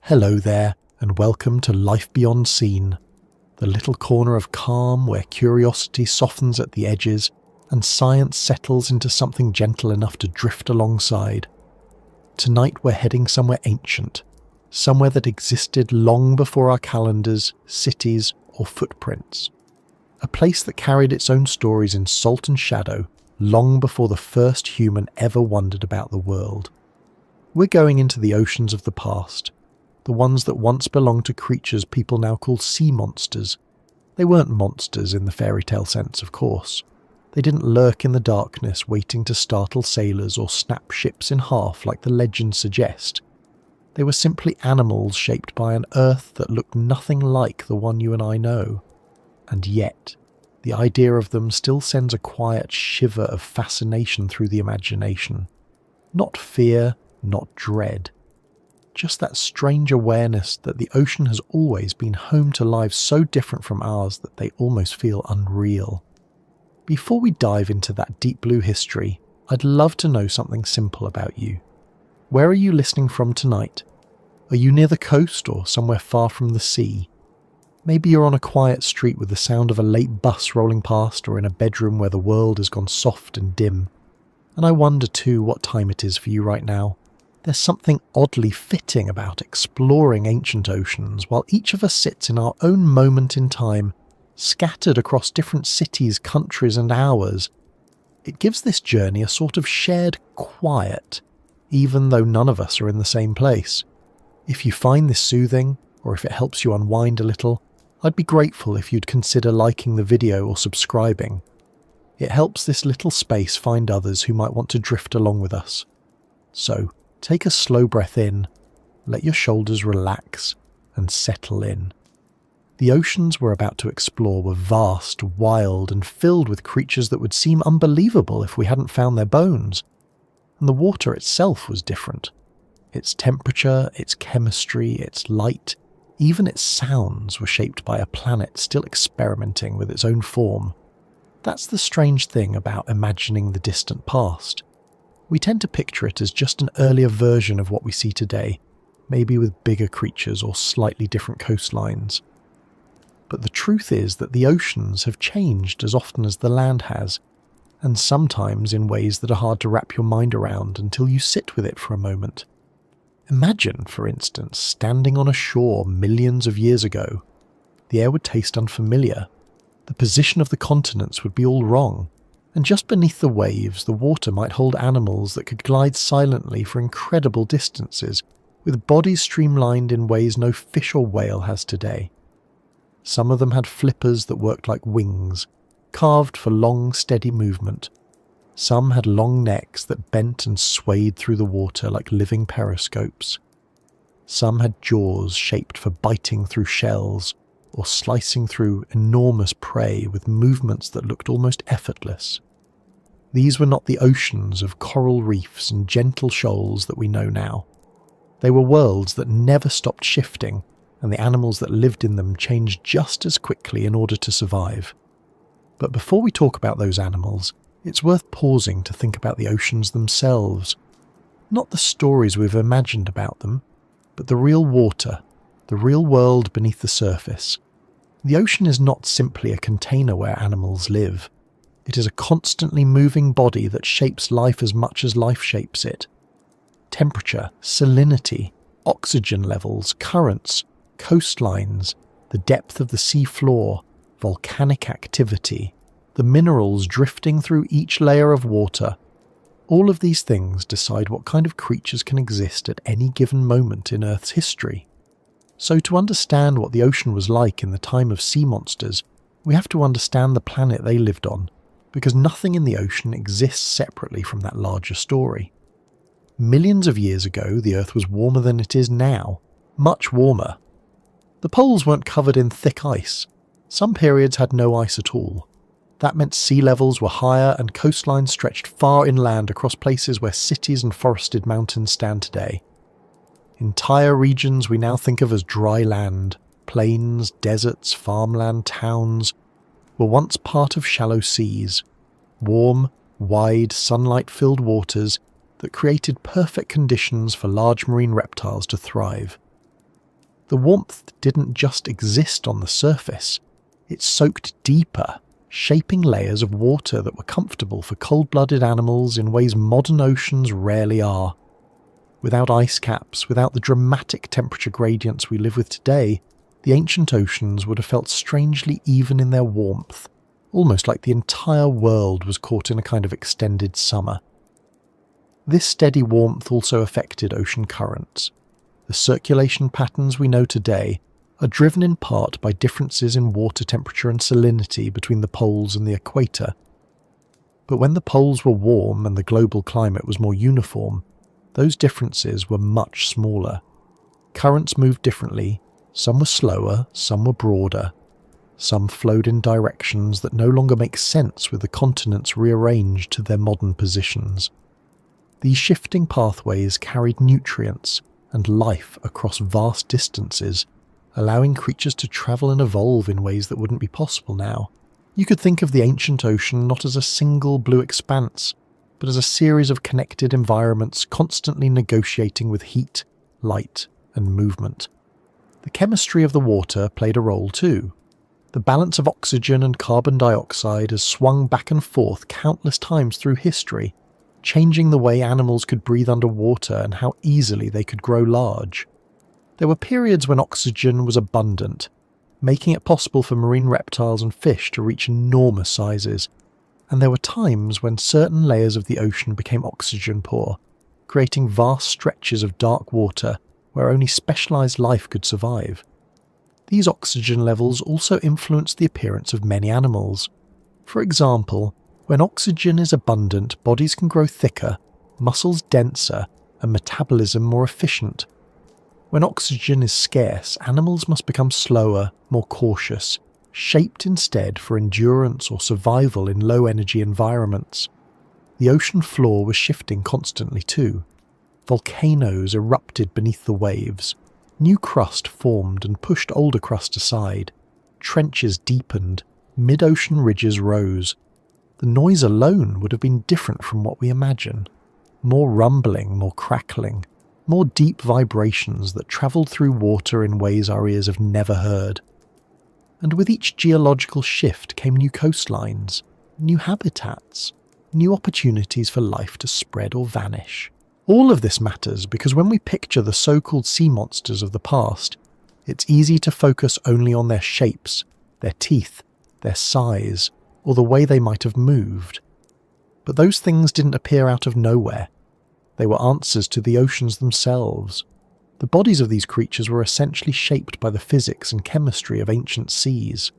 Hello there, and welcome to Life Beyond Seen, the little corner of calm where curiosity softens at the edges and science settles into something gentle enough to drift alongside. Tonight we're heading somewhere ancient, somewhere that existed long before our calendars, cities, or footprints. A place that carried its own stories in salt and shadow long before the first human ever wondered about the world. We're going into the oceans of the past, the ones that once belonged to creatures people now call sea monsters. They weren't monsters in the fairy tale sense, of course. They didn't lurk in the darkness waiting to startle sailors or snap ships in half like the legends suggest. They were simply animals shaped by an earth that looked nothing like the one you and I know. And yet, the idea of them still sends a quiet shiver of fascination through the imagination. Not fear, not dread. Just that strange awareness that the ocean has always been home to lives so different from ours that they almost feel unreal. Before we dive into that deep blue history, I'd love to know something simple about you. Where are you listening from tonight? Are you near the coast or somewhere far from the sea? Maybe you're on a quiet street with the sound of a late bus rolling past, or in a bedroom where the world has gone soft and dim. And I wonder too what time it is for you right now. There's something oddly fitting about exploring ancient oceans while each of us sits in our own moment in time, scattered across different cities, countries and hours. It gives this journey a sort of shared quiet, even though none of us are in the same place. If you find this soothing, or if it helps you unwind a little, I'd be grateful if you'd consider liking the video or subscribing. It helps this little space find others who might want to drift along with us. So, take a slow breath in, let your shoulders relax, and settle in. The oceans we're about to explore were vast, wild, and filled with creatures that would seem unbelievable if we hadn't found their bones. And the water itself was different. Its temperature, its chemistry, its light, even its sounds were shaped by a planet still experimenting with its own form. That's the strange thing about imagining the distant past. We tend to picture it as just an earlier version of what we see today, maybe with bigger creatures or slightly different coastlines. But the truth is that the oceans have changed as often as the land has, and sometimes in ways that are hard to wrap your mind around until you sit with it for a moment. Imagine, for instance, standing on a shore millions of years ago. The air would taste unfamiliar. The position of the continents would be all wrong. And just beneath the waves, the water might hold animals that could glide silently for incredible distances, with bodies streamlined in ways no fish or whale has today. Some of them had flippers that worked like wings, carved for long, steady movement. Some had long necks that bent and swayed through the water like living periscopes. Some had jaws shaped for biting through shells, or slicing through enormous prey with movements that looked almost effortless. These were not the oceans of coral reefs and gentle shoals that we know now. They were worlds that never stopped shifting, and the animals that lived in them changed just as quickly in order to survive. But before we talk about those animals, it's worth pausing to think about the oceans themselves. Not the stories we've imagined about them, but the real water, the real world beneath the surface. The ocean is not simply a container where animals live. It is a constantly moving body that shapes life as much as life shapes it. Temperature, salinity, oxygen levels, currents, coastlines, the depth of the sea floor, volcanic activity, the minerals drifting through each layer of water. All of these things decide what kind of creatures can exist at any given moment in Earth's history. So to understand what the ocean was like in the time of sea monsters, we have to understand the planet they lived on, because nothing in the ocean exists separately from that larger story. Millions of years ago, the Earth was warmer than it is now, much warmer. The poles weren't covered in thick ice. Some periods had no ice at all. That meant sea levels were higher and coastlines stretched far inland across places where cities and forested mountains stand today. Entire regions we now think of as dry land, plains, deserts, farmland, towns, were once part of shallow seas, warm, wide, sunlight-filled waters that created perfect conditions for large marine reptiles to thrive. The warmth didn't just exist on the surface, it soaked deeper, shaping layers of water that were comfortable for cold-blooded animals in ways modern oceans rarely are. Without ice caps, without the dramatic temperature gradients we live with today, the ancient oceans would have felt strangely even in their warmth, almost like the entire world was caught in a kind of extended summer. This steady warmth also affected ocean currents. The circulation patterns we know today are driven in part by differences in water temperature and salinity between the poles and the equator. But when the poles were warm and the global climate was more uniform, those differences were much smaller. Currents moved differently, some were slower, some were broader. Some flowed in directions that no longer make sense with the continents rearranged to their modern positions. These shifting pathways carried nutrients and life across vast distances, allowing creatures to travel and evolve in ways that wouldn't be possible now. You could think of the ancient ocean not as a single blue expanse, but as a series of connected environments constantly negotiating with heat, light, and movement. The chemistry of the water played a role too. The balance of oxygen and carbon dioxide has swung back and forth countless times through history, changing the way animals could breathe underwater and how easily they could grow large. There were periods when oxygen was abundant, making it possible for marine reptiles and fish to reach enormous sizes, and there were times when certain layers of the ocean became oxygen poor, creating vast stretches of dark water where only specialized life could survive. These oxygen levels also influence the appearance of many animals. For example, when oxygen is abundant, bodies can grow thicker, muscles denser, and metabolism more efficient. When oxygen is scarce, animals must become slower, more cautious, shaped instead for endurance or survival in low-energy environments. The ocean floor was shifting constantly too. Volcanoes erupted beneath the waves. New crust formed and pushed older crust aside. Trenches deepened. Mid-ocean ridges rose. The noise alone would have been different from what we imagine. More rumbling, more crackling, more deep vibrations that travelled through water in ways our ears have never heard. And with each geological shift came new coastlines, new habitats, new opportunities for life to spread or vanish. All of this matters because when we picture the so-called sea monsters of the past, it's easy to focus only on their shapes, their teeth, their size, or the way they might have moved. But those things didn't appear out of nowhere. They were answers to the oceans themselves. The bodies of these creatures were essentially shaped by the physics and chemistry of ancient seas.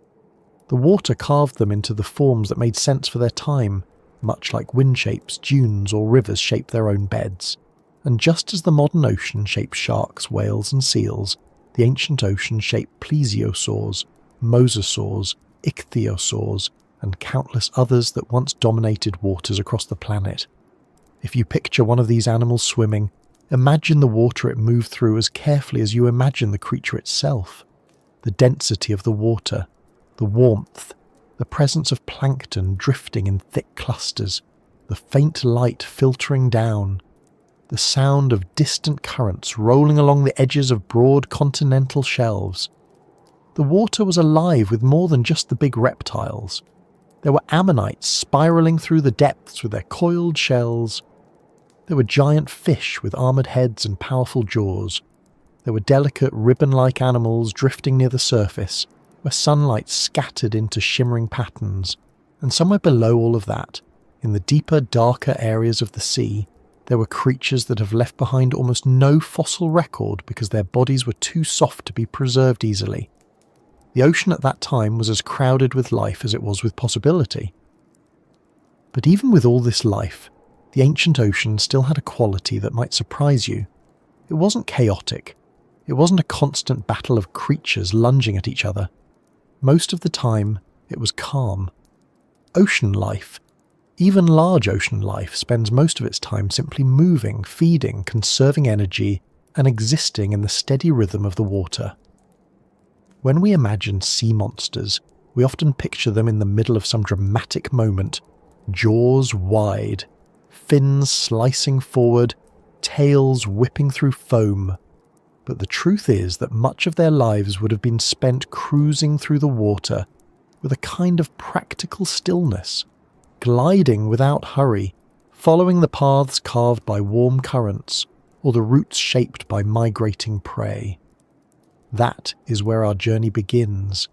The water carved them into the forms that made sense for their time, much like wind shapes, dunes, or rivers shape their own beds. And just as the modern ocean shaped sharks, whales, and seals, the ancient ocean shaped plesiosaurs, mosasaurs, ichthyosaurs, and countless others that once dominated waters across the planet. If you picture one of these animals swimming, imagine the water it moved through as carefully as you imagine the creature itself. The density of the water, the warmth, the presence of plankton drifting in thick clusters, the faint light filtering down, the sound of distant currents rolling along the edges of broad continental shelves. The water was alive with more than just the big reptiles. There were ammonites spiralling through the depths with their coiled shells. There were giant fish with armoured heads and powerful jaws. There were delicate ribbon-like animals drifting near the surface, where sunlight scattered into shimmering patterns. And somewhere below all of that, in the deeper, darker areas of the sea, there were creatures that have left behind almost no fossil record because their bodies were too soft to be preserved easily. The ocean at that time was as crowded with life as it was with possibility. But even with all this life, the ancient ocean still had a quality that might surprise you. It wasn't chaotic. It wasn't a constant battle of creatures lunging at each other. Most of the time, it was calm. Ocean life, even large ocean life, spends most of its time simply moving, feeding, conserving energy, and existing in the steady rhythm of the water. When we imagine sea monsters, we often picture them in the middle of some dramatic moment, jaws wide, fins slicing forward, tails whipping through foam. But the truth is that much of their lives would have been spent cruising through the water with a kind of practical stillness, gliding without hurry, following the paths carved by warm currents or the routes shaped by migrating prey. That is where our journey begins,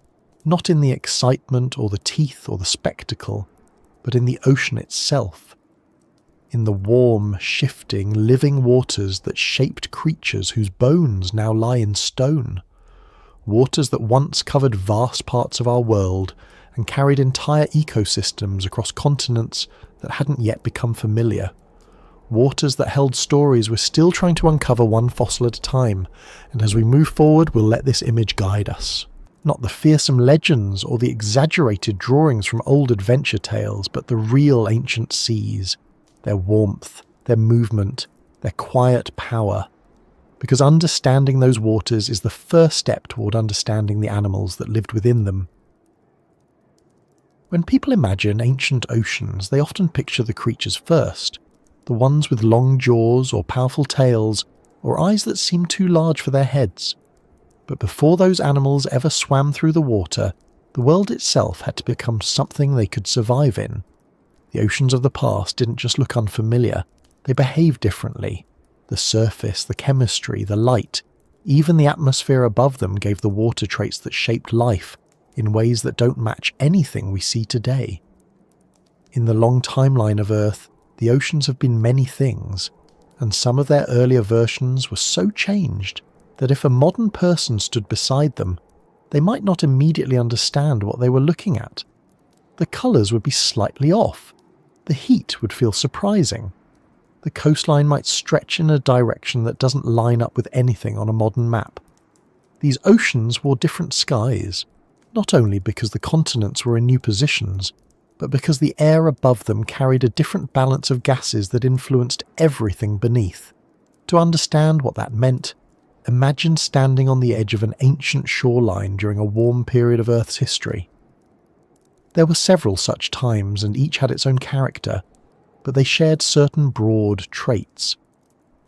not in the excitement or the teeth or the spectacle, but in the ocean itself, in the warm, shifting, living waters that shaped creatures whose bones now lie in stone, waters that once covered vast parts of our world and carried entire ecosystems across continents that hadn't yet become familiar, waters that held stories we're still trying to uncover one fossil at a time, and as we move forward we'll let this image guide us. Not the fearsome legends or the exaggerated drawings from old adventure tales, but the real ancient seas, their warmth, their movement, their quiet power. Because understanding those waters is the first step toward understanding the animals that lived within them. When people imagine ancient oceans, they often picture the creatures first, the ones with long jaws or powerful tails, or eyes that seem too large for their heads. But before those animals ever swam through the water, the world itself had to become something they could survive in. The oceans of the past didn't just look unfamiliar, they behaved differently. The surface, the chemistry, the light, even the atmosphere above them gave the water traits that shaped life in ways that don't match anything we see today. In the long timeline of Earth, the oceans have been many things, and some of their earlier versions were so changed that if a modern person stood beside them, they might not immediately understand what they were looking at. The colours would be slightly off. The heat would feel surprising. The coastline might stretch in a direction that doesn't line up with anything on a modern map. These oceans wore different skies, not only because the continents were in new positions, but because the air above them carried a different balance of gases that influenced everything beneath. To understand what that meant, imagine standing on the edge of an ancient shoreline during a warm period of Earth's history. There were several such times, and each had its own character, but they shared certain broad traits.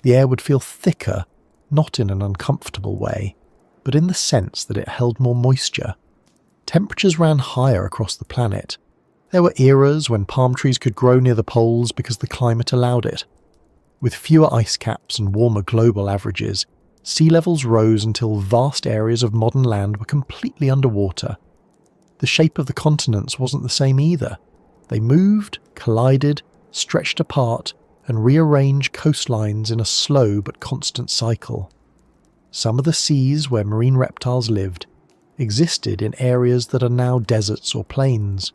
The air would feel thicker, not in an uncomfortable way, but in the sense that it held more moisture. Temperatures ran higher across the planet. There were eras when palm trees could grow near the poles because the climate allowed it. With fewer ice caps and warmer global averages, sea levels rose until vast areas of modern land were completely underwater. The shape of the continents wasn't the same either. They moved, collided, stretched apart, and rearranged coastlines in a slow but constant cycle. Some of the seas where marine reptiles lived existed in areas that are now deserts or plains.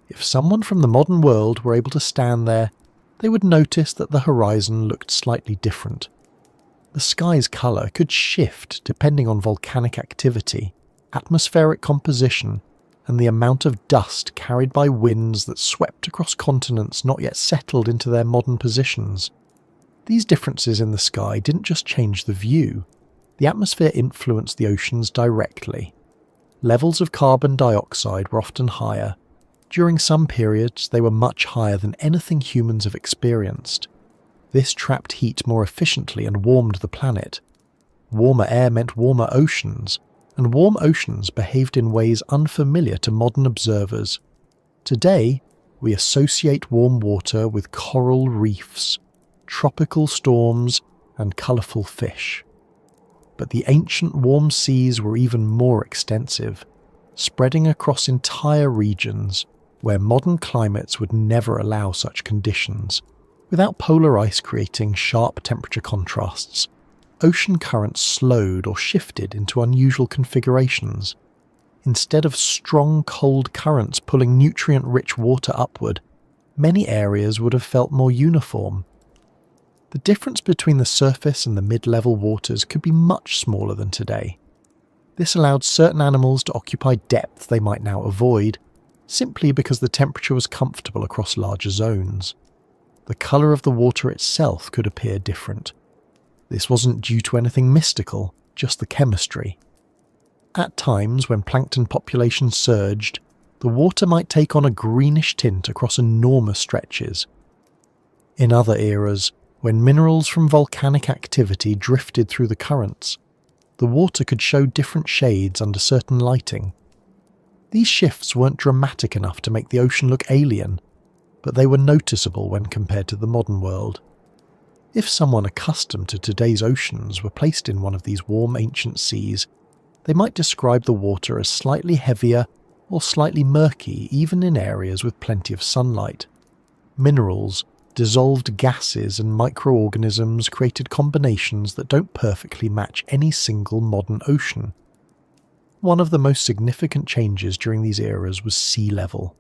If someone from the modern world were able to stand there, they would notice that the horizon looked slightly different. The sky's colour could shift depending on volcanic activity, atmospheric composition, and the amount of dust carried by winds that swept across continents not yet settled into their modern positions. These differences in the sky didn't just change the view, the atmosphere influenced the oceans directly. Levels of carbon dioxide were often higher. During some periods, they were much higher than anything humans have experienced. This trapped heat more efficiently and warmed the planet. Warmer air meant warmer oceans, and warm oceans behaved in ways unfamiliar to modern observers. Today, we associate warm water with coral reefs, tropical storms, and colourful fish. But the ancient warm seas were even more extensive, spreading across entire regions where modern climates would never allow such conditions. Without polar ice creating sharp temperature contrasts, ocean currents slowed or shifted into unusual configurations. Instead of strong cold currents pulling nutrient-rich water upward, many areas would have felt more uniform. The difference between the surface and the mid-level waters could be much smaller than today. This allowed certain animals to occupy depth they might now avoid, simply because the temperature was comfortable across larger zones. The colour of the water itself could appear different. This wasn't due to anything mystical, just the chemistry. At times, when plankton populations surged, the water might take on a greenish tint across enormous stretches. In other eras, when minerals from volcanic activity drifted through the currents, the water could show different shades under certain lighting. These shifts weren't dramatic enough to make the ocean look alien, but they were noticeable when compared to the modern world. If someone accustomed to today's oceans were placed in one of these warm ancient seas, they might describe the water as slightly heavier or slightly murky even in areas with plenty of sunlight. Minerals, dissolved gases and microorganisms created combinations that don't perfectly match any single modern ocean. One of the most significant changes during these eras was sea level.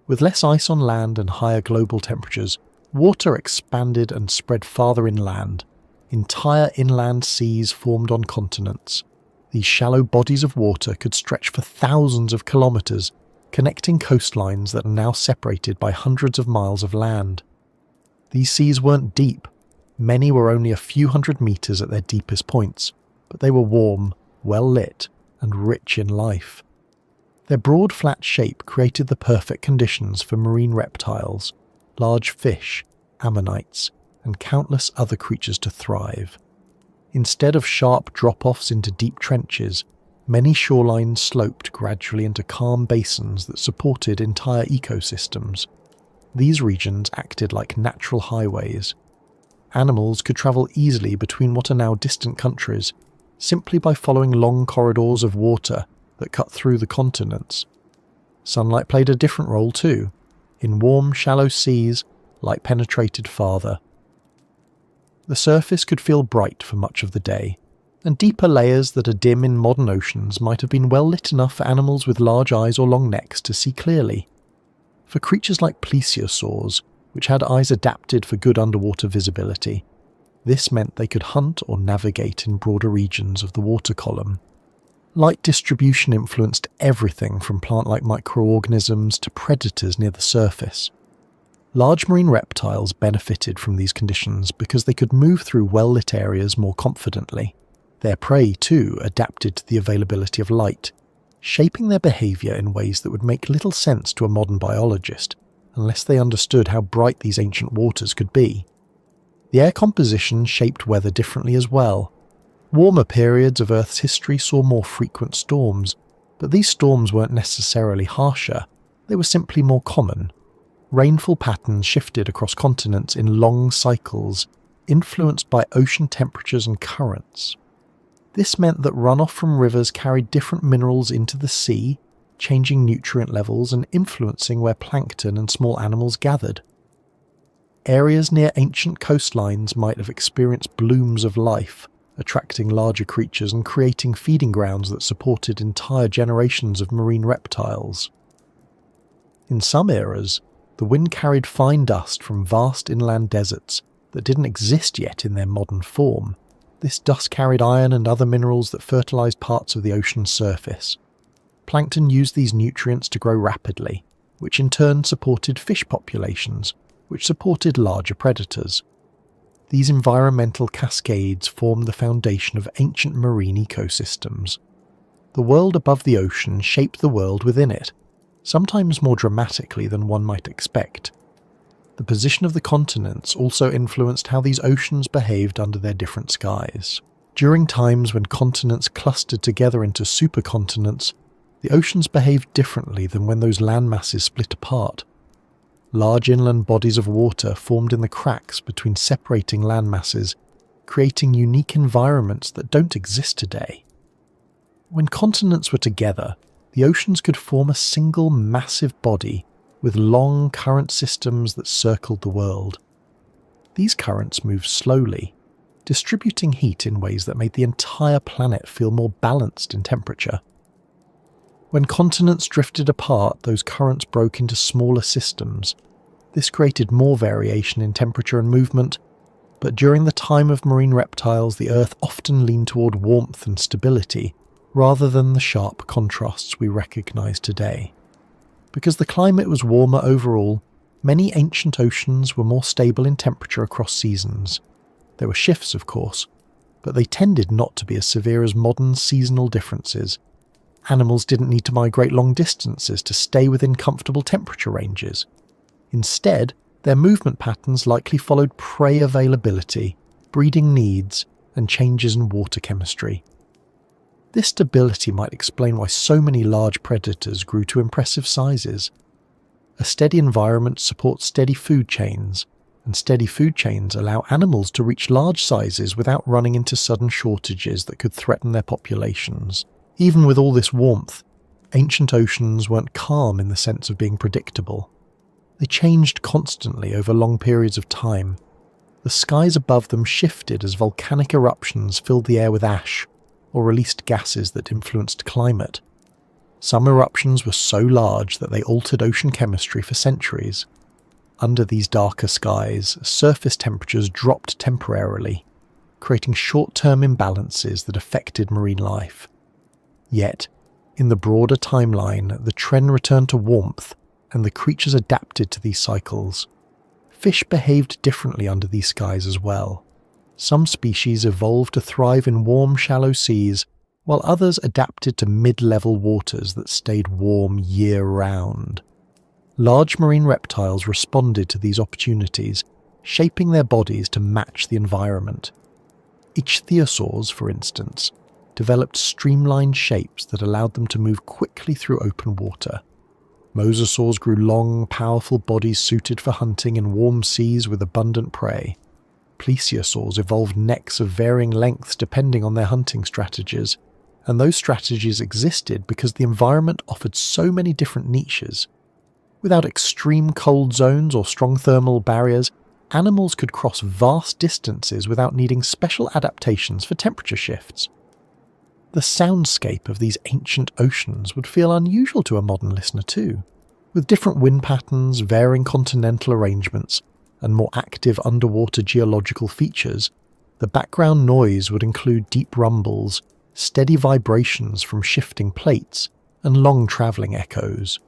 With less ice on land and higher global temperatures, water expanded and spread farther inland. Entire inland seas formed on continents. These shallow bodies of water could stretch for thousands of kilometres, connecting coastlines that are now separated by hundreds of miles of land. These seas weren't deep. Many were only a few hundred metres at their deepest points, but they were warm, well lit, and rich in life. Their broad flat shape created the perfect conditions for marine reptiles, large fish, ammonites, and countless other creatures to thrive. Instead of sharp drop-offs into deep trenches, many shorelines sloped gradually into calm basins that supported entire ecosystems. These regions acted like natural highways. Animals could travel easily between what are now distant countries, simply by following long corridors of water that cut through the continents. Sunlight played a different role too. In warm, shallow seas, light penetrated farther. The surface could feel bright for much of the day, and deeper layers that are dim in modern oceans might have been well lit enough for animals with large eyes or long necks to see clearly. For creatures like plesiosaurs, which had eyes adapted for good underwater visibility, this meant they could hunt or navigate in broader regions of the water column. Light distribution influenced everything from plant-like microorganisms to predators near the surface. Large marine reptiles benefited from these conditions because they could move through well-lit areas more confidently. Their prey, too, adapted to the availability of light, shaping their behaviour in ways that would make little sense to a modern biologist, unless they understood how bright these ancient waters could be. The air composition shaped weather differently as well. Warmer periods of Earth's history saw more frequent storms, but these storms weren't necessarily harsher, they were simply more common. Rainfall patterns shifted across continents in long cycles, influenced by ocean temperatures and currents. This meant that runoff from rivers carried different minerals into the sea, changing nutrient levels and influencing where plankton and small animals gathered. Areas near ancient coastlines might have experienced blooms of life, attracting larger creatures and creating feeding grounds that supported entire generations of marine reptiles. In some eras, the wind carried fine dust from vast inland deserts that didn't exist yet in their modern form. This dust carried iron and other minerals that fertilized parts of the ocean's surface. Plankton used these nutrients to grow rapidly, which in turn supported fish populations, which supported larger predators. These environmental cascades formed the foundation of ancient marine ecosystems. The world above the ocean shaped the world within it, sometimes more dramatically than one might expect. The position of the continents also influenced how these oceans behaved under their different skies. During times when continents clustered together into supercontinents, the oceans behaved differently than when those landmasses split apart. Large inland bodies of water formed in the cracks between separating landmasses, creating unique environments that don't exist today. When continents were together, the oceans could form a single massive body with long current systems that circled the world. These currents moved slowly, distributing heat in ways that made the entire planet feel more balanced in temperature. When continents drifted apart, those currents broke into smaller systems. This created more variation in temperature and movement, but during the time of marine reptiles, the Earth often leaned toward warmth and stability, rather than the sharp contrasts we recognise today. Because the climate was warmer overall, many ancient oceans were more stable in temperature across seasons. There were shifts, of course, but they tended not to be as severe as modern seasonal differences. Animals didn't need to migrate long distances to stay within comfortable temperature ranges. Instead, their movement patterns likely followed prey availability, breeding needs, and changes in water chemistry. This stability might explain why so many large predators grew to impressive sizes. A steady environment supports steady food chains, and steady food chains allow animals to reach large sizes without running into sudden shortages that could threaten their populations. Even with all this warmth, ancient oceans weren't calm in the sense of being predictable. They changed constantly over long periods of time. The skies above them shifted as volcanic eruptions filled the air with ash or released gases that influenced climate. Some eruptions were so large that they altered ocean chemistry for centuries. Under these darker skies, surface temperatures dropped temporarily, creating short-term imbalances that affected marine life. Yet, in the broader timeline, the trend returned to warmth, and the creatures adapted to these cycles. Fish behaved differently under these skies as well. Some species evolved to thrive in warm, shallow seas, while others adapted to mid-level waters that stayed warm year-round. Large marine reptiles responded to these opportunities, shaping their bodies to match the environment. Ichthyosaurs, for instance, developed streamlined shapes that allowed them to move quickly through open water. Mosasaurs grew long, powerful bodies suited for hunting in warm seas with abundant prey. Plesiosaurs evolved necks of varying lengths depending on their hunting strategies, and those strategies existed because the environment offered so many different niches. Without extreme cold zones or strong thermal barriers, animals could cross vast distances without needing special adaptations for temperature shifts. The soundscape of these ancient oceans would feel unusual to a modern listener too. With different wind patterns, varying continental arrangements, and more active underwater geological features, the background noise would include deep rumbles, steady vibrations from shifting plates, and long travelling echoes.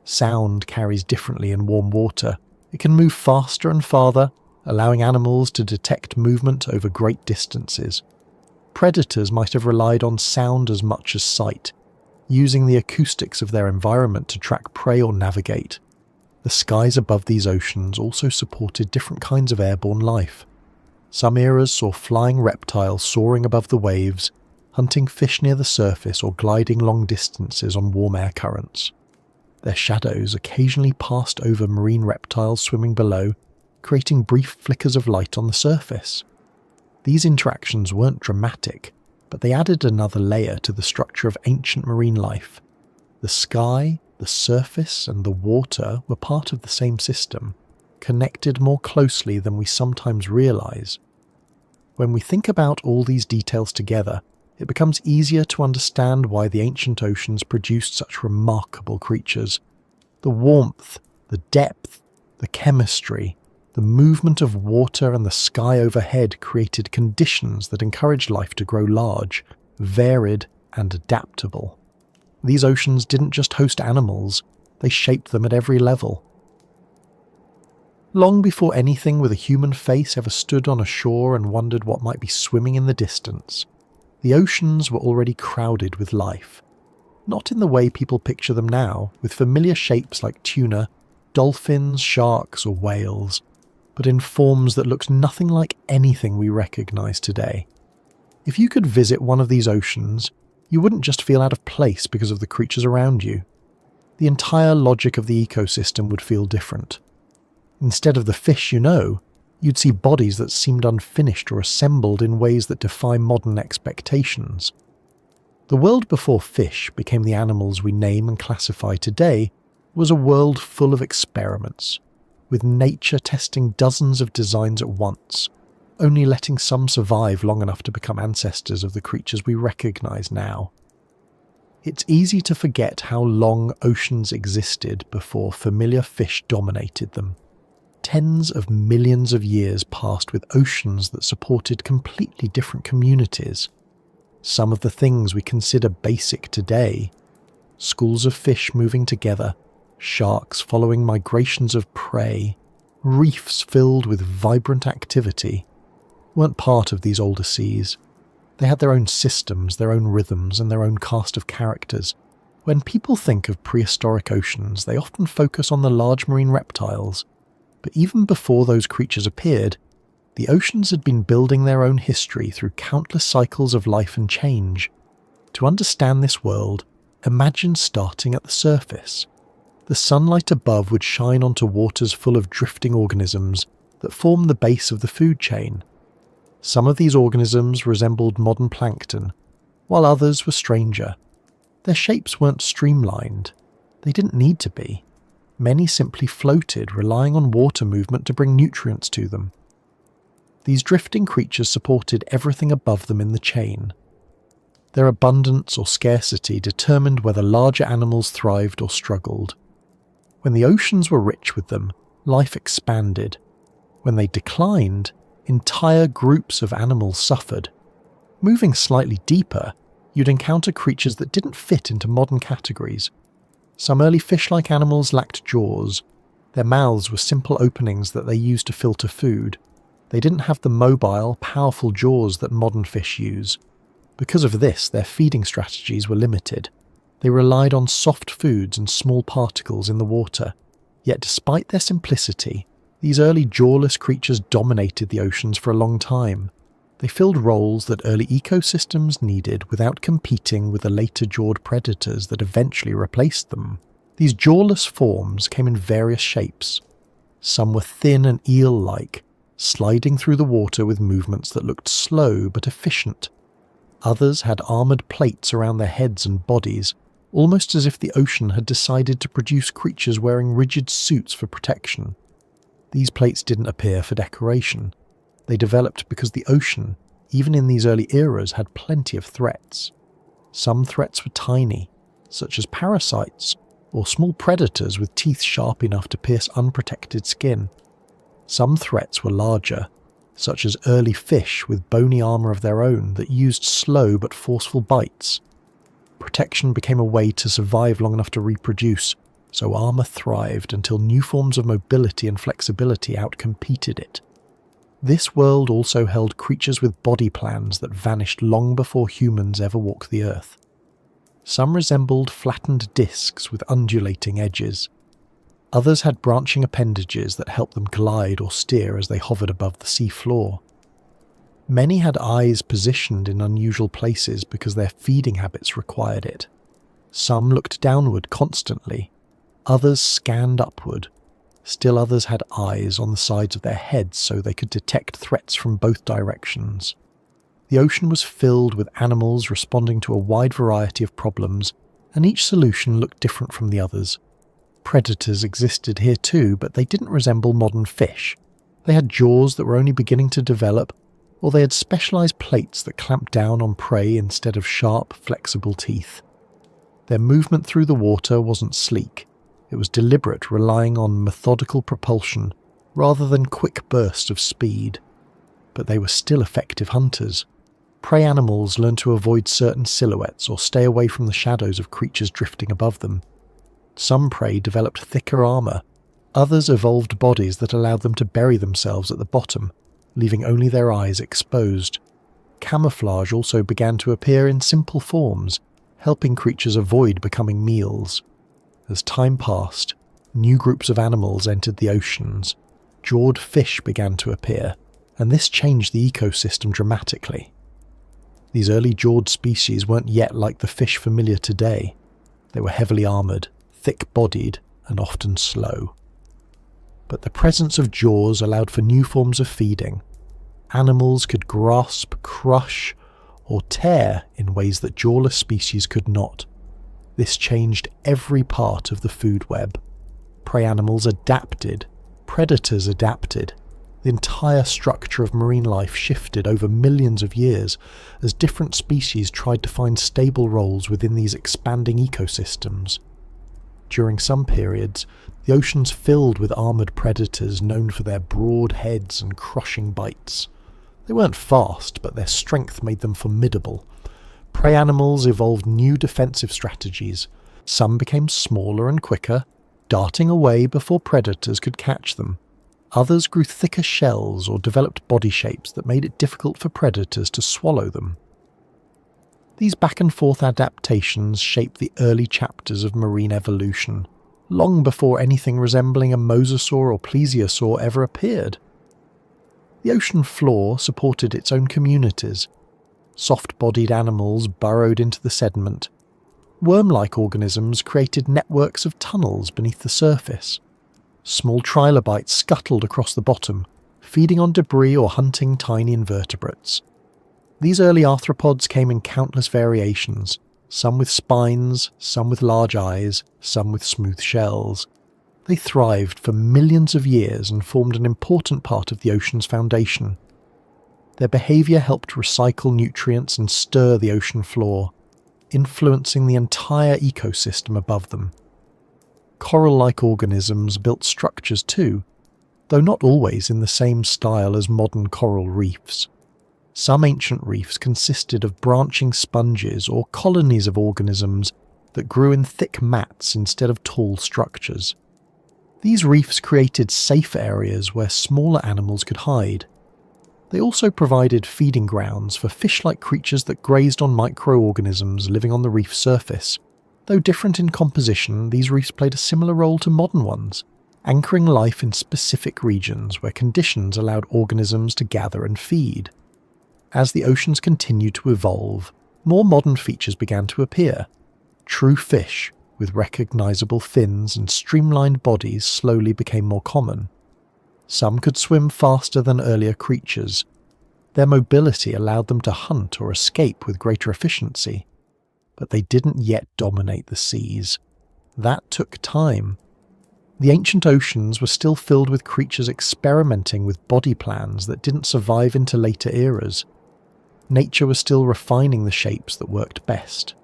Sound carries differently in warm water. It can move faster and farther, allowing animals to detect movement over great distances. Predators might have relied on sound as much as sight, using the acoustics of their environment to track prey or navigate. The skies above these oceans also supported different kinds of airborne life. Some eras saw flying reptiles soaring above the waves, hunting fish near the surface or gliding long distances on warm air currents. Their shadows occasionally passed over marine reptiles swimming below, creating brief flickers of light on the surface. These interactions weren't dramatic, but they added another layer to the structure of ancient marine life. The sky, the surface, and the water were part of the same system, connected more closely than we sometimes realize. When we think about all these details together, it becomes easier to understand why the ancient oceans produced such remarkable creatures. The warmth, the depth, the chemistry, the movement of water and the sky overhead created conditions that encouraged life to grow large, varied, and adaptable. These oceans didn't just host animals, they shaped them at every level. Long before anything with a human face ever stood on a shore and wondered what might be swimming in the distance, the oceans were already crowded with life. Not in the way people picture them now, with familiar shapes like tuna, dolphins, sharks, or whales, but in forms that looked nothing like anything we recognize today. If you could visit one of these oceans, you wouldn't just feel out of place because of the creatures around you. The entire logic of the ecosystem would feel different. Instead of the fish you know, you'd see bodies that seemed unfinished or assembled in ways that defy modern expectations. The world before fish became the animals we name and classify today was a world full of experiments, with nature testing dozens of designs at once, only letting some survive long enough to become ancestors of the creatures we recognize now. It's easy to forget how long oceans existed before familiar fish dominated them. Tens of millions of years passed with oceans that supported completely different communities. Some of the things we consider basic today, schools of fish moving together, sharks following migrations of prey, reefs filled with vibrant activity, weren't part of these older seas. They had their own systems, their own rhythms, and their own cast of characters. When people think of prehistoric oceans, they often focus on the large marine reptiles. But even before those creatures appeared, the oceans had been building their own history through countless cycles of life and change. To understand this world, imagine starting at the surface. The sunlight above would shine onto waters full of drifting organisms that form the base of the food chain. Some of these organisms resembled modern plankton, while others were stranger. Their shapes weren't streamlined. They didn't need to be. Many simply floated, relying on water movement to bring nutrients to them. These drifting creatures supported everything above them in the chain. Their abundance or scarcity determined whether larger animals thrived or struggled. When the oceans were rich with them, life expanded. When they declined, entire groups of animals suffered. Moving slightly deeper, you'd encounter creatures that didn't fit into modern categories. Some early fish-like animals lacked jaws. Their mouths were simple openings that they used to filter food. They didn't have the mobile, powerful jaws that modern fish use. Because of this, their feeding strategies were limited. They relied on soft foods and small particles in the water. Yet despite their simplicity, these early jawless creatures dominated the oceans for a long time. They filled roles that early ecosystems needed without competing with the later jawed predators that eventually replaced them. These jawless forms came in various shapes. Some were thin and eel-like, sliding through the water with movements that looked slow but efficient. Others had armoured plates around their heads and bodies, almost as if the ocean had decided to produce creatures wearing rigid suits for protection. These plates didn't appear for decoration. They developed because the ocean, even in these early eras, had plenty of threats. Some threats were tiny, such as parasites or small predators with teeth sharp enough to pierce unprotected skin. Some threats were larger, such as early fish with bony armour of their own that used slow but forceful bites. Protection became a way to survive long enough to reproduce, so armour thrived until new forms of mobility and flexibility outcompeted it. This world also held creatures with body plans that vanished long before humans ever walked the earth. Some resembled flattened discs with undulating edges. Others had branching appendages that helped them glide or steer as they hovered above the sea floor. Many had eyes positioned in unusual places because their feeding habits required it. Some looked downward constantly. Others scanned upward. Still others had eyes on the sides of their heads so they could detect threats from both directions. The ocean was filled with animals responding to a wide variety of problems, and each solution looked different from the others. Predators existed here too, but they didn't resemble modern fish. They had jaws that were only beginning to develop, or they had specialised plates that clamped down on prey instead of sharp, flexible teeth. Their movement through the water wasn't sleek. It was deliberate, relying on methodical propulsion rather than quick bursts of speed. But they were still effective hunters. Prey animals learned to avoid certain silhouettes or stay away from the shadows of creatures drifting above them. Some prey developed thicker armour. Others evolved bodies that allowed them to bury themselves at the bottom, leaving only their eyes exposed. Camouflage also began to appear in simple forms, helping creatures avoid becoming meals. As time passed, new groups of animals entered the oceans. Jawed fish began to appear, and this changed the ecosystem dramatically. These early jawed species weren't yet like the fish familiar today. They were heavily armoured, thick-bodied, and often slow. But the presence of jaws allowed for new forms of feeding. Animals could grasp, crush, or tear in ways that jawless species could not. This changed every part of the food web. Prey animals adapted, predators adapted. The entire structure of marine life shifted over millions of years as different species tried to find stable roles within these expanding ecosystems. During some periods, the oceans filled with armoured predators known for their broad heads and crushing bites. They weren't fast, but their strength made them formidable. Prey animals evolved new defensive strategies. Some became smaller and quicker, darting away before predators could catch them. Others grew thicker shells or developed body shapes that made it difficult for predators to swallow them. These back-and-forth adaptations shaped the early chapters of marine evolution, long before anything resembling a mosasaur or plesiosaur ever appeared. The ocean floor supported its own communities. Soft-bodied animals burrowed into the sediment. Worm-like organisms created networks of tunnels beneath the surface. Small trilobites scuttled across the bottom, feeding on debris or hunting tiny invertebrates. These early arthropods came in countless variations, some with spines, some with large eyes, some with smooth shells. They thrived for millions of years and formed an important part of the ocean's foundation. Their behaviour helped recycle nutrients and stir the ocean floor, influencing the entire ecosystem above them. Coral-like organisms built structures too, though not always in the same style as modern coral reefs. Some ancient reefs consisted of branching sponges or colonies of organisms that grew in thick mats instead of tall structures. These reefs created safe areas where smaller animals could hide. They also provided feeding grounds for fish-like creatures that grazed on microorganisms living on the reef surface. Though different in composition, these reefs played a similar role to modern ones, anchoring life in specific regions where conditions allowed organisms to gather and feed. As the oceans continued to evolve, more modern features began to appear. True fish, with recognizable fins and streamlined bodies, slowly became more common. Some could swim faster than earlier creatures. Their mobility allowed them to hunt or escape with greater efficiency. But they didn't yet dominate the seas. That took time. The ancient oceans were still filled with creatures experimenting with body plans that didn't survive into later eras. Nature was still refining the shapes that worked best.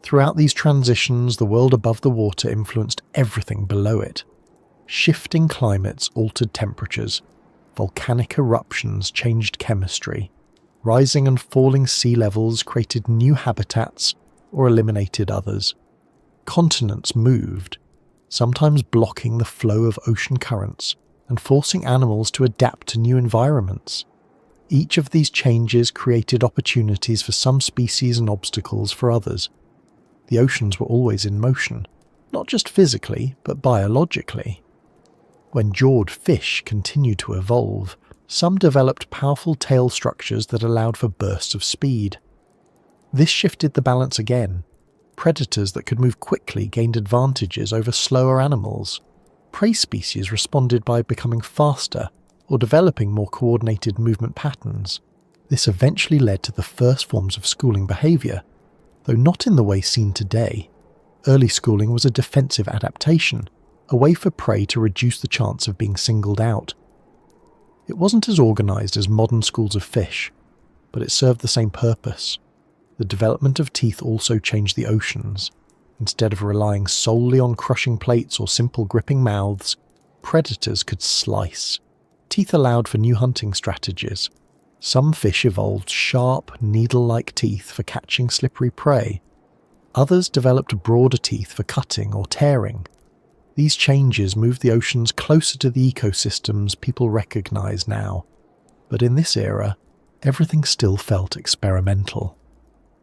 Throughout these transitions, the world above the water influenced everything below it. Shifting climates altered temperatures. Volcanic eruptions changed chemistry. Rising and falling sea levels created new habitats or eliminated others. Continents moved, sometimes blocking the flow of ocean currents and forcing animals to adapt to new environments. Each of these changes created opportunities for some species and obstacles for others. The oceans were always in motion, not just physically, but biologically. When jawed fish continued to evolve, some developed powerful tail structures that allowed for bursts of speed. This shifted the balance again. Predators that could move quickly gained advantages over slower animals. Prey species responded by becoming faster or developing more coordinated movement patterns. This eventually led to the first forms of schooling behaviour, though not in the way seen today. Early schooling was a defensive adaptation, a way for prey to reduce the chance of being singled out. It wasn't as organised as modern schools of fish, but it served the same purpose. The development of teeth also changed the oceans. Instead of relying solely on crushing plates or simple gripping mouths, predators could slice. Teeth allowed for new hunting strategies. Some fish evolved sharp, needle-like teeth for catching slippery prey. Others developed broader teeth for cutting or tearing. These changes moved the oceans closer to the ecosystems people recognise now. But in this era, everything still felt experimental.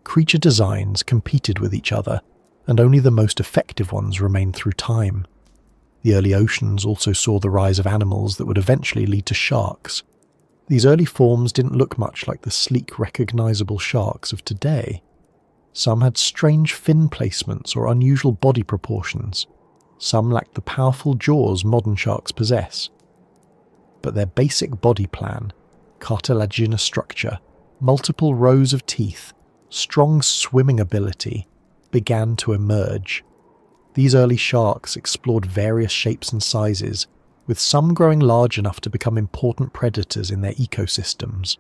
Creature designs competed with each other, and only the most effective ones remained through time. The early oceans also saw the rise of animals that would eventually lead to sharks. These early forms didn't look much like the sleek, recognisable sharks of today. Some had strange fin placements or unusual body proportions. Some lacked the powerful jaws modern sharks possess. But their basic body plan, cartilaginous structure, multiple rows of teeth, strong swimming ability, began to emerge. These early sharks explored various shapes and sizes, with some growing large enough to become important predators in their ecosystems.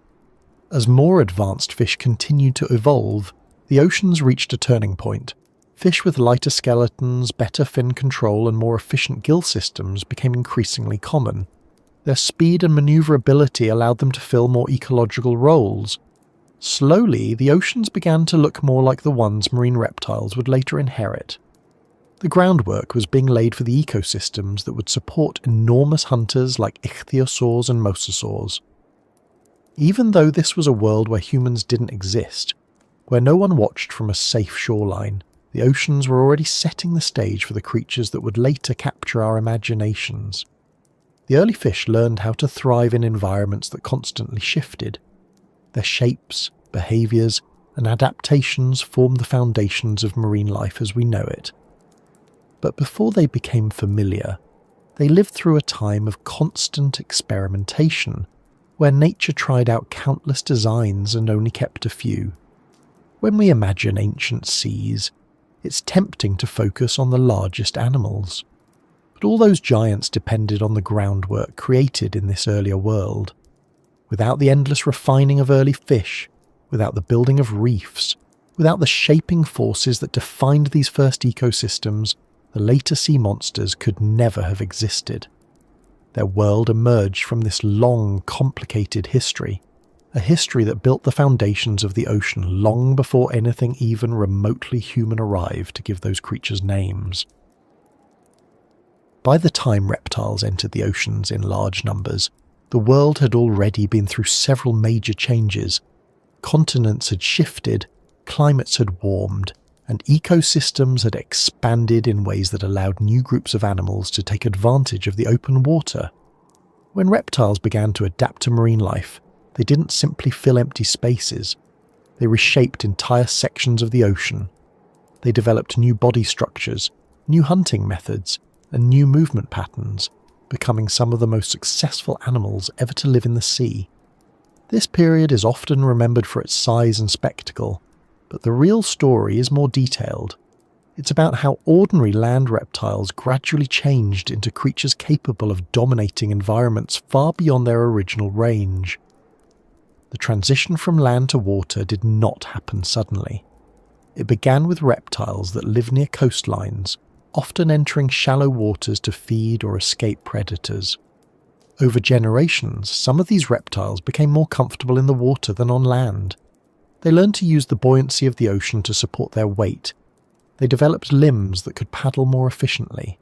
As more advanced fish continued to evolve, the oceans reached a turning point. Fish with lighter skeletons, better fin control, and more efficient gill systems became increasingly common. Their speed and maneuverability allowed them to fill more ecological roles. Slowly, the oceans began to look more like the ones marine reptiles would later inherit. The groundwork was being laid for the ecosystems that would support enormous hunters like ichthyosaurs and mosasaurs. Even though this was a world where humans didn't exist, where no one watched from a safe shoreline, the oceans were already setting the stage for the creatures that would later capture our imaginations. The early fish learned how to thrive in environments that constantly shifted. Their shapes, behaviours, and adaptations formed the foundations of marine life as we know it. But before they became familiar, they lived through a time of constant experimentation, where nature tried out countless designs and only kept a few. When we imagine ancient seas, it's tempting to focus on the largest animals. But all those giants depended on the groundwork created in this earlier world. Without the endless refining of early fish, without the building of reefs, without the shaping forces that defined these first ecosystems, the later sea monsters could never have existed. Their world emerged from this long, complicated history, a history that built the foundations of the ocean long before anything even remotely human arrived to give those creatures names. By the time reptiles entered the oceans in large numbers, the world had already been through several major changes. Continents had shifted, climates had warmed, and ecosystems had expanded in ways that allowed new groups of animals to take advantage of the open water. When reptiles began to adapt to marine life, they didn't simply fill empty spaces. They reshaped entire sections of the ocean. They developed new body structures, new hunting methods, and new movement patterns, becoming some of the most successful animals ever to live in the sea. This period is often remembered for its size and spectacle, but the real story is more detailed. It's about how ordinary land reptiles gradually changed into creatures capable of dominating environments far beyond their original range. The transition from land to water did not happen suddenly. It began with reptiles that live near coastlines, often entering shallow waters to feed or escape predators. Over generations, some of these reptiles became more comfortable in the water than on land. They learned to use the buoyancy of the ocean to support their weight. They developed limbs that could paddle more efficiently.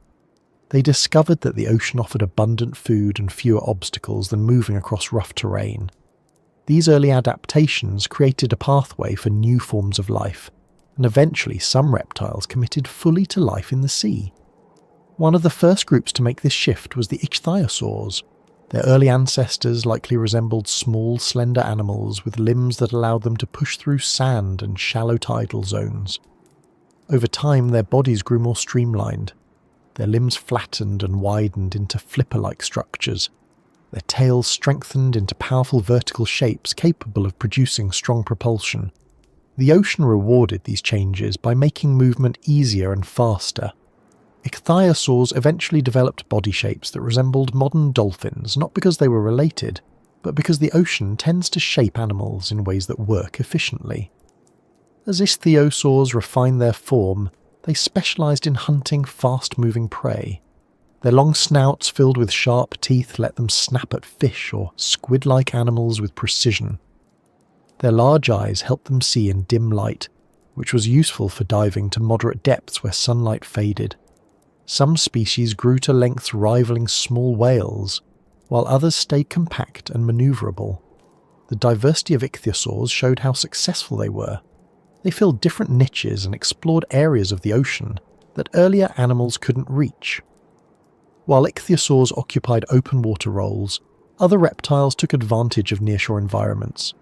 They discovered that the ocean offered abundant food and fewer obstacles than moving across rough terrain. These early adaptations created a pathway for new forms of life, and eventually some reptiles committed fully to life in the sea. One of the first groups to make this shift was the ichthyosaurs. Their early ancestors likely resembled small, slender animals with limbs that allowed them to push through sand and shallow tidal zones. Over time, their bodies grew more streamlined. Their limbs flattened and widened into flipper-like structures. Their tails strengthened into powerful vertical shapes capable of producing strong propulsion. The ocean rewarded these changes by making movement easier and faster. Ichthyosaurs eventually developed body shapes that resembled modern dolphins, not because they were related, but because the ocean tends to shape animals in ways that work efficiently. As ichthyosaurs refined their form, they specialized in hunting fast-moving prey. Their long snouts filled with sharp teeth let them snap at fish or squid-like animals with precision. Their large eyes helped them see in dim light, which was useful for diving to moderate depths where sunlight faded. Some species grew to lengths rivaling small whales, while others stayed compact and maneuverable. The diversity of ichthyosaurs showed how successful they were. They filled different niches and explored areas of the ocean that earlier animals couldn't reach. While ichthyosaurs occupied open water roles, other reptiles took advantage of nearshore environments.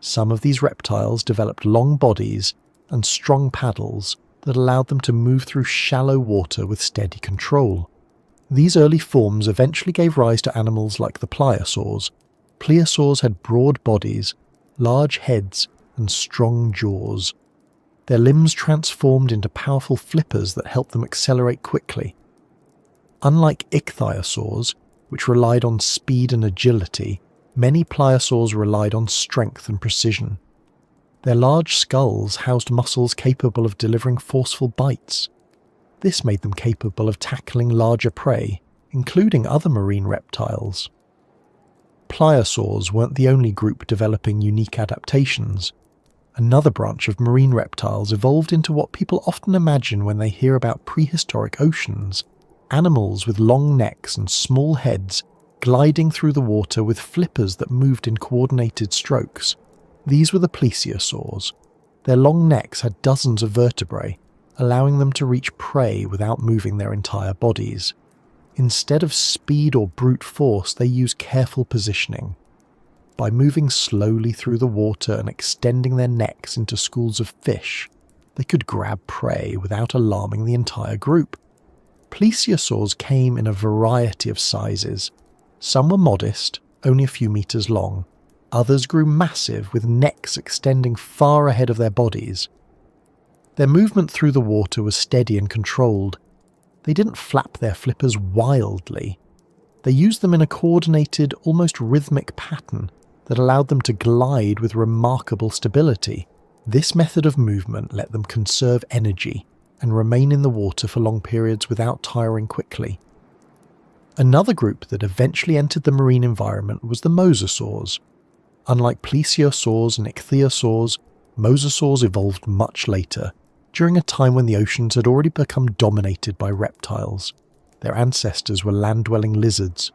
Some of these reptiles developed long bodies and strong paddles that allowed them to move through shallow water with steady control. These early forms eventually gave rise to animals like the pliosaurs. Pliosaurs had broad bodies, large heads, and strong jaws. Their limbs transformed into powerful flippers that helped them accelerate quickly. Unlike ichthyosaurs, which relied on speed and agility, many pliosaurs relied on strength and precision. Their large skulls housed muscles capable of delivering forceful bites. This made them capable of tackling larger prey, including other marine reptiles. Pliosaurs weren't the only group developing unique adaptations. Another branch of marine reptiles evolved into what people often imagine when they hear about prehistoric oceans: animals with long necks and small heads gliding through the water with flippers that moved in coordinated strokes. These were the plesiosaurs. Their long necks had dozens of vertebrae, allowing them to reach prey without moving their entire bodies. Instead of speed or brute force, they used careful positioning. by moving slowly through the water and extending their necks into schools of fish, they could grab prey without alarming the entire group. Plesiosaurs came in a variety of sizes. Some were modest, only a few meters long. Others grew massive, with necks extending far ahead of their bodies. Their movement through the water was steady and controlled. They didn't flap their flippers wildly. They used them in a coordinated, almost rhythmic pattern that allowed them to glide with remarkable stability. This method of movement let them conserve energy and remain in the water for long periods without tiring quickly. Another group that eventually entered the marine environment was the mosasaurs. Unlike plesiosaurs and ichthyosaurs, mosasaurs evolved much later, during a time when the oceans had already become dominated by reptiles. Their ancestors were land-dwelling lizards.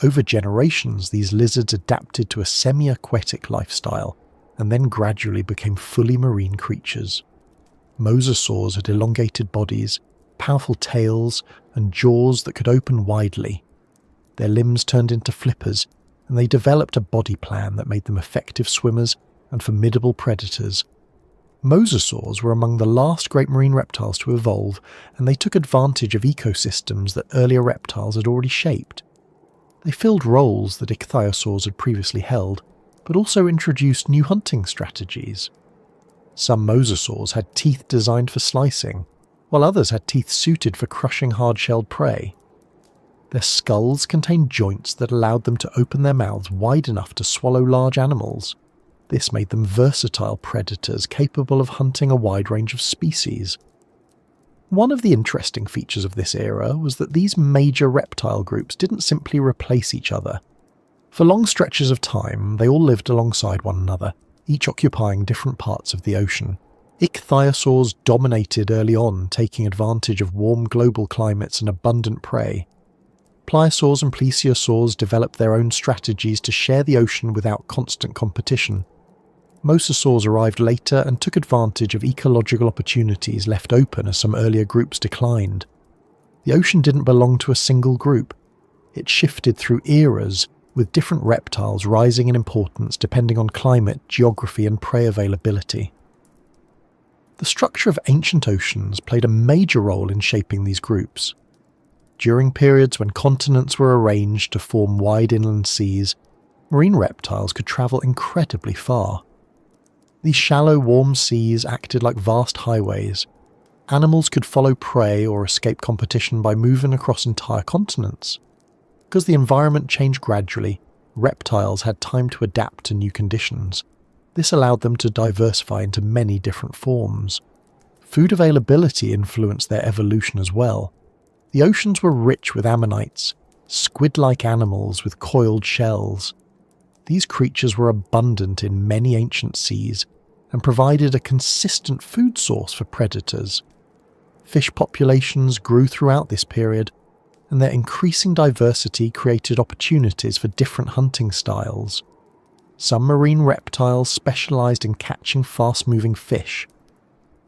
Over generations, these lizards adapted to a semi-aquatic lifestyle and then gradually became fully marine creatures. Mosasaurs had elongated bodies, powerful tails, and jaws that could open widely. Their limbs turned into flippers, and they developed a body plan that made them effective swimmers and formidable predators. Mosasaurs were among the last great marine reptiles to evolve, and they took advantage of ecosystems that earlier reptiles had already shaped. They filled roles that ichthyosaurs had previously held, but also introduced new hunting strategies. Some mosasaurs had teeth designed for slicing, while others had teeth suited for crushing hard-shelled prey. Their skulls contained joints that allowed them to open their mouths wide enough to swallow large animals. This made them versatile predators capable of hunting a wide range of species. One of the interesting features of this era was that these major reptile groups didn't simply replace each other. For long stretches of time, they all lived alongside one another, each occupying different parts of the ocean. Ichthyosaurs dominated early on, taking advantage of warm global climates and abundant prey. Pliosaurs and plesiosaurs developed their own strategies to share the ocean without constant competition. Mosasaurs arrived later and took advantage of ecological opportunities left open as some earlier groups declined. The ocean didn't belong to a single group. It shifted through eras, with different reptiles rising in importance depending on climate, geography, and prey availability. The structure of ancient oceans played a major role in shaping these groups. During periods when continents were arranged to form wide inland seas, marine reptiles could travel incredibly far. These shallow, warm seas acted like vast highways. Animals could follow prey or escape competition by moving across entire continents. Because the environment changed gradually, reptiles had time to adapt to new conditions. This allowed them to diversify into many different forms. Food availability influenced their evolution as well. The oceans were rich with ammonites, squid-like animals with coiled shells. These creatures were abundant in many ancient seas and provided a consistent food source for predators. Fish populations grew throughout this period, and their increasing diversity created opportunities for different hunting styles. Some marine reptiles specialized in catching fast-moving fish.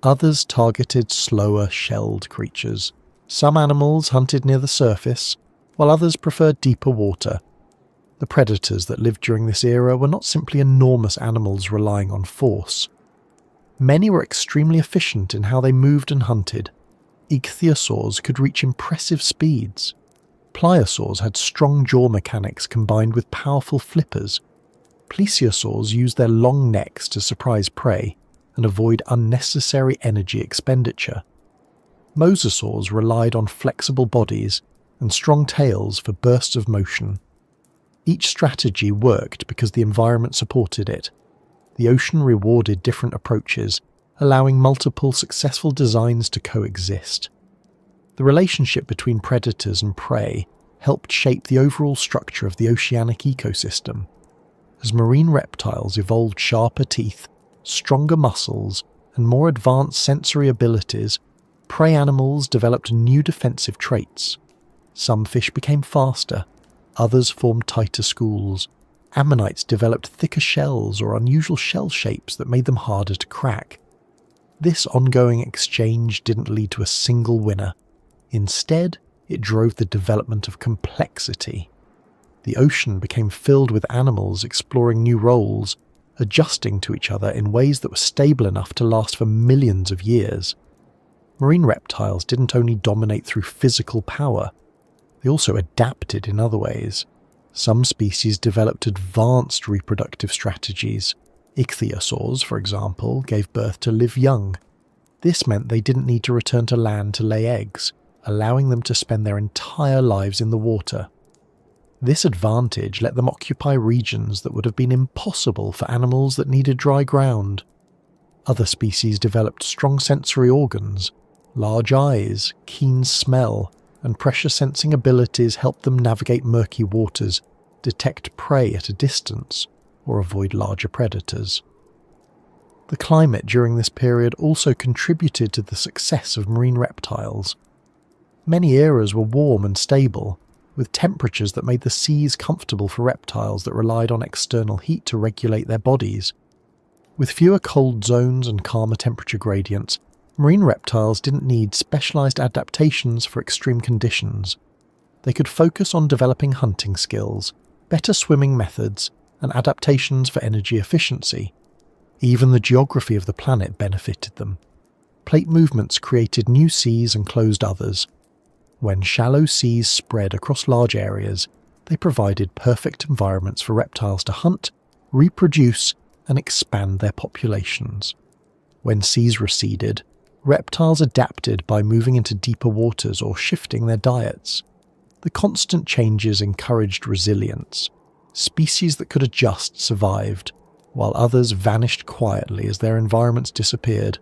Others targeted slower, shelled creatures. Some animals hunted near the surface, while others preferred deeper water. The predators that lived during this era were not simply enormous animals relying on force. Many were extremely efficient in how they moved and hunted. Ichthyosaurs could reach impressive speeds. Pliosaurs had strong jaw mechanics combined with powerful flippers. Plesiosaurs used their long necks to surprise prey and avoid unnecessary energy expenditure. Mosasaurs relied on flexible bodies and strong tails for bursts of motion. Each strategy worked because the environment supported it. The ocean rewarded different approaches, allowing multiple successful designs to coexist. The relationship between predators and prey helped shape the overall structure of the oceanic ecosystem. As marine reptiles evolved sharper teeth, stronger muscles, and more advanced sensory abilities, prey animals developed new defensive traits. Some fish became faster, others formed tighter schools. Ammonites developed thicker shells or unusual shell shapes that made them harder to crack. This ongoing exchange didn't lead to a single winner. Instead, it drove the development of complexity. The ocean became filled with animals exploring new roles, adjusting to each other in ways that were stable enough to last for millions of years. Marine reptiles didn't only dominate through physical power, they also adapted in other ways. Some species developed advanced reproductive strategies. Ichthyosaurs, for example, gave birth to live young. This meant they didn't need to return to land to lay eggs, allowing them to spend their entire lives in the water. This advantage let them occupy regions that would have been impossible for animals that needed dry ground. Other species developed strong sensory organs. Large eyes, keen smell, and pressure-sensing abilities helped them navigate murky waters, detect prey at a distance, or avoid larger predators. The climate during this period also contributed to the success of marine reptiles. Many eras were warm and stable, with temperatures that made the seas comfortable for reptiles that relied on external heat to regulate their bodies. With fewer cold zones and calmer temperature gradients, marine reptiles didn't need specialized adaptations for extreme conditions. They could focus on developing hunting skills, better swimming methods, and adaptations for energy efficiency. Even the geography of the planet benefited them. Plate movements created new seas and closed others. When shallow seas spread across large areas, they provided perfect environments for reptiles to hunt, reproduce, and expand their populations. When seas receded, reptiles adapted by moving into deeper waters or shifting their diets. The constant changes encouraged resilience. Species that could adjust survived, while others vanished quietly as their environments disappeared.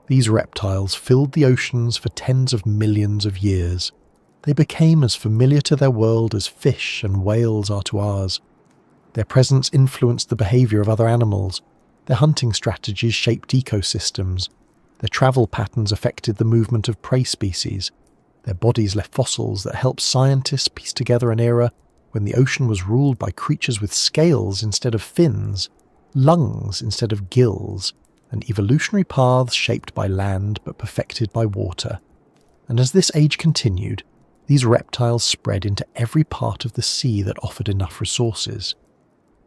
These reptiles filled the oceans for tens of millions of years. They became as familiar to their world as fish and whales are to ours. Their presence influenced the behavior of other animals. Their hunting strategies shaped ecosystems. Their travel patterns affected the movement of prey species. Their bodies left fossils that helped scientists piece together an era when the ocean was ruled by creatures with scales instead of fins, lungs instead of gills, and evolutionary paths shaped by land but perfected by water. And as this age continued, these reptiles spread into every part of the sea that offered enough resources.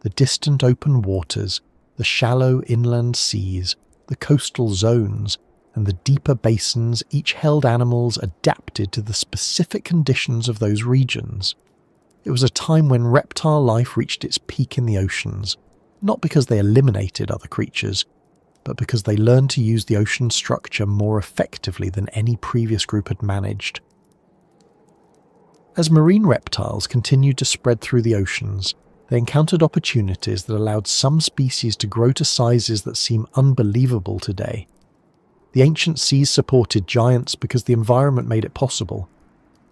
The distant open waters, the shallow inland seas, the coastal zones, and the deeper basins each held animals adapted to the specific conditions of those regions. It was a time when reptile life reached its peak in the oceans, not because they eliminated other creatures, but because they learned to use the ocean structure more effectively than any previous group had managed. As marine reptiles continued to spread through the oceans, they encountered opportunities that allowed some species to grow to sizes that seem unbelievable today. The ancient seas supported giants because the environment made it possible.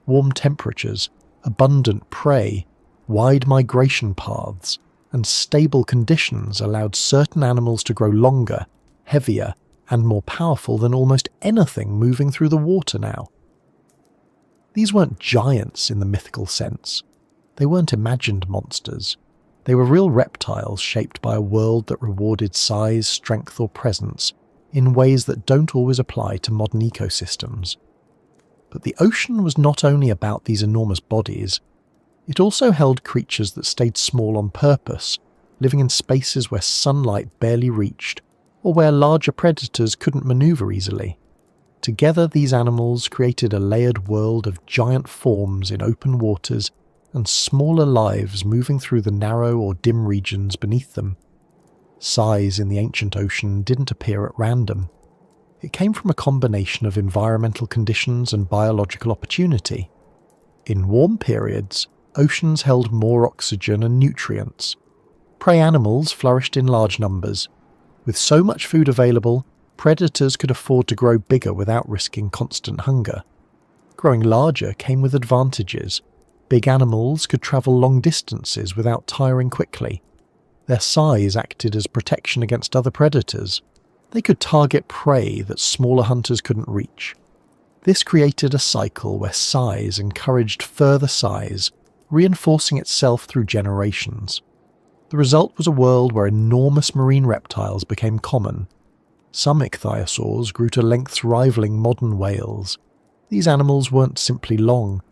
Warm temperatures, abundant prey, wide migration paths, and stable conditions allowed certain animals to grow longer, heavier, and more powerful than almost anything moving through the water now. These weren't giants in the mythical sense. They weren't imagined monsters. They were real reptiles shaped by a world that rewarded size, strength, or presence in ways that don't always apply to modern ecosystems. But the ocean was not only about these enormous bodies, it also held creatures that stayed small on purpose, living in spaces where sunlight barely reached, or where larger predators couldn't maneuver easily. Together, these animals created a layered world of giant forms in open waters and smaller lives moving through the narrow or dim regions beneath them. Size in the ancient ocean didn't appear at random. It came from a combination of environmental conditions and biological opportunity. In warm periods, oceans held more oxygen and nutrients. Prey animals flourished in large numbers. With so much food available, predators could afford to grow bigger without risking constant hunger. Growing larger came with advantages. Big animals could travel long distances without tiring quickly. Their size acted as protection against other predators. They could target prey that smaller hunters couldn't reach. This created a cycle where size encouraged further size, reinforcing itself through generations. The result was a world where enormous marine reptiles became common. Some ichthyosaurs grew to lengths rivaling modern whales. These animals weren't simply long,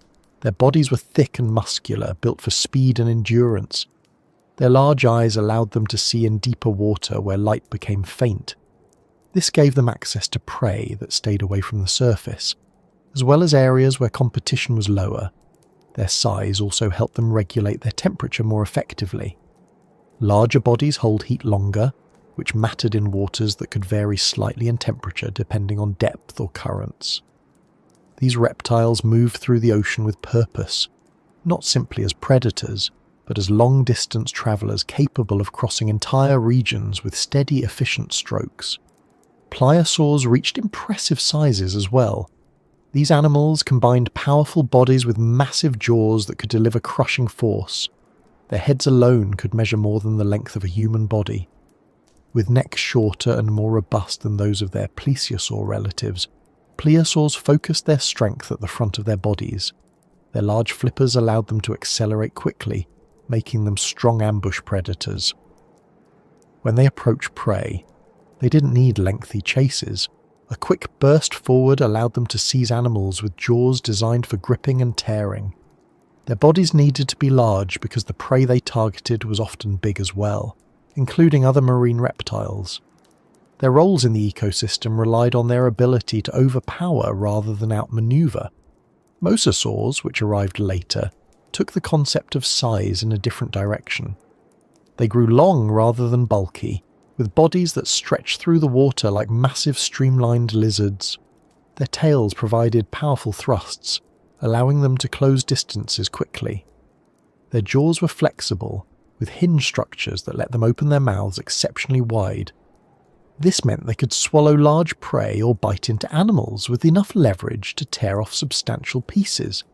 Their bodies were thick and muscular, built for speed and endurance. Their large eyes allowed them to see in deeper water where light became faint. This gave them access to prey that stayed away from the surface, as well as areas where competition was lower. Their size also helped them regulate their temperature more effectively. Larger bodies hold heat longer, which mattered in waters that could vary slightly in temperature depending on depth or currents. These reptiles moved through the ocean with purpose, not simply as predators, but as long-distance travellers capable of crossing entire regions with steady, efficient strokes. Pliosaurs reached impressive sizes as well. These animals combined powerful bodies with massive jaws that could deliver crushing force. Their heads alone could measure more than the length of a human body. With necks shorter and more robust than those of their plesiosaur relatives, pliosaurs focused their strength at the front of their bodies. Their large flippers allowed them to accelerate quickly, making them strong ambush predators. When they approached prey, they didn't need lengthy chases. A quick burst forward allowed them to seize animals with jaws designed for gripping and tearing. Their bodies needed to be large because the prey they targeted was often big as well, including other marine reptiles. Their roles in the ecosystem relied on their ability to overpower rather than outmaneuver. Mosasaurs, which arrived later, took the concept of size in a different direction. They grew long rather than bulky, with bodies that stretched through the water like massive streamlined lizards. Their tails provided powerful thrusts, allowing them to close distances quickly. Their jaws were flexible, with hinge structures that let them open their mouths exceptionally wide. This meant they could swallow large prey or bite into animals with enough leverage to tear off substantial pieces.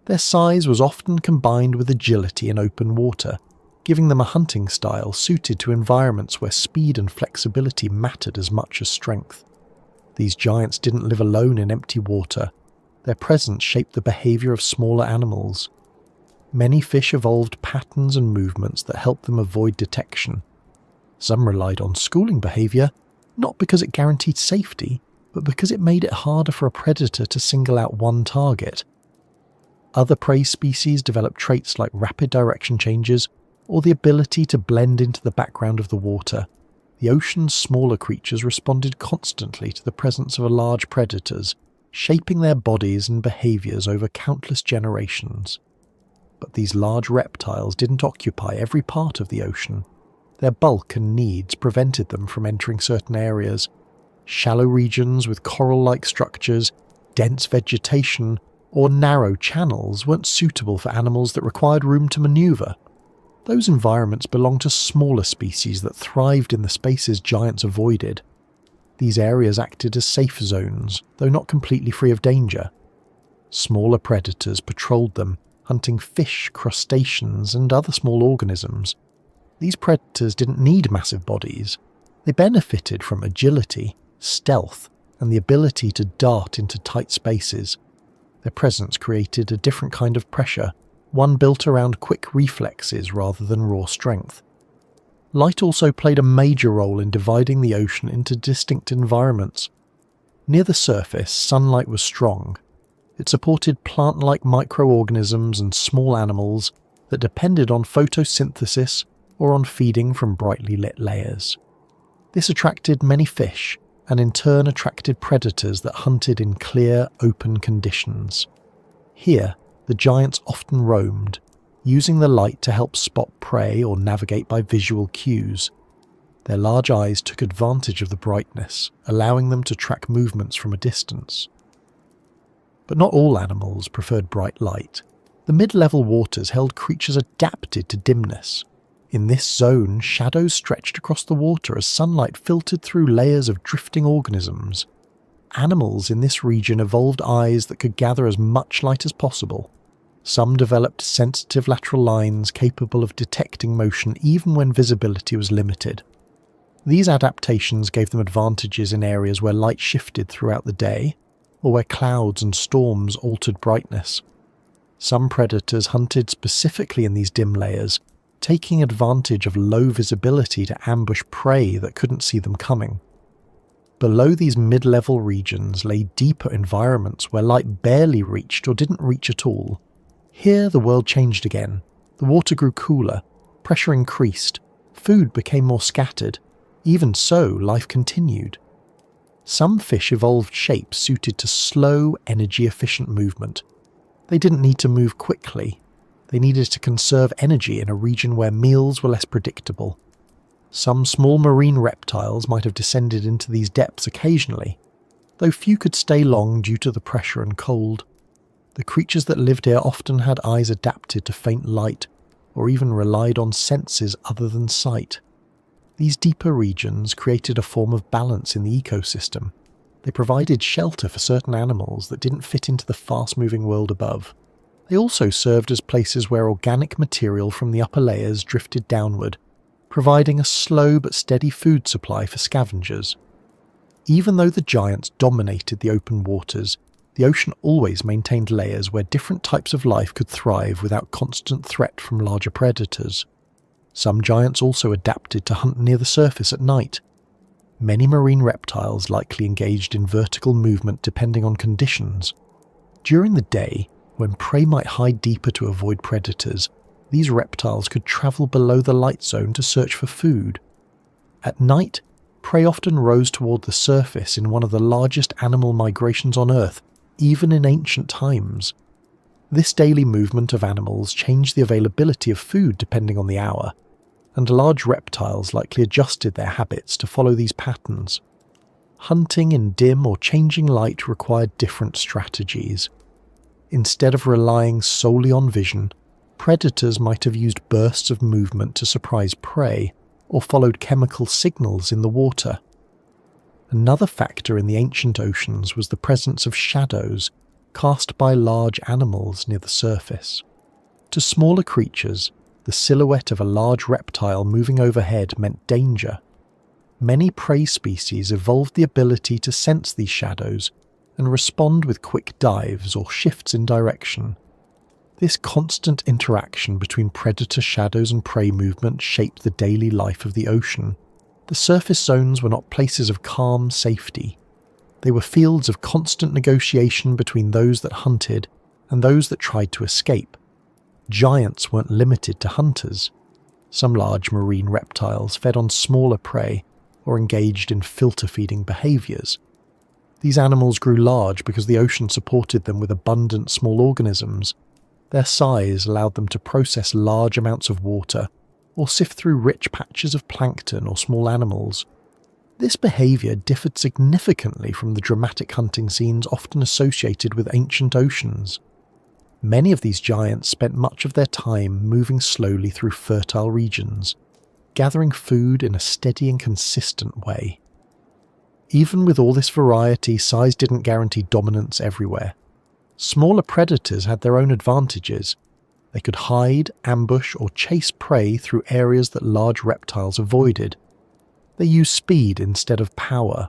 Their size was often combined with agility in open water, giving them a hunting style suited to environments where speed and flexibility mattered as much as strength. These giants didn't live alone in empty water. Their presence shaped the behavior of smaller animals. Many fish evolved patterns and movements that helped them avoid detection. Some relied on schooling behavior, not because it guaranteed safety, but because it made it harder for a predator to single out one target. Other prey species developed traits like rapid direction changes or the ability to blend into the background of the water. The ocean's smaller creatures responded constantly to the presence of large predators, shaping their bodies and behaviours over countless generations. But these large reptiles didn't occupy every part of the ocean. Their bulk and needs prevented them from entering certain areas. Shallow regions with coral-like structures, dense vegetation, or narrow channels weren't suitable for animals that required room to manoeuvre. Those environments belonged to smaller species that thrived in the spaces giants avoided. These areas acted as safe zones, though not completely free of danger. Smaller predators patrolled them, hunting fish, crustaceans, and other small organisms. These predators didn't need massive bodies. They benefited from agility, stealth, and the ability to dart into tight spaces. Their presence created a different kind of pressure, one built around quick reflexes rather than raw strength. Light also played a major role in dividing the ocean into distinct environments. Near the surface, sunlight was strong. It supported plant-like microorganisms and small animals that depended on photosynthesis or on feeding from brightly lit layers. This attracted many fish, and in turn attracted predators that hunted in clear, open conditions. Here, the giants often roamed, using the light to help spot prey or navigate by visual cues. Their large eyes took advantage of the brightness, allowing them to track movements from a distance. But not all animals preferred bright light. The mid-level waters held creatures adapted to dimness. In this zone, shadows stretched across the water as sunlight filtered through layers of drifting organisms. Animals in this region evolved eyes that could gather as much light as possible. Some developed sensitive lateral lines capable of detecting motion even when visibility was limited. These adaptations gave them advantages in areas where light shifted throughout the day, or where clouds and storms altered brightness. Some predators hunted specifically in these dim layers, taking advantage of low visibility to ambush prey that couldn't see them coming. Below these mid-level regions lay deeper environments where light barely reached or didn't reach at all. Here the world changed again. The water grew cooler, pressure increased, food became more scattered. Even so, life continued. Some fish evolved shapes suited to slow, energy-efficient movement. They didn't need to move quickly. They needed to conserve energy in a region where meals were less predictable. Some small marine reptiles might have descended into these depths occasionally, though few could stay long due to the pressure and cold. The creatures that lived here often had eyes adapted to faint light, or even relied on senses other than sight. These deeper regions created a form of balance in the ecosystem. They provided shelter for certain animals that didn't fit into the fast-moving world above. They also served as places where organic material from the upper layers drifted downward, providing a slow but steady food supply for scavengers. Even though the giants dominated the open waters, the ocean always maintained layers where different types of life could thrive without constant threat from larger predators. Some giants also adapted to hunt near the surface at night. Many marine reptiles likely engaged in vertical movement depending on conditions. During the day, when prey might hide deeper to avoid predators, these reptiles could travel below the light zone to search for food. At night, prey often rose toward the surface in one of the largest animal migrations on Earth, even in ancient times. This daily movement of animals changed the availability of food depending on the hour, and large reptiles likely adjusted their habits to follow these patterns. Hunting in dim or changing light required different strategies. Instead of relying solely on vision, predators might have used bursts of movement to surprise prey, or followed chemical signals in the water. Another factor in the ancient oceans was the presence of shadows cast by large animals near the surface. To smaller creatures, the silhouette of a large reptile moving overhead meant danger. Many prey species evolved the ability to sense these shadows and respond with quick dives or shifts in direction. This constant interaction between predator shadows and prey movement shaped the daily life of the ocean. The surface zones were not places of calm safety. They were fields of constant negotiation between those that hunted and those that tried to escape. Giants weren't limited to hunters. Some large marine reptiles fed on smaller prey or engaged in filter-feeding behaviours. These animals grew large because the ocean supported them with abundant small organisms. Their size allowed them to process large amounts of water or sift through rich patches of plankton or small animals. This behaviour differed significantly from the dramatic hunting scenes often associated with ancient oceans. Many of these giants spent much of their time moving slowly through fertile regions, gathering food in a steady and consistent way. Even with all this variety, size didn't guarantee dominance everywhere. Smaller predators had their own advantages. They could hide, ambush, or chase prey through areas that large reptiles avoided. They used speed instead of power.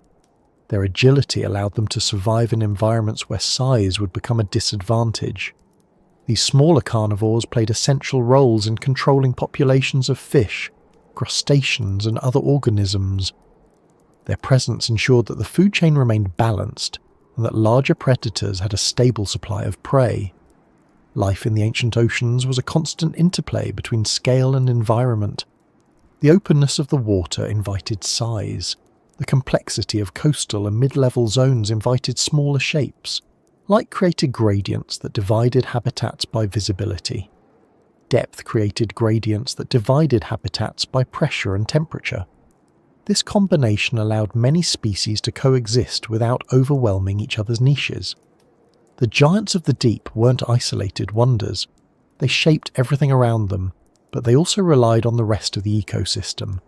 Their agility allowed them to survive in environments where size would become a disadvantage. These smaller carnivores played essential roles in controlling populations of fish, crustaceans, and other organisms. Their presence ensured that the food chain remained balanced and that larger predators had a stable supply of prey. Life in the ancient oceans was a constant interplay between scale and environment. The openness of the water invited size. The complexity of coastal and mid-level zones invited smaller shapes. Light created gradients that divided habitats by visibility. Depth created gradients that divided habitats by pressure and temperature. This combination allowed many species to coexist without overwhelming each other's niches. The giants of the deep weren't isolated wonders. They shaped everything around them, but they also relied on the rest of the ecosystem.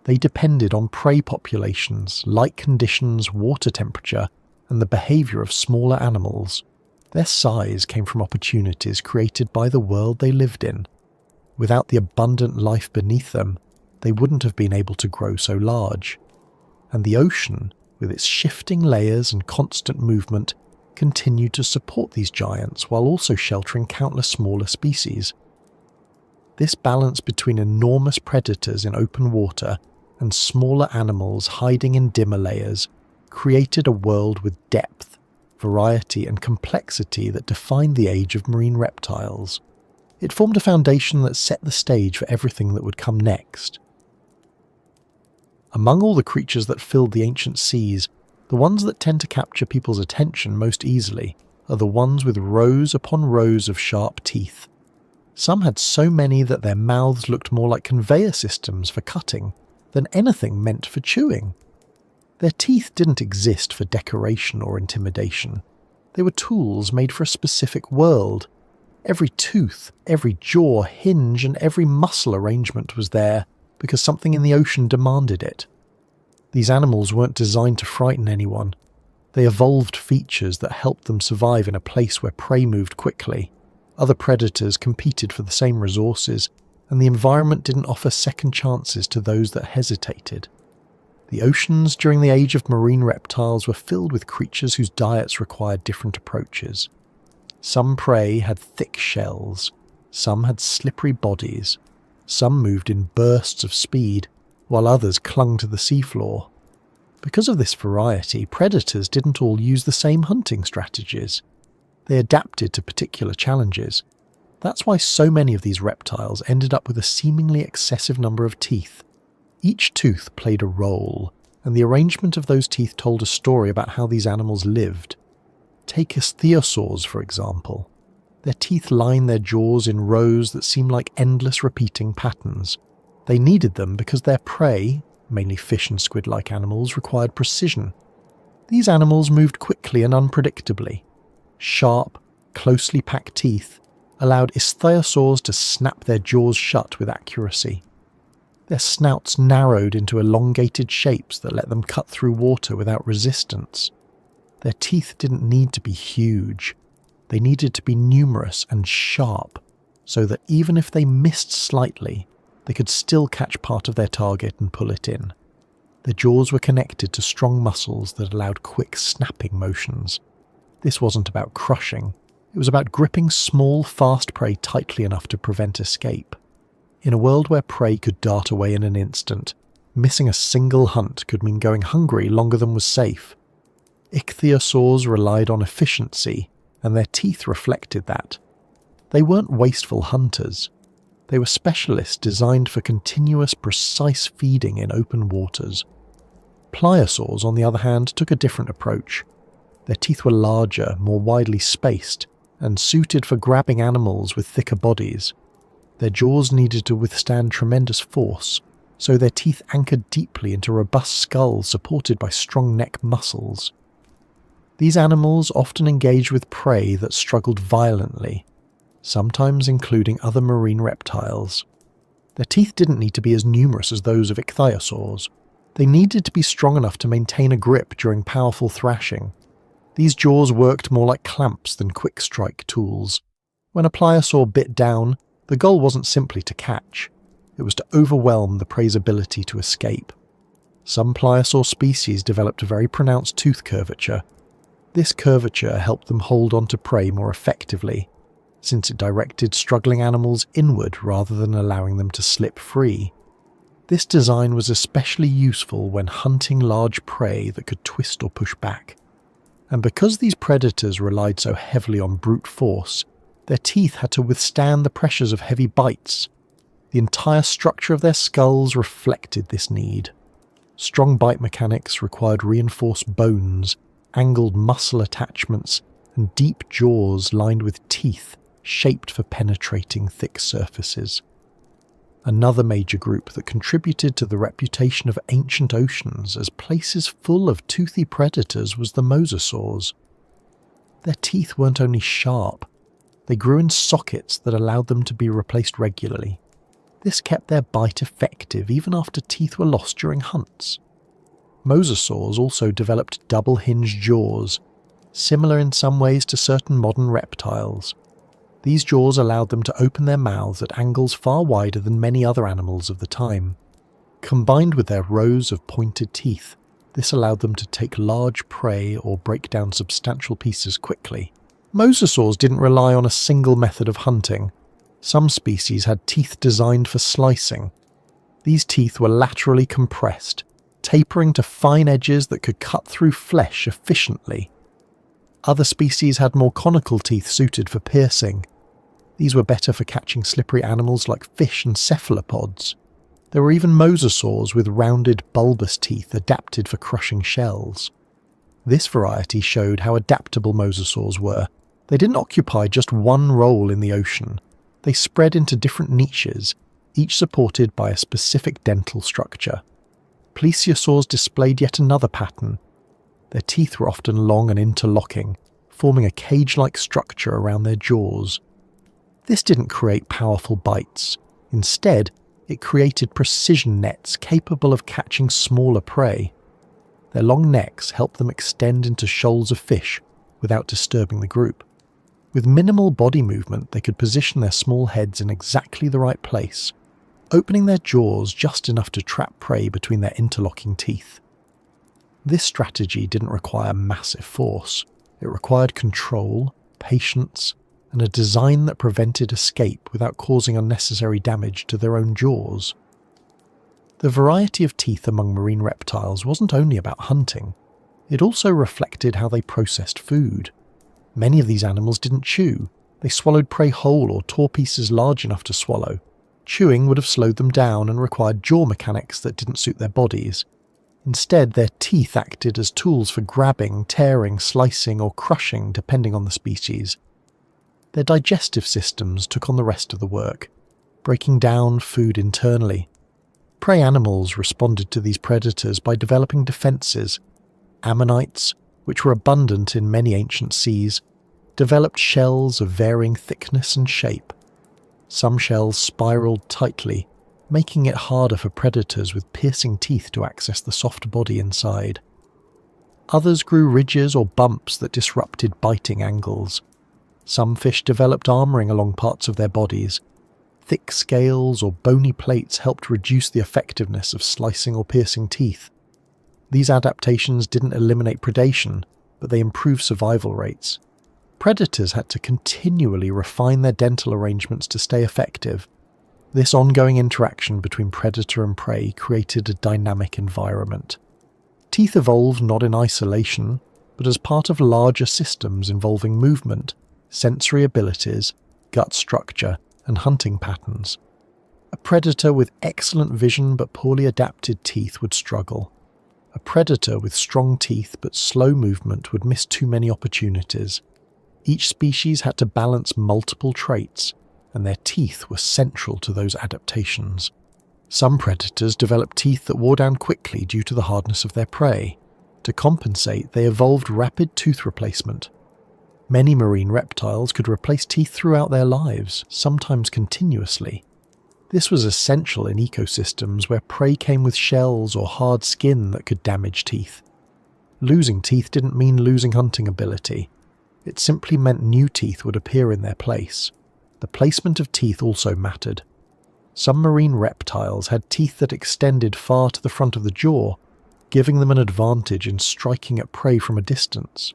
They depended on prey populations, light conditions, water temperature, and the behaviour of smaller animals. Their size came from opportunities created by the world they lived in. Without the abundant life beneath them, they wouldn't have been able to grow so large. And the ocean, with its shifting layers and constant movement, continued to support these giants while also sheltering countless smaller species. This balance between enormous predators in open water and smaller animals hiding in dimmer layers created a world with depth, variety and complexity that defined the age of marine reptiles. It formed a foundation that set the stage for everything that would come next. Among all the creatures that filled the ancient seas, the ones that tend to capture people's attention most easily are the ones with rows upon rows of sharp teeth. Some had so many that their mouths looked more like conveyor systems for cutting than anything meant for chewing. Their teeth didn't exist for decoration or intimidation. They were tools made for a specific world. Every tooth, every jaw, hinge, and every muscle arrangement was there because something in the ocean demanded it. These animals weren't designed to frighten anyone. They evolved features that helped them survive in a place where prey moved quickly. Other predators competed for the same resources, and the environment didn't offer second chances to those that hesitated. The oceans during the age of marine reptiles were filled with creatures whose diets required different approaches. Some prey had thick shells, some had slippery bodies, some moved in bursts of speed, while others clung to the seafloor. Because of this variety, predators didn't all use the same hunting strategies. They adapted to particular challenges. That's why so many of these reptiles ended up with a seemingly excessive number of teeth. Each tooth played a role, and the arrangement of those teeth told a story about how these animals lived. Take ichthyosaurs, for example. Their teeth line their jaws in rows that seem like endless repeating patterns. They needed them because their prey, mainly fish and squid-like animals, required precision. These animals moved quickly and unpredictably. Sharp, closely packed teeth allowed ichthyosaurs to snap their jaws shut with accuracy. Their snouts narrowed into elongated shapes that let them cut through water without resistance. Their teeth didn't need to be huge. They needed to be numerous and sharp, so that even if they missed slightly, they could still catch part of their target and pull it in. Their jaws were connected to strong muscles that allowed quick snapping motions. This wasn't about crushing. It was about gripping small, fast prey tightly enough to prevent escape. In a world where prey could dart away in an instant, missing a single hunt could mean going hungry longer than was safe. Ichthyosaurs relied on efficiency, and their teeth reflected that. They weren't wasteful hunters. They were specialists designed for continuous, precise feeding in open waters. Pliosaurs, on the other hand, took a different approach. Their teeth were larger, more widely spaced, and suited for grabbing animals with thicker bodies. Their jaws needed to withstand tremendous force, so their teeth anchored deeply into robust skulls supported by strong neck muscles. These animals often engaged with prey that struggled violently, sometimes including other marine reptiles. Their teeth didn't need to be as numerous as those of ichthyosaurs. They needed to be strong enough to maintain a grip during powerful thrashing. These jaws worked more like clamps than quick-strike tools. When a pliosaur bit down, the goal wasn't simply to catch. It was to overwhelm the prey's ability to escape. Some pliosaur species developed a very pronounced tooth curvature. This curvature helped them hold on to prey more effectively, since it directed struggling animals inward rather than allowing them to slip free. This design was especially useful when hunting large prey that could twist or push back. And because these predators relied so heavily on brute force, their teeth had to withstand the pressures of heavy bites. The entire structure of their skulls reflected this need. Strong bite mechanics required reinforced bones, angled muscle attachments, and deep jaws lined with teeth shaped for penetrating thick surfaces. Another major group that contributed to the reputation of ancient oceans as places full of toothy predators was the mosasaurs. Their teeth weren't only sharp, they grew in sockets that allowed them to be replaced regularly. This kept their bite effective even after teeth were lost during hunts. Mosasaurs also developed double-hinged jaws, similar in some ways to certain modern reptiles. These jaws allowed them to open their mouths at angles far wider than many other animals of the time. Combined with their rows of pointed teeth, this allowed them to take large prey or break down substantial pieces quickly. Mosasaurs didn't rely on a single method of hunting. Some species had teeth designed for slicing. These teeth were laterally compressed, tapering to fine edges that could cut through flesh efficiently. Other species had more conical teeth suited for piercing. These were better for catching slippery animals like fish and cephalopods. There were even mosasaurs with rounded, bulbous teeth adapted for crushing shells. This variety showed how adaptable mosasaurs were. They didn't occupy just one role in the ocean. They spread into different niches, each supported by a specific dental structure. Plesiosaurs displayed yet another pattern. Their teeth were often long and interlocking, forming a cage-like structure around their jaws. This didn't create powerful bites. Instead, it created precision nets capable of catching smaller prey. Their long necks helped them extend into shoals of fish without disturbing the group. With minimal body movement, they could position their small heads in exactly the right place, opening their jaws just enough to trap prey between their interlocking teeth. This strategy didn't require massive force. It required control, patience, and a design that prevented escape without causing unnecessary damage to their own jaws. The variety of teeth among marine reptiles wasn't only about hunting. It also reflected how they processed food. Many of these animals didn't chew. They swallowed prey whole or tore pieces large enough to swallow. Chewing would have slowed them down and required jaw mechanics that didn't suit their bodies. Instead, their teeth acted as tools for grabbing, tearing, slicing, or crushing, depending on the species. Their digestive systems took on the rest of the work, breaking down food internally. Prey animals responded to these predators by developing defences. Ammonites, which were abundant in many ancient seas, developed shells of varying thickness and shape. Some shells spiraled tightly, making it harder for predators with piercing teeth to access the soft body inside. Others grew ridges or bumps that disrupted biting angles. Some fish developed armouring along parts of their bodies. Thick scales or bony plates helped reduce the effectiveness of slicing or piercing teeth. These adaptations didn't eliminate predation, but they improved survival rates. Predators had to continually refine their dental arrangements to stay effective. This ongoing interaction between predator and prey created a dynamic environment. Teeth evolved not in isolation, but as part of larger systems involving movement, sensory abilities, gut structure, and hunting patterns. A predator with excellent vision but poorly adapted teeth would struggle. A predator with strong teeth but slow movement would miss too many opportunities. Each species had to balance multiple traits, and their teeth were central to those adaptations. Some predators developed teeth that wore down quickly due to the hardness of their prey. To compensate, they evolved rapid tooth replacement. Many marine reptiles could replace teeth throughout their lives, sometimes continuously. This was essential in ecosystems where prey came with shells or hard skin that could damage teeth. Losing teeth didn't mean losing hunting ability. It simply meant new teeth would appear in their place. The placement of teeth also mattered. Some marine reptiles had teeth that extended far to the front of the jaw, giving them an advantage in striking at prey from a distance.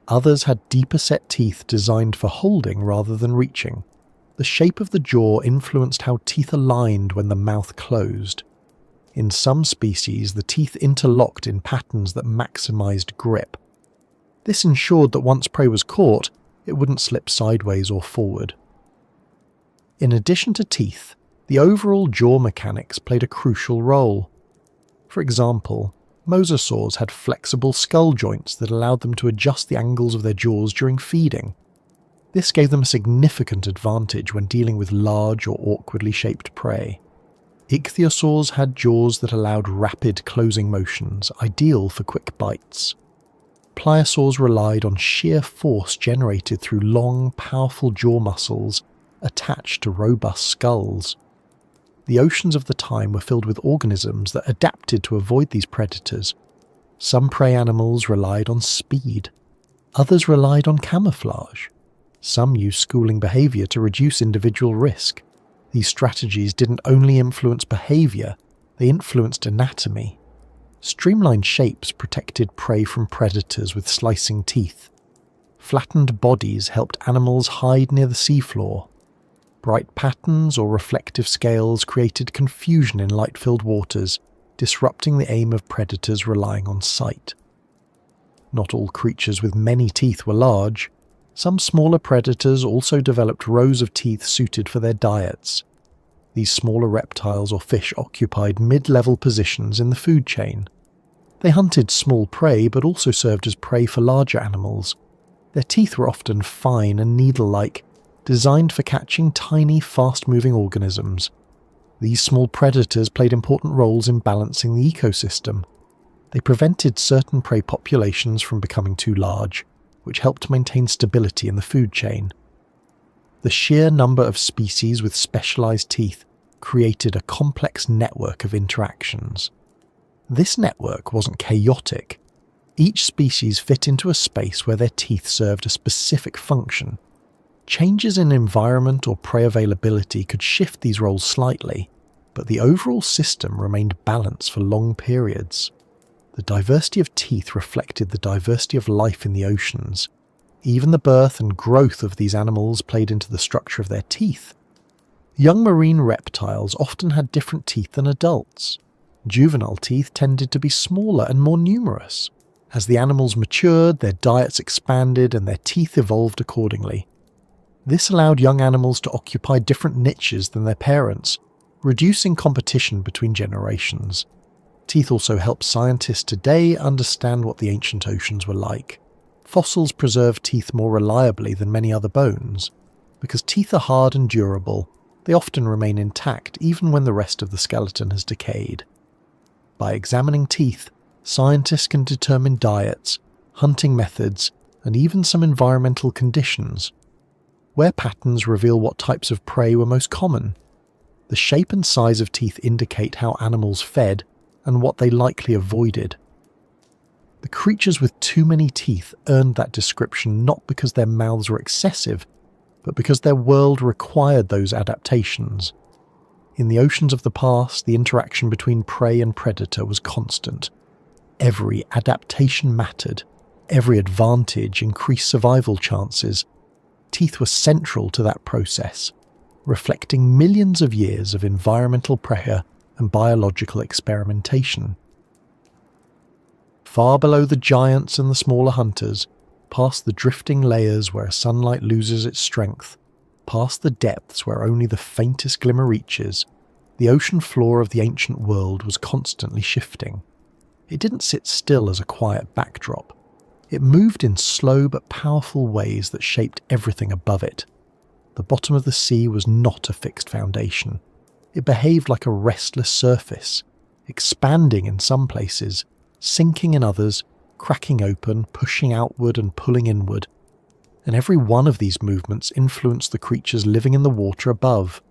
Others had deeper set teeth designed for holding rather than reaching. The shape of the jaw influenced how teeth aligned when the mouth closed. In some species, the teeth interlocked in patterns that maximized grip. This ensured that once prey was caught, it wouldn't slip sideways or forward. In addition to teeth, the overall jaw mechanics played a crucial role. For example, mosasaurs had flexible skull joints that allowed them to adjust the angles of their jaws during feeding. This gave them a significant advantage when dealing with large or awkwardly shaped prey. Ichthyosaurs had jaws that allowed rapid closing motions, ideal for quick bites. Pliosaurs relied on sheer force generated through long, powerful jaw muscles attached to robust skulls. The oceans of the time were filled with organisms that adapted to avoid these predators. Some prey animals relied on speed. Others relied on camouflage. Some used schooling behavior to reduce individual risk. These strategies didn't only influence behavior, they influenced anatomy. Streamlined shapes protected prey from predators with slicing teeth. Flattened bodies helped animals hide near the seafloor. Bright patterns or reflective scales created confusion in light-filled waters, disrupting the aim of predators relying on sight. Not all creatures with many teeth were large. Some smaller predators also developed rows of teeth suited for their diets. These smaller reptiles or fish occupied mid-level positions in the food chain. They hunted small prey but also served as prey for larger animals. Their teeth were often fine and needle-like, designed for catching tiny, fast-moving organisms. These small predators played important roles in balancing the ecosystem. They prevented certain prey populations from becoming too large, which helped maintain stability in the food chain. The sheer number of species with specialized teeth created a complex network of interactions. This network wasn't chaotic. Each species fit into a space where their teeth served a specific function. Changes in environment or prey availability could shift these roles slightly, but the overall system remained balanced for long periods. The diversity of teeth reflected the diversity of life in the oceans. Even the birth and growth of these animals played into the structure of their teeth. Young marine reptiles often had different teeth than adults. Juvenile teeth tended to be smaller and more numerous. As the animals matured, their diets expanded and their teeth evolved accordingly. This allowed young animals to occupy different niches than their parents, reducing competition between generations. Teeth also help scientists today understand what the ancient oceans were like. Fossils preserve teeth more reliably than many other bones. Because teeth are hard and durable, they often remain intact even when the rest of the skeleton has decayed. By examining teeth, scientists can determine diets, hunting methods, and even some environmental conditions. Wear patterns reveal what types of prey were most common. The shape and size of teeth indicate how animals fed and what they likely avoided. The creatures with too many teeth earned that description not because their mouths were excessive, but because their world required those adaptations. In the oceans of the past, the interaction between prey and predator was constant. Every adaptation mattered. Every advantage increased survival chances. Teeth were central to that process, reflecting millions of years of environmental pressure and biological experimentation. Far below the giants and the smaller hunters, past the drifting layers where sunlight loses its strength, past the depths where only the faintest glimmer reaches, the ocean floor of the ancient world was constantly shifting. It didn't sit still as a quiet backdrop. It moved in slow but powerful ways that shaped everything above it. The bottom of the sea was not a fixed foundation. It behaved like a restless surface, expanding in some places, sinking in others, cracking open, pushing outward and pulling inward. And every one of these movements influenced the creatures living in the water above.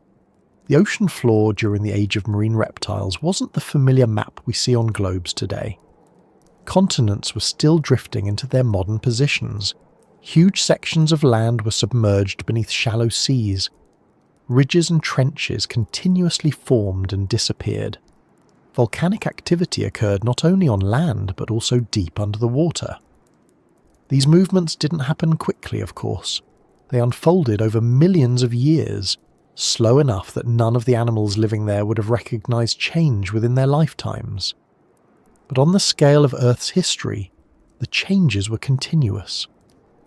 The ocean floor during the age of marine reptiles wasn't the familiar map we see on globes today. Continents were still drifting into their modern positions. Huge sections of land were submerged beneath shallow seas. Ridges and trenches continuously formed and disappeared. Volcanic activity occurred not only on land but also deep under the water. These movements didn't happen quickly, of course. They unfolded over millions of years, slow enough that none of the animals living there would have recognized change within their lifetimes. But on the scale of Earth's history, the changes were continuous.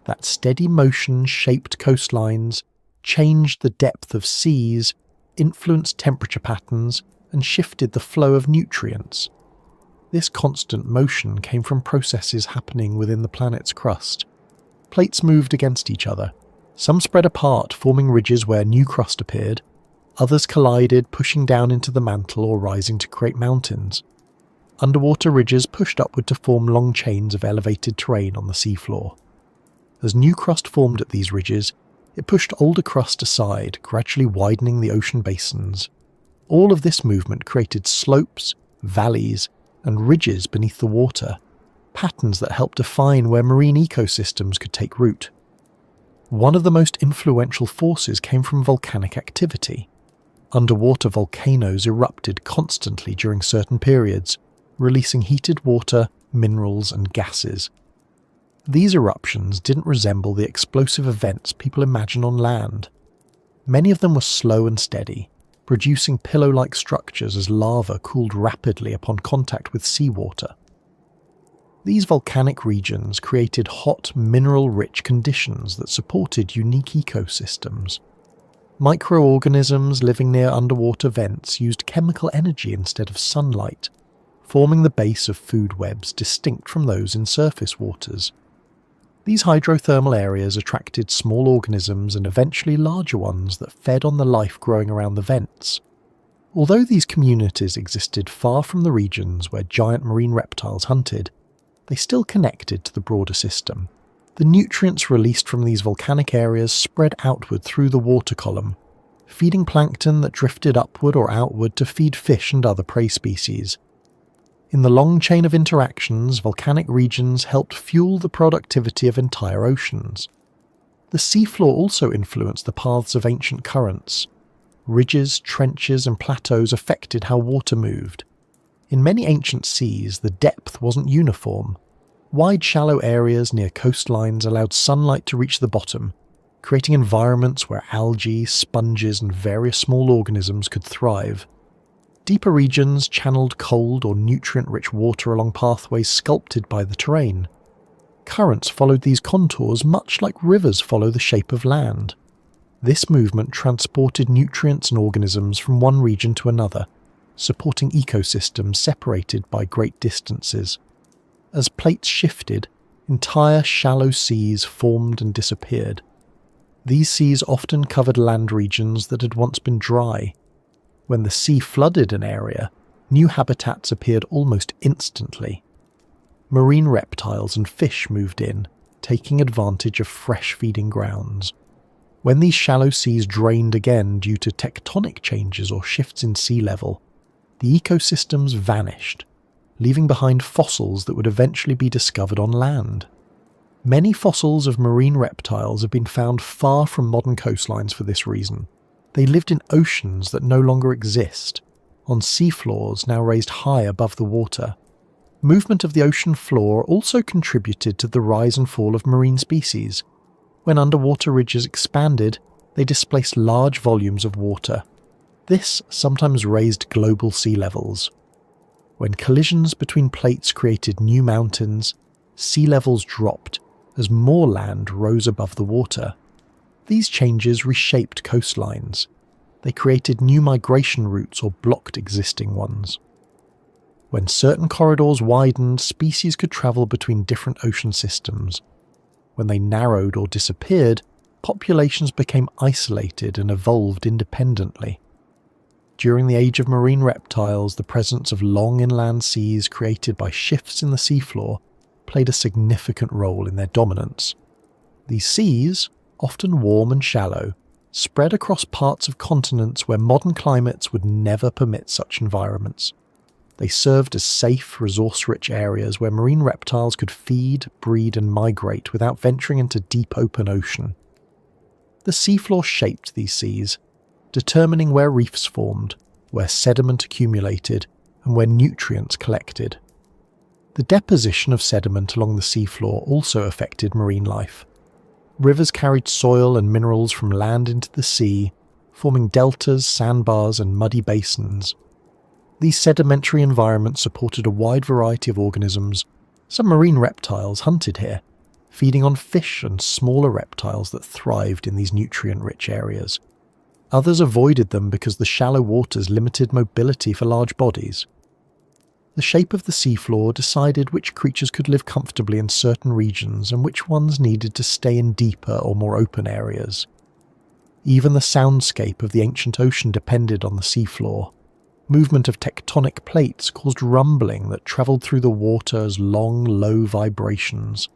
That steady motion shaped coastlines, changed the depth of seas, influenced temperature patterns, and shifted the flow of nutrients. This constant motion came from processes happening within the planet's crust. Plates moved against each other. Some spread apart, forming ridges where new crust appeared. Others collided, pushing down into the mantle or rising to create mountains. Underwater ridges pushed upward to form long chains of elevated terrain on the seafloor. As new crust formed at these ridges, it pushed older crust aside, gradually widening the ocean basins. All of this movement created slopes, valleys, and ridges beneath the water, patterns that helped define where marine ecosystems could take root. One of the most influential forces came from volcanic activity. Underwater volcanoes erupted constantly during certain periods, releasing heated water, minerals, and gases. These eruptions didn't resemble the explosive events people imagine on land. Many of them were slow and steady, producing pillow-like structures as lava cooled rapidly upon contact with seawater. These volcanic regions created hot, mineral-rich conditions that supported unique ecosystems. Microorganisms living near underwater vents used chemical energy instead of sunlight, forming the base of food webs distinct from those in surface waters. These hydrothermal areas attracted small organisms and eventually larger ones that fed on the life growing around the vents. Although these communities existed far from the regions where giant marine reptiles hunted, they still connected to the broader system. The nutrients released from these volcanic areas spread outward through the water column, feeding plankton that drifted upward or outward to feed fish and other prey species. In the long chain of interactions, volcanic regions helped fuel the productivity of entire oceans. The seafloor also influenced the paths of ancient currents. Ridges, trenches, and plateaus affected how water moved. In many ancient seas, the depth wasn't uniform. Wide, shallow areas near coastlines allowed sunlight to reach the bottom, creating environments where algae, sponges, and various small organisms could thrive. Deeper regions channeled cold or nutrient-rich water along pathways sculpted by the terrain. Currents followed these contours much like rivers follow the shape of land. This movement transported nutrients and organisms from one region to another, supporting ecosystems separated by great distances. As plates shifted, entire shallow seas formed and disappeared. These seas often covered land regions that had once been dry. When the sea flooded an area, new habitats appeared almost instantly. Marine reptiles and fish moved in, taking advantage of fresh feeding grounds. When these shallow seas drained again due to tectonic changes or shifts in sea level, the ecosystems vanished, leaving behind fossils that would eventually be discovered on land. Many fossils of marine reptiles have been found far from modern coastlines for this reason. They lived in oceans that no longer exist, on seafloors now raised high above the water. Movement of the ocean floor also contributed to the rise and fall of marine species. When underwater ridges expanded, they displaced large volumes of water. This sometimes raised global sea levels. When collisions between plates created new mountains, sea levels dropped as more land rose above the water. These changes reshaped coastlines. They created new migration routes or blocked existing ones. When certain corridors widened, species could travel between different ocean systems. When they narrowed or disappeared, populations became isolated and evolved independently. During the age of marine reptiles, the presence of long inland seas created by shifts in the seafloor played a significant role in their dominance. These seas, often warm and shallow, spread across parts of continents where modern climates would never permit such environments. They served as safe, resource-rich areas where marine reptiles could feed, breed, and migrate without venturing into deep open ocean. The seafloor shaped these seas, determining where reefs formed, where sediment accumulated, and where nutrients collected. The deposition of sediment along the seafloor also affected marine life. Rivers carried soil and minerals from land into the sea, forming deltas, sandbars, and muddy basins. These sedimentary environments supported a wide variety of organisms. Some marine reptiles hunted here, feeding on fish and smaller reptiles that thrived in these nutrient-rich areas. Others avoided them because the shallow waters limited mobility for large bodies. The shape of the seafloor decided which creatures could live comfortably in certain regions and which ones needed to stay in deeper or more open areas. Even the soundscape of the ancient ocean depended on the seafloor. Movement of tectonic plates caused rumbling that travelled through the water as long, low vibrations.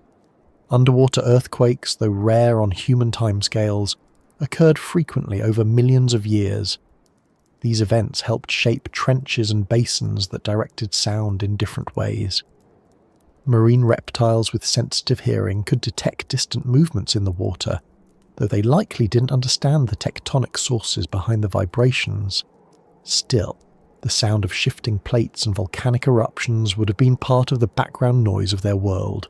Underwater earthquakes, though rare on human timescales, occurred frequently over millions of years. These events helped shape trenches and basins that directed sound in different ways. Marine reptiles with sensitive hearing could detect distant movements in the water, though they likely didn't understand the tectonic sources behind the vibrations. Still, the sound of shifting plates and volcanic eruptions would have been part of the background noise of their world.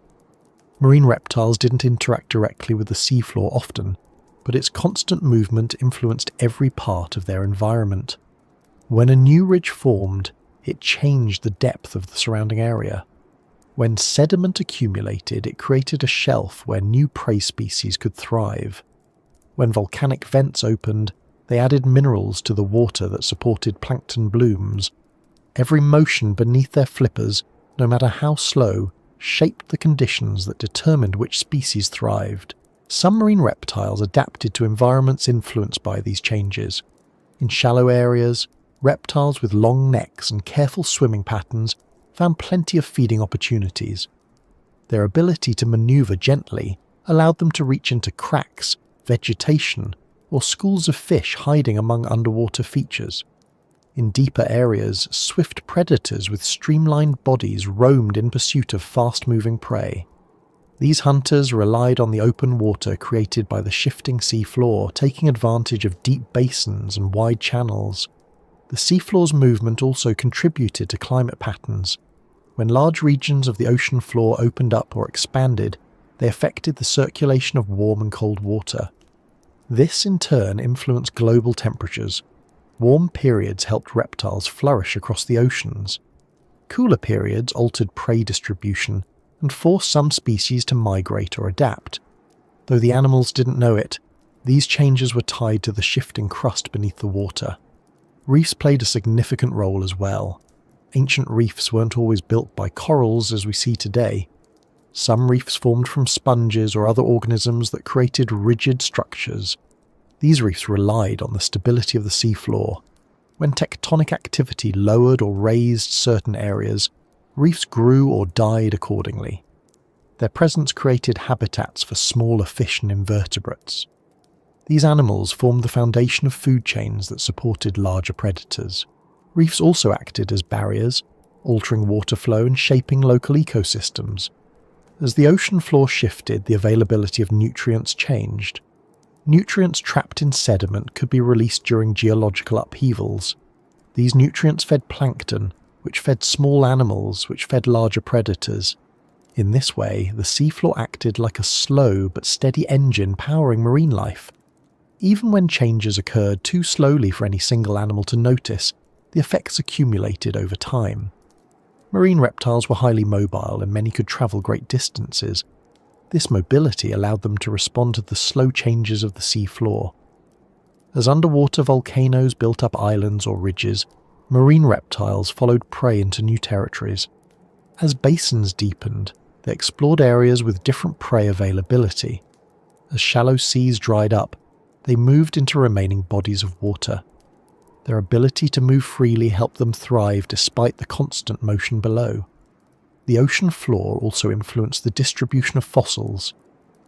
Marine reptiles didn't interact directly with the seafloor often, but its constant movement influenced every part of their environment. When a new ridge formed, it changed the depth of the surrounding area. When sediment accumulated, it created a shelf where new prey species could thrive. When volcanic vents opened, they added minerals to the water that supported plankton blooms. Every motion beneath their flippers, no matter how slow, shaped the conditions that determined which species thrived. Some marine reptiles adapted to environments influenced by these changes. In shallow areas, reptiles with long necks and careful swimming patterns found plenty of feeding opportunities. Their ability to maneuver gently allowed them to reach into cracks, vegetation, or schools of fish hiding among underwater features. In deeper areas, swift predators with streamlined bodies roamed in pursuit of fast-moving prey. These hunters relied on the open water created by the shifting seafloor, taking advantage of deep basins and wide channels. The seafloor's movement also contributed to climate patterns. When large regions of the ocean floor opened up or expanded, they affected the circulation of warm and cold water. This in turn influenced global temperatures. Warm periods helped reptiles flourish across the oceans. Cooler periods altered prey distribution and forced some species to migrate or adapt. Though the animals didn't know it, these changes were tied to the shifting crust beneath the water. Reefs played a significant role as well. Ancient reefs weren't always built by corals as we see today. Some reefs formed from sponges or other organisms that created rigid structures. These reefs relied on the stability of the seafloor. When tectonic activity lowered or raised certain areas, reefs grew or died accordingly. Their presence created habitats for smaller fish and invertebrates. These animals formed the foundation of food chains that supported larger predators. Reefs also acted as barriers, altering water flow and shaping local ecosystems. As the ocean floor shifted, the availability of nutrients changed. Nutrients trapped in sediment could be released during geological upheavals. These nutrients fed plankton, which fed small animals, which fed larger predators. In this way, the seafloor acted like a slow but steady engine powering marine life. Even when changes occurred too slowly for any single animal to notice, the effects accumulated over time. Marine reptiles were highly mobile and many could travel great distances. This mobility allowed them to respond to the slow changes of the seafloor. As underwater volcanoes built up islands or ridges, marine reptiles followed prey into new territories. As basins deepened, they explored areas with different prey availability. As shallow seas dried up, they moved into remaining bodies of water. Their ability to move freely helped them thrive despite the constant motion below. The ocean floor also influenced the distribution of fossils.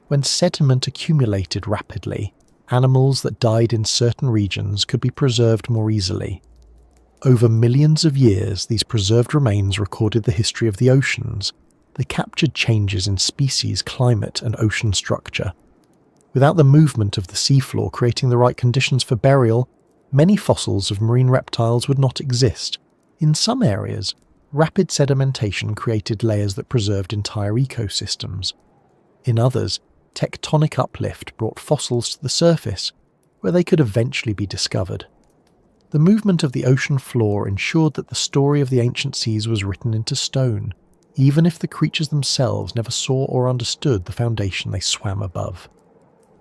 When sediment accumulated rapidly, animals that died in certain regions could be preserved more easily. Over millions of years, these preserved remains recorded the history of the oceans. They captured changes in species, climate, and ocean structure. Without the movement of the seafloor creating the right conditions for burial, many fossils of marine reptiles would not exist. In some areas, rapid sedimentation created layers that preserved entire ecosystems. In others, tectonic uplift brought fossils to the surface, where they could eventually be discovered. The movement of the ocean floor ensured that the story of the ancient seas was written into stone, even if the creatures themselves never saw or understood the foundation they swam above.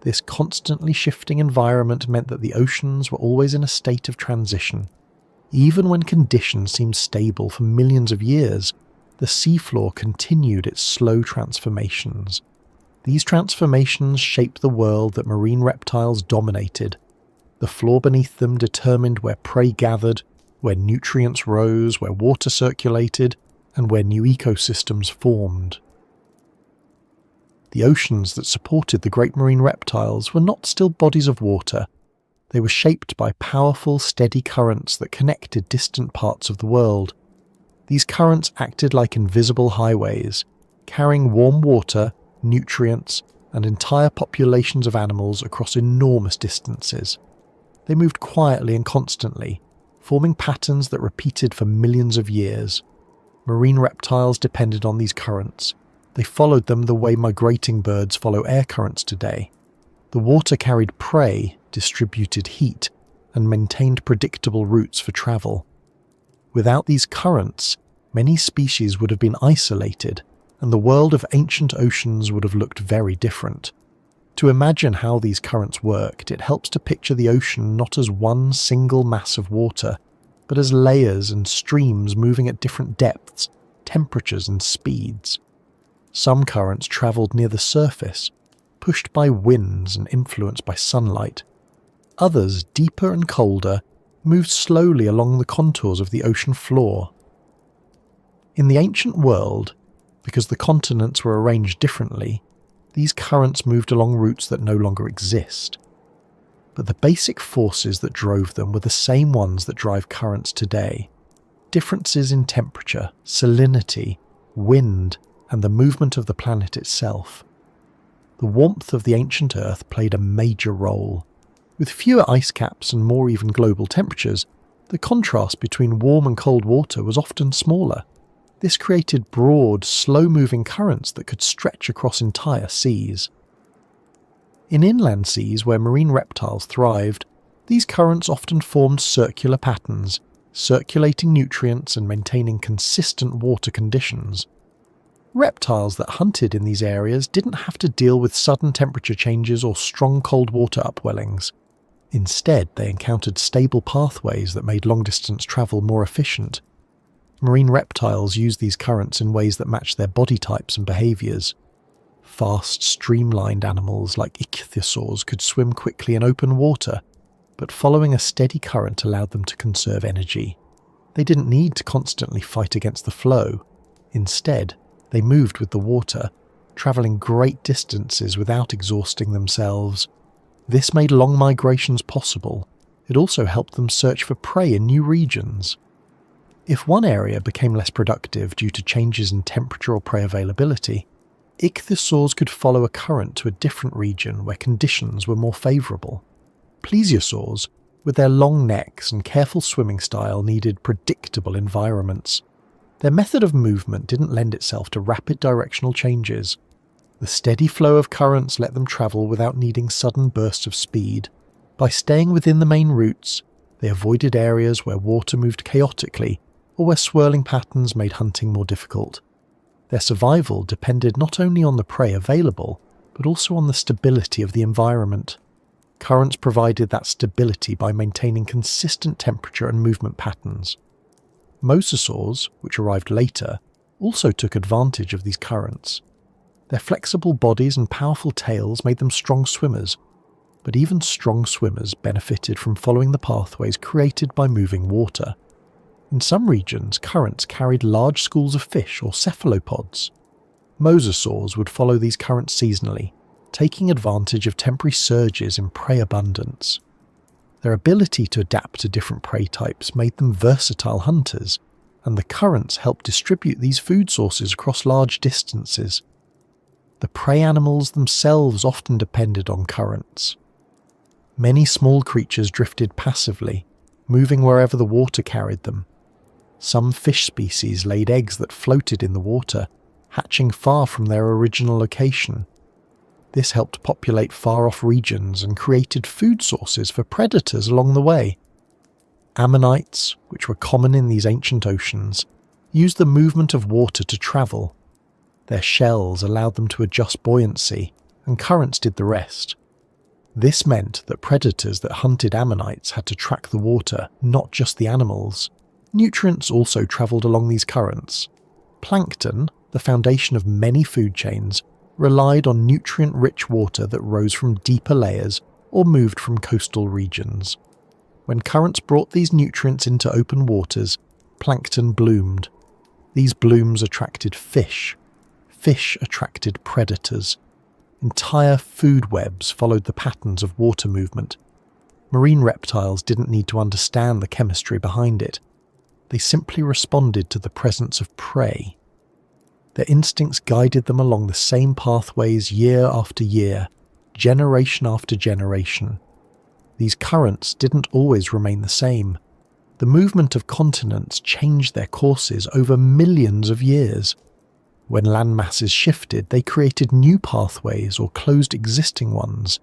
This constantly shifting environment meant that the oceans were always in a state of transition. Even when conditions seemed stable for millions of years, the seafloor continued its slow transformations. These transformations shaped the world that marine reptiles dominated. The floor beneath them determined where prey gathered, where nutrients rose, where water circulated, and where new ecosystems formed. The oceans that supported the great marine reptiles were not still bodies of water. They were shaped by powerful, steady currents that connected distant parts of the world. These currents acted like invisible highways, carrying warm water, nutrients, and entire populations of animals across enormous distances. They moved quietly and constantly, forming patterns that repeated for millions of years. Marine reptiles depended on these currents. They followed them the way migrating birds follow air currents today. The water carried prey, distributed heat, and maintained predictable routes for travel. Without these currents, many species would have been isolated, and the world of ancient oceans would have looked very different. To imagine how these currents worked, it helps to picture the ocean not as one single mass of water, but as layers and streams moving at different depths, temperatures and speeds. Some currents travelled near the surface, pushed by winds and influenced by sunlight. Others, deeper and colder, moved slowly along the contours of the ocean floor. In the ancient world, because the continents were arranged differently, these currents moved along routes that no longer exist. But the basic forces that drove them were the same ones that drive currents today. Differences in temperature, salinity, wind, and the movement of the planet itself. The warmth of the ancient Earth played a major role. With fewer ice caps and more even global temperatures, the contrast between warm and cold water was often smaller. This created broad, slow-moving currents that could stretch across entire seas. In inland seas where marine reptiles thrived, these currents often formed circular patterns, circulating nutrients and maintaining consistent water conditions. Reptiles that hunted in these areas didn't have to deal with sudden temperature changes or strong cold water upwellings. Instead, they encountered stable pathways that made long-distance travel more efficient. Marine reptiles use these currents in ways that match their body types and behaviours. Fast, streamlined animals like ichthyosaurs could swim quickly in open water, but following a steady current allowed them to conserve energy. They didn't need to constantly fight against the flow. Instead, they moved with the water, travelling great distances without exhausting themselves. This made long migrations possible. It also helped them search for prey in new regions. If one area became less productive due to changes in temperature or prey availability, ichthyosaurs could follow a current to a different region where conditions were more favourable. Plesiosaurs, with their long necks and careful swimming style, needed predictable environments. Their method of movement didn't lend itself to rapid directional changes. The steady flow of currents let them travel without needing sudden bursts of speed. By staying within the main routes, they avoided areas where water moved chaotically or where swirling patterns made hunting more difficult. Their survival depended not only on the prey available, but also on the stability of the environment. Currents provided that stability by maintaining consistent temperature and movement patterns. Mosasaurs, which arrived later, also took advantage of these currents. Their flexible bodies and powerful tails made them strong swimmers, but even strong swimmers benefited from following the pathways created by moving water. In some regions, currents carried large schools of fish or cephalopods. Mosasaurs would follow these currents seasonally, taking advantage of temporary surges in prey abundance. Their ability to adapt to different prey types made them versatile hunters, and the currents helped distribute these food sources across large distances. The prey animals themselves often depended on currents. Many small creatures drifted passively, moving wherever the water carried them. Some fish species laid eggs that floated in the water, hatching far from their original location. This helped populate far-off regions and created food sources for predators along the way. Ammonites, which were common in these ancient oceans, used the movement of water to travel. Their shells allowed them to adjust buoyancy, and currents did the rest. This meant that predators that hunted ammonites had to track the water, not just the animals. Nutrients also travelled along these currents. Plankton, the foundation of many food chains, relied on nutrient-rich water that rose from deeper layers or moved from coastal regions. When currents brought these nutrients into open waters, plankton bloomed. These blooms attracted fish. Fish attracted predators. Entire food webs followed the patterns of water movement. Marine reptiles didn't need to understand the chemistry behind it. They simply responded to the presence of prey. Their instincts guided them along the same pathways year after year, generation after generation. These currents didn't always remain the same. The movement of continents changed their courses over millions of years. When land masses shifted, they created new pathways or closed existing ones.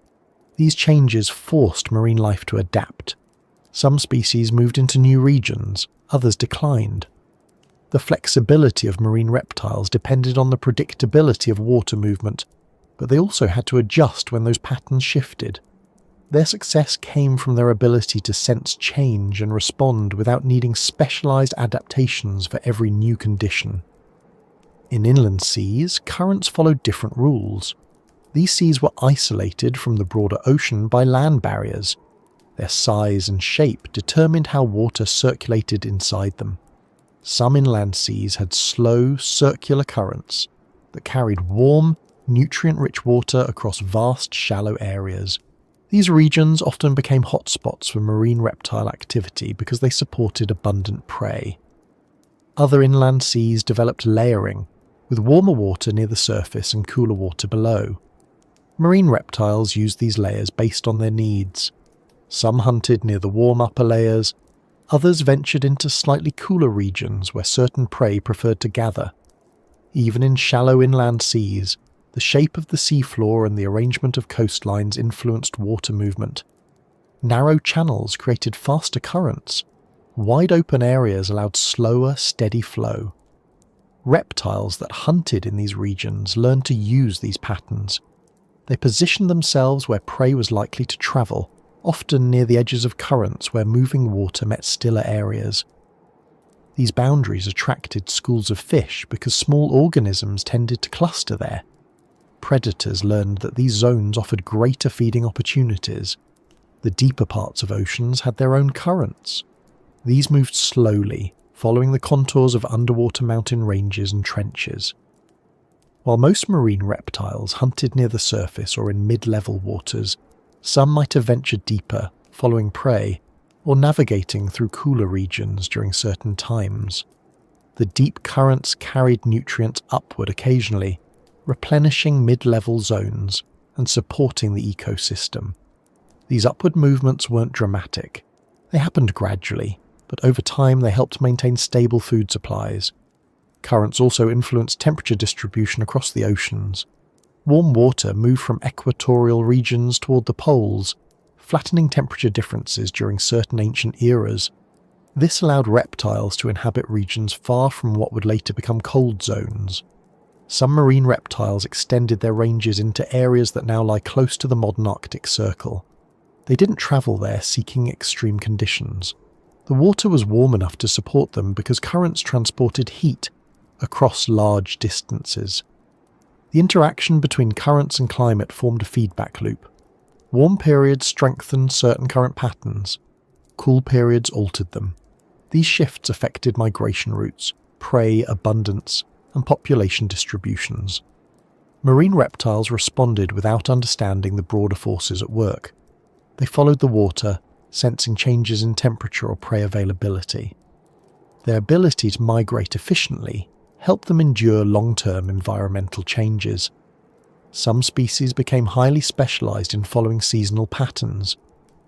These changes forced marine life to adapt. Some species moved into new regions, others declined. The flexibility of marine reptiles depended on the predictability of water movement, but they also had to adjust when those patterns shifted. Their success came from their ability to sense change and respond without needing specialized adaptations for every new condition. In inland seas, currents followed different rules. These seas were isolated from the broader ocean by land barriers. Their size and shape determined how water circulated inside them. Some inland seas had slow, circular currents that carried warm, nutrient-rich water across vast, shallow areas. These regions often became hotspots for marine reptile activity because they supported abundant prey. Other inland seas developed layering, with warmer water near the surface and cooler water below. Marine reptiles used these layers based on their needs. Some hunted near the warm upper layers, others ventured into slightly cooler regions where certain prey preferred to gather. Even in shallow inland seas, the shape of the seafloor and the arrangement of coastlines influenced water movement. Narrow channels created faster currents. Wide open areas allowed slower, steady flow. Reptiles that hunted in these regions learned to use these patterns. They positioned themselves where prey was likely to travel, often near the edges of currents where moving water met stiller areas. These boundaries attracted schools of fish because small organisms tended to cluster there. Predators learned that these zones offered greater feeding opportunities. The deeper parts of oceans had their own currents. These moved slowly, following the contours of underwater mountain ranges and trenches. While most marine reptiles hunted near the surface or in mid-level waters, some might have ventured deeper, following prey, or navigating through cooler regions during certain times. The deep currents carried nutrients upward occasionally, replenishing mid-level zones and supporting the ecosystem. These upward movements weren't dramatic. They happened gradually, but over time they helped maintain stable food supplies. Currents also influenced temperature distribution across the oceans. Warm water moved from equatorial regions toward the poles, flattening temperature differences during certain ancient eras. This allowed reptiles to inhabit regions far from what would later become cold zones. Some marine reptiles extended their ranges into areas that now lie close to the modern Arctic Circle. They didn't travel there seeking extreme conditions. The water was warm enough to support them because currents transported heat across large distances. The interaction between currents and climate formed a feedback loop. Warm periods strengthened certain current patterns. Cool periods altered them. These shifts affected migration routes, prey abundance, and population distributions. Marine reptiles responded without understanding the broader forces at work. They followed the water, sensing changes in temperature or prey availability. Their ability to migrate efficiently helped them endure long-term environmental changes. Some species became highly specialized in following seasonal patterns.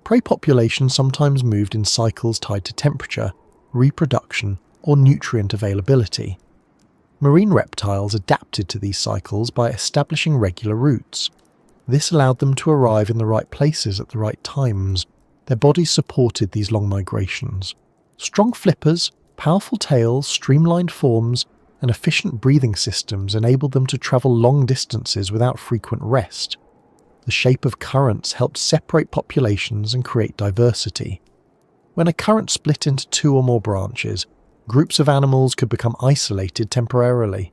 Prey populations sometimes moved in cycles tied to temperature, reproduction, or nutrient availability. Marine reptiles adapted to these cycles by establishing regular routes. This allowed them to arrive in the right places at the right times. Their bodies supported these long migrations. Strong flippers, powerful tails, streamlined forms, and efficient breathing systems enabled them to travel long distances without frequent rest. The shape of currents helped separate populations and create diversity. When a current split into two or more branches, groups of animals could become isolated temporarily.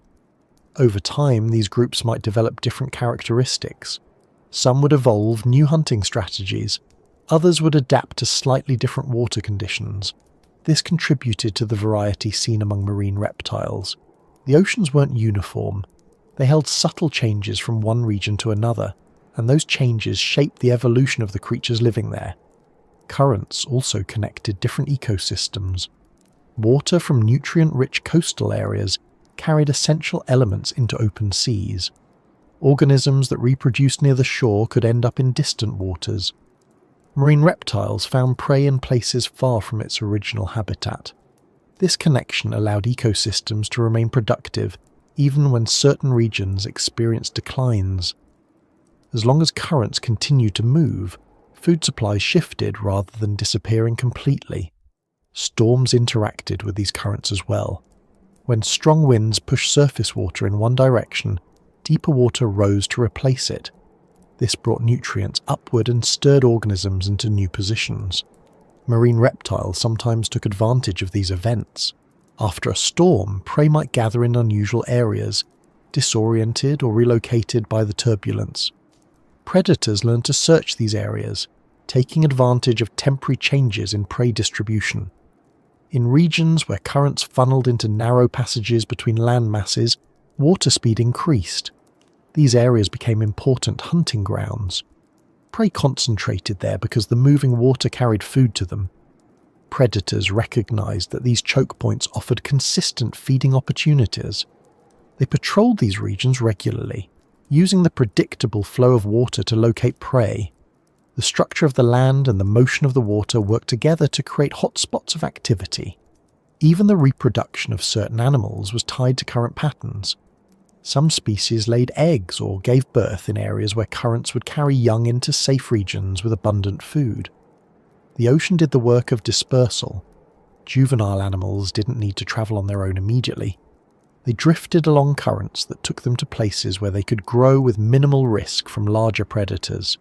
Over time, these groups might develop different characteristics. Some would evolve new hunting strategies. Others would adapt to slightly different water conditions. This contributed to the variety seen among marine reptiles. The oceans weren't uniform. They held subtle changes from one region to another, and those changes shaped the evolution of the creatures living there. Currents also connected different ecosystems. Water from nutrient-rich coastal areas carried essential elements into open seas. Organisms that reproduced near the shore could end up in distant waters. Marine reptiles found prey in places far from its original habitat. This connection allowed ecosystems to remain productive even when certain regions experienced declines. As long as currents continued to move, food supplies shifted rather than disappearing completely. Storms interacted with these currents as well. When strong winds pushed surface water in one direction, deeper water rose to replace it. This brought nutrients upward and stirred organisms into new positions. Marine reptiles sometimes took advantage of these events. After a storm, prey might gather in unusual areas, disoriented or relocated by the turbulence. Predators learned to search these areas, taking advantage of temporary changes in prey distribution. In regions where currents funneled into narrow passages between land masses, water speed increased. These areas became important hunting grounds. Prey concentrated there because the moving water carried food to them. Predators recognized that these choke points offered consistent feeding opportunities. They patrolled these regions regularly, using the predictable flow of water to locate prey. The structure of the land and the motion of the water worked together to create hotspots of activity. Even the reproduction of certain animals was tied to current patterns. Some species laid eggs or gave birth in areas where currents would carry young into safe regions with abundant food. The ocean did the work of dispersal. Juvenile animals didn't need to travel on their own immediately. They drifted along currents that took them to places where they could grow with minimal risk from larger predators.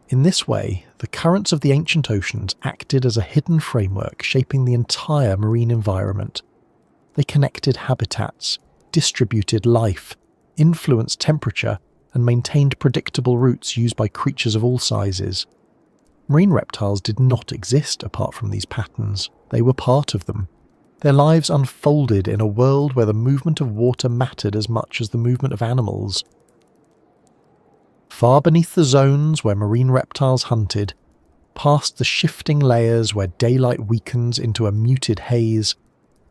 In this way, the currents of the ancient oceans acted as a hidden framework shaping the entire marine environment. They connected habitats, distributed life, influenced temperature, and maintained predictable routes used by creatures of all sizes. Marine reptiles did not exist apart from these patterns. They were part of them. Their lives unfolded in a world where the movement of water mattered as much as the movement of animals. Far beneath the zones where marine reptiles hunted, past the shifting layers where daylight weakens into a muted haze,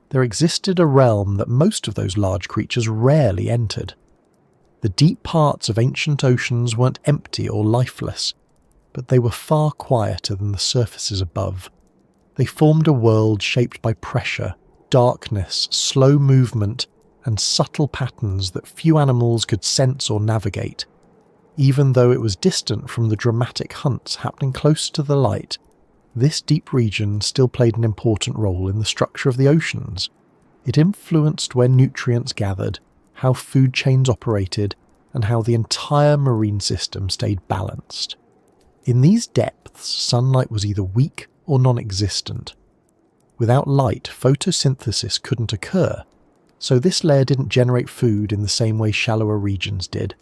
there existed a realm that most of those large creatures rarely entered. The deep parts of ancient oceans weren't empty or lifeless, but they were far quieter than the surfaces above. They formed a world shaped by pressure, darkness, slow movement, and subtle patterns that few animals could sense or navigate. Even though it was distant from the dramatic hunts happening close to the light, this deep region still played an important role in the structure of the oceans. It influenced where nutrients gathered, how food chains operated, and how the entire marine system stayed balanced. In these depths, sunlight was either weak or non-existent. Without light, photosynthesis couldn't occur, so this layer didn't generate food in the same way shallower regions did.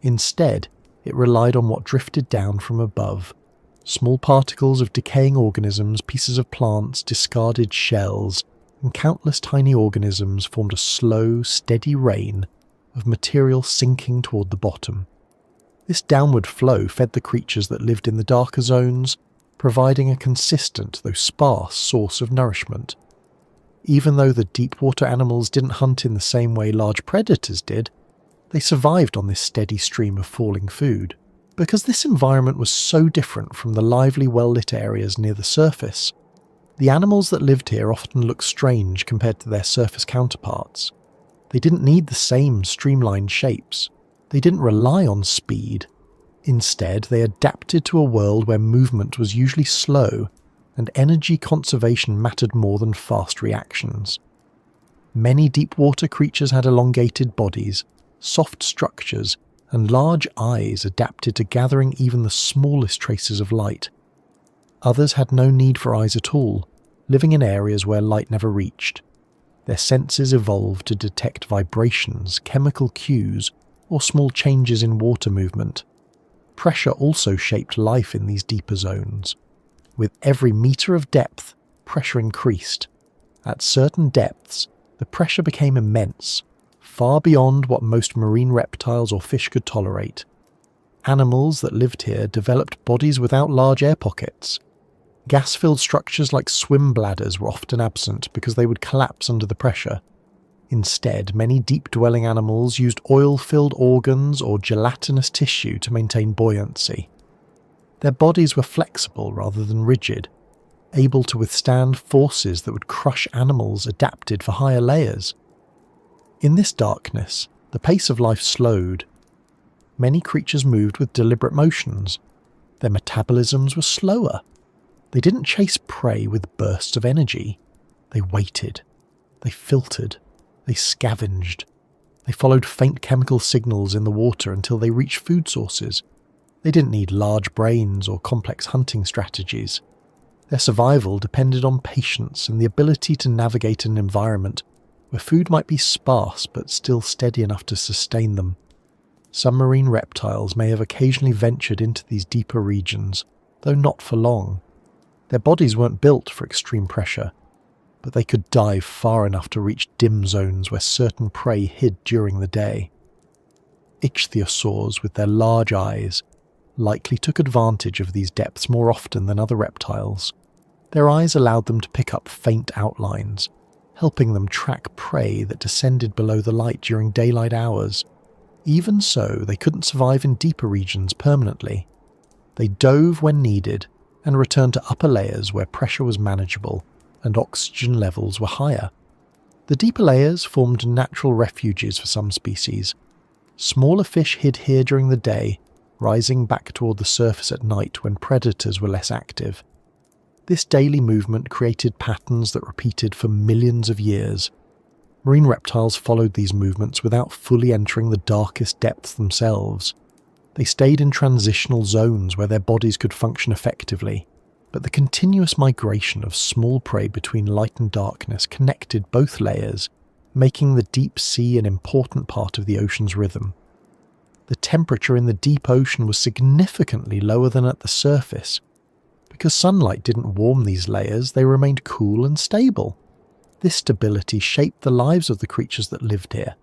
Instead, it relied on what drifted down from above. Small particles of decaying organisms, pieces of plants, discarded shells, and countless tiny organisms formed a slow, steady rain of material sinking toward the bottom. This downward flow fed the creatures that lived in the darker zones, providing a consistent, though sparse, source of nourishment. Even though the deep-water animals didn't hunt in the same way large predators did, they survived on this steady stream of falling food. Because this environment was so different from the lively, well-lit areas near the surface, the animals that lived here often looked strange compared to their surface counterparts. They didn't need the same streamlined shapes. They didn't rely on speed. Instead, they adapted to a world where movement was usually slow and energy conservation mattered more than fast reactions. Many deep-water creatures had elongated bodies, soft structures, and large eyes adapted to gathering even the smallest traces of light. Others had no need for eyes at all, living in areas where light never reached. Their senses evolved to detect vibrations, chemical cues, or small changes in water movement. Pressure also shaped life in these deeper zones. With every meter of depth, pressure increased. At certain depths, the pressure became immense, far beyond what most marine reptiles or fish could tolerate. Animals that lived here developed bodies without large air pockets. Gas-filled structures like swim bladders were often absent because they would collapse under the pressure. Instead, many deep-dwelling animals used oil-filled organs or gelatinous tissue to maintain buoyancy. Their bodies were flexible rather than rigid, able to withstand forces that would crush animals adapted for higher layers. In this darkness, the pace of life slowed. Many creatures moved with deliberate motions. Their metabolisms were slower. They didn't chase prey with bursts of energy. They waited. They filtered. They scavenged. They followed faint chemical signals in the water until they reached food sources. They didn't need large brains or complex hunting strategies. Their survival depended on patience and the ability to navigate an environment where food might be sparse but still steady enough to sustain them. Some marine reptiles may have occasionally ventured into these deeper regions, though not for long. Their bodies weren't built for extreme pressure, but they could dive far enough to reach dim zones where certain prey hid during the day. Ichthyosaurs, with their large eyes, likely took advantage of these depths more often than other reptiles. Their eyes allowed them to pick up faint outlines, helping them track prey that descended below the light during daylight hours. Even so, they couldn't survive in deeper regions permanently. They dove when needed and returned to upper layers where pressure was manageable and oxygen levels were higher. The deeper layers formed natural refuges for some species. Smaller fish hid here during the day, rising back toward the surface at night when predators were less active. This daily movement created patterns that repeated for millions of years. Marine reptiles followed these movements without fully entering the darkest depths themselves. They stayed in transitional zones where their bodies could function effectively, but the continuous migration of small prey between light and darkness connected both layers, making the deep sea an important part of the ocean's rhythm. The temperature in the deep ocean was significantly lower than at the surface. Because sunlight didn't warm these layers, they remained cool and stable. This stability shaped the lives of the creatures that lived here.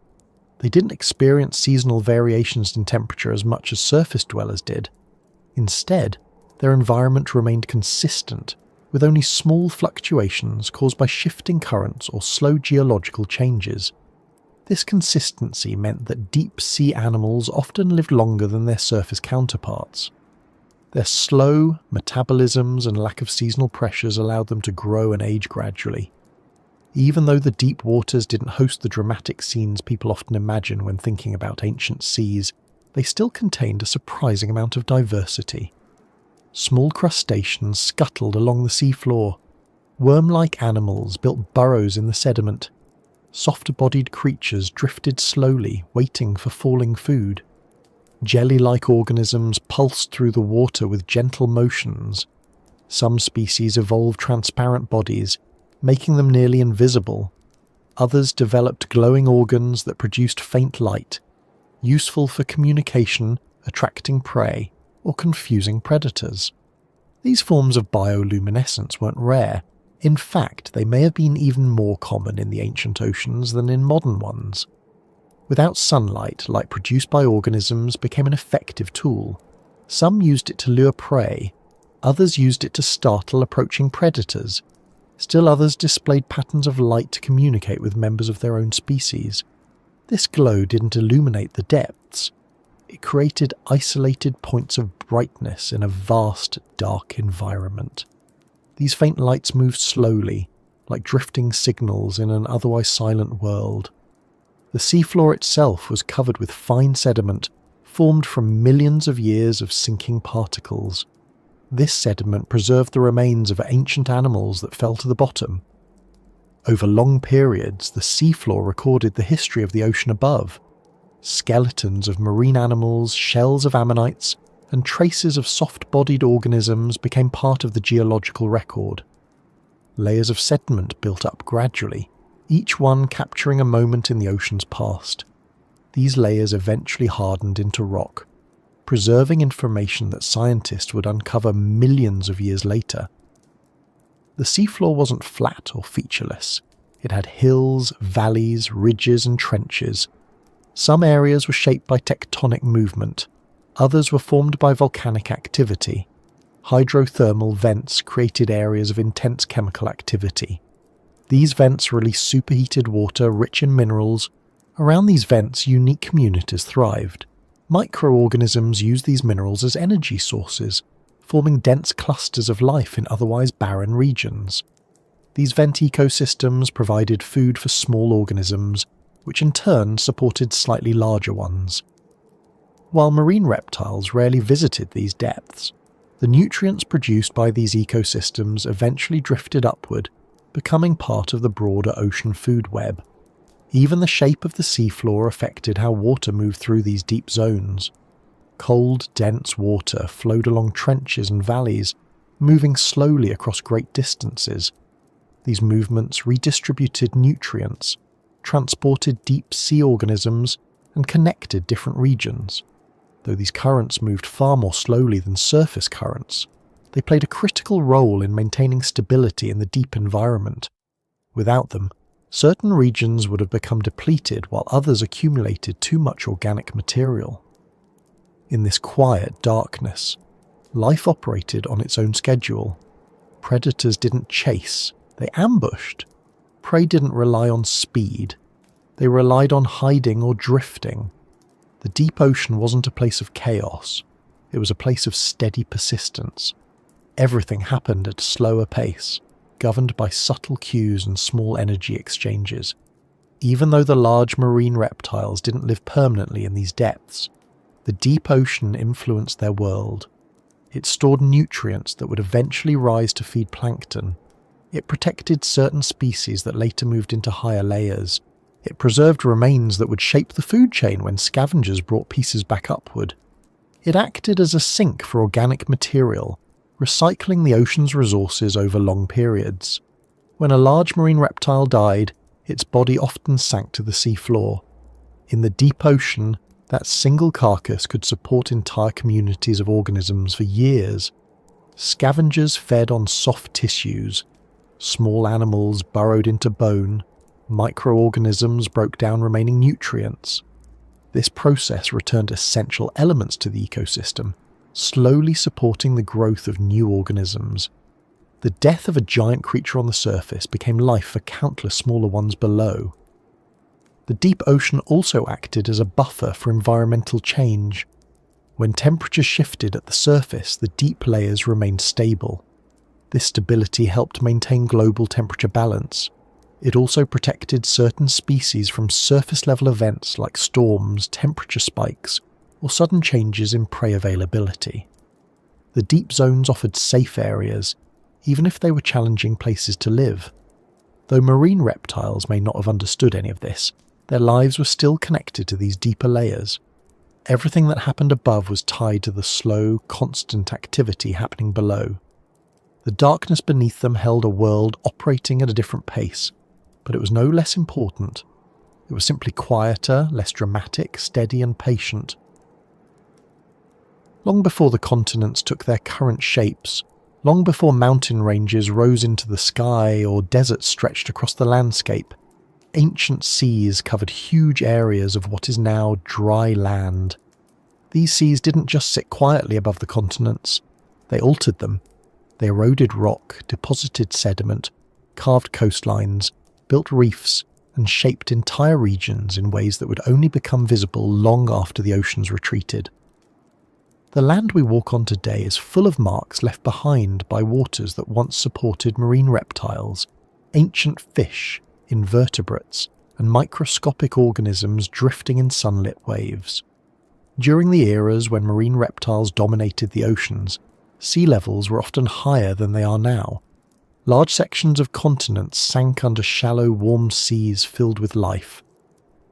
They didn't experience seasonal variations in temperature as much as surface dwellers did. Instead, their environment remained consistent, with only small fluctuations caused by shifting currents or slow geological changes. This consistency meant that deep-sea animals often lived longer than their surface counterparts. Their slow metabolisms and lack of seasonal pressures allowed them to grow and age gradually. Even though the deep waters didn't host the dramatic scenes people often imagine when thinking about ancient seas, they still contained a surprising amount of diversity. Small crustaceans scuttled along the seafloor. Worm-like animals built burrows in the sediment. Soft-bodied creatures drifted slowly, waiting for falling food. Jelly-like organisms pulsed through the water with gentle motions. Some species evolved transparent bodies, making them nearly invisible. Others developed glowing organs that produced faint light, useful for communication, attracting prey, or confusing predators. These forms of bioluminescence weren't rare. In fact, they may have been even more common in the ancient oceans than in modern ones. Without sunlight, light produced by organisms became an effective tool. Some used it to lure prey, others used it to startle approaching predators. Still others displayed patterns of light to communicate with members of their own species. This glow didn't illuminate the depths. It created isolated points of brightness in a vast, dark environment. These faint lights moved slowly, like drifting signals in an otherwise silent world. The seafloor itself was covered with fine sediment formed from millions of years of sinking particles. This sediment preserved the remains of ancient animals that fell to the bottom. Over long periods, the seafloor recorded the history of the ocean above. Skeletons of marine animals, shells of ammonites, and traces of soft-bodied organisms became part of the geological record. Layers of sediment built up gradually, each one capturing a moment in the ocean's past. These layers eventually hardened into rock, preserving information that scientists would uncover millions of years later. The seafloor wasn't flat or featureless. It had hills, valleys, ridges, and trenches. Some areas were shaped by tectonic movement, others were formed by volcanic activity. Hydrothermal vents created areas of intense chemical activity. These vents released superheated water rich in minerals. Around these vents, unique communities thrived. Microorganisms used these minerals as energy sources, forming dense clusters of life in otherwise barren regions. These vent ecosystems provided food for small organisms, which in turn supported slightly larger ones. While marine reptiles rarely visited these depths, the nutrients produced by these ecosystems eventually drifted upward, becoming part of the broader ocean food web. Even the shape of the seafloor affected how water moved through these deep zones. Cold, dense water flowed along trenches and valleys, moving slowly across great distances. These movements redistributed nutrients, transported deep sea organisms, and connected different regions. Though these currents moved far more slowly than surface currents, they played a critical role in maintaining stability in the deep environment. Without them, certain regions would have become depleted while others accumulated too much organic material. In this quiet darkness, life operated on its own schedule. Predators didn't chase, they ambushed. Prey didn't rely on speed, they relied on hiding or drifting. The deep ocean wasn't a place of chaos, it was a place of steady persistence. Everything happened at a slower pace, governed by subtle cues and small energy exchanges. Even though the large marine reptiles didn't live permanently in these depths, the deep ocean influenced their world. It stored nutrients that would eventually rise to feed plankton. It protected certain species that later moved into higher layers. It preserved remains that would shape the food chain when scavengers brought pieces back upward. It acted as a sink for organic material, recycling the ocean's resources over long periods. When a large marine reptile died, its body often sank to the seafloor. In the deep ocean, that single carcass could support entire communities of organisms for years. Scavengers fed on soft tissues. Small animals burrowed into bone. Microorganisms broke down remaining nutrients. This process returned essential elements to the ecosystem, slowly supporting the growth of new organisms. The death of a giant creature on the surface became life for countless smaller ones below. The deep ocean also acted as a buffer for environmental change. When temperatures shifted at the surface, the deep layers remained stable. This stability helped maintain global temperature balance. It also protected certain species from surface-level events like storms, temperature spikes, or sudden changes in prey availability. The deep zones offered safe areas, even if they were challenging places to live. Though marine reptiles may not have understood any of this, their lives were still connected to these deeper layers. Everything that happened above was tied to the slow, constant activity happening below. The darkness beneath them held a world operating at a different pace, but it was no less important. It was simply quieter, less dramatic, steady and patient. Long before the continents took their current shapes, long before mountain ranges rose into the sky or deserts stretched across the landscape, ancient seas covered huge areas of what is now dry land. These seas didn't just sit quietly above the continents, they altered them. They eroded rock, deposited sediment, carved coastlines, built reefs, and shaped entire regions in ways that would only become visible long after the oceans retreated. The land we walk on today is full of marks left behind by waters that once supported marine reptiles, ancient fish, invertebrates, and microscopic organisms drifting in sunlit waves. During the eras when marine reptiles dominated the oceans, sea levels were often higher than they are now. Large sections of continents sank under shallow, warm seas filled with life.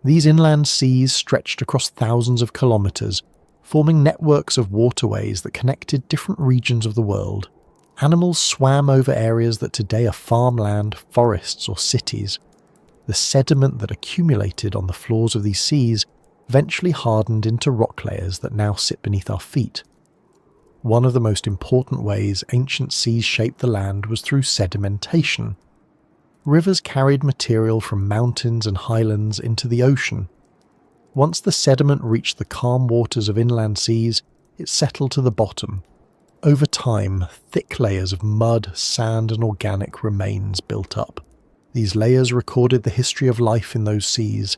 These inland seas stretched across thousands of kilometres, forming networks of waterways that connected different regions of the world. Animals swam over areas that today are farmland, forests, or cities. The sediment that accumulated on the floors of these seas eventually hardened into rock layers that now sit beneath our feet. One of the most important ways ancient seas shaped the land was through sedimentation. Rivers carried material from mountains and highlands into the ocean. Once the sediment reached the calm waters of inland seas, it settled to the bottom. Over time, thick layers of mud, sand, and organic remains built up. These layers recorded the history of life in those seas.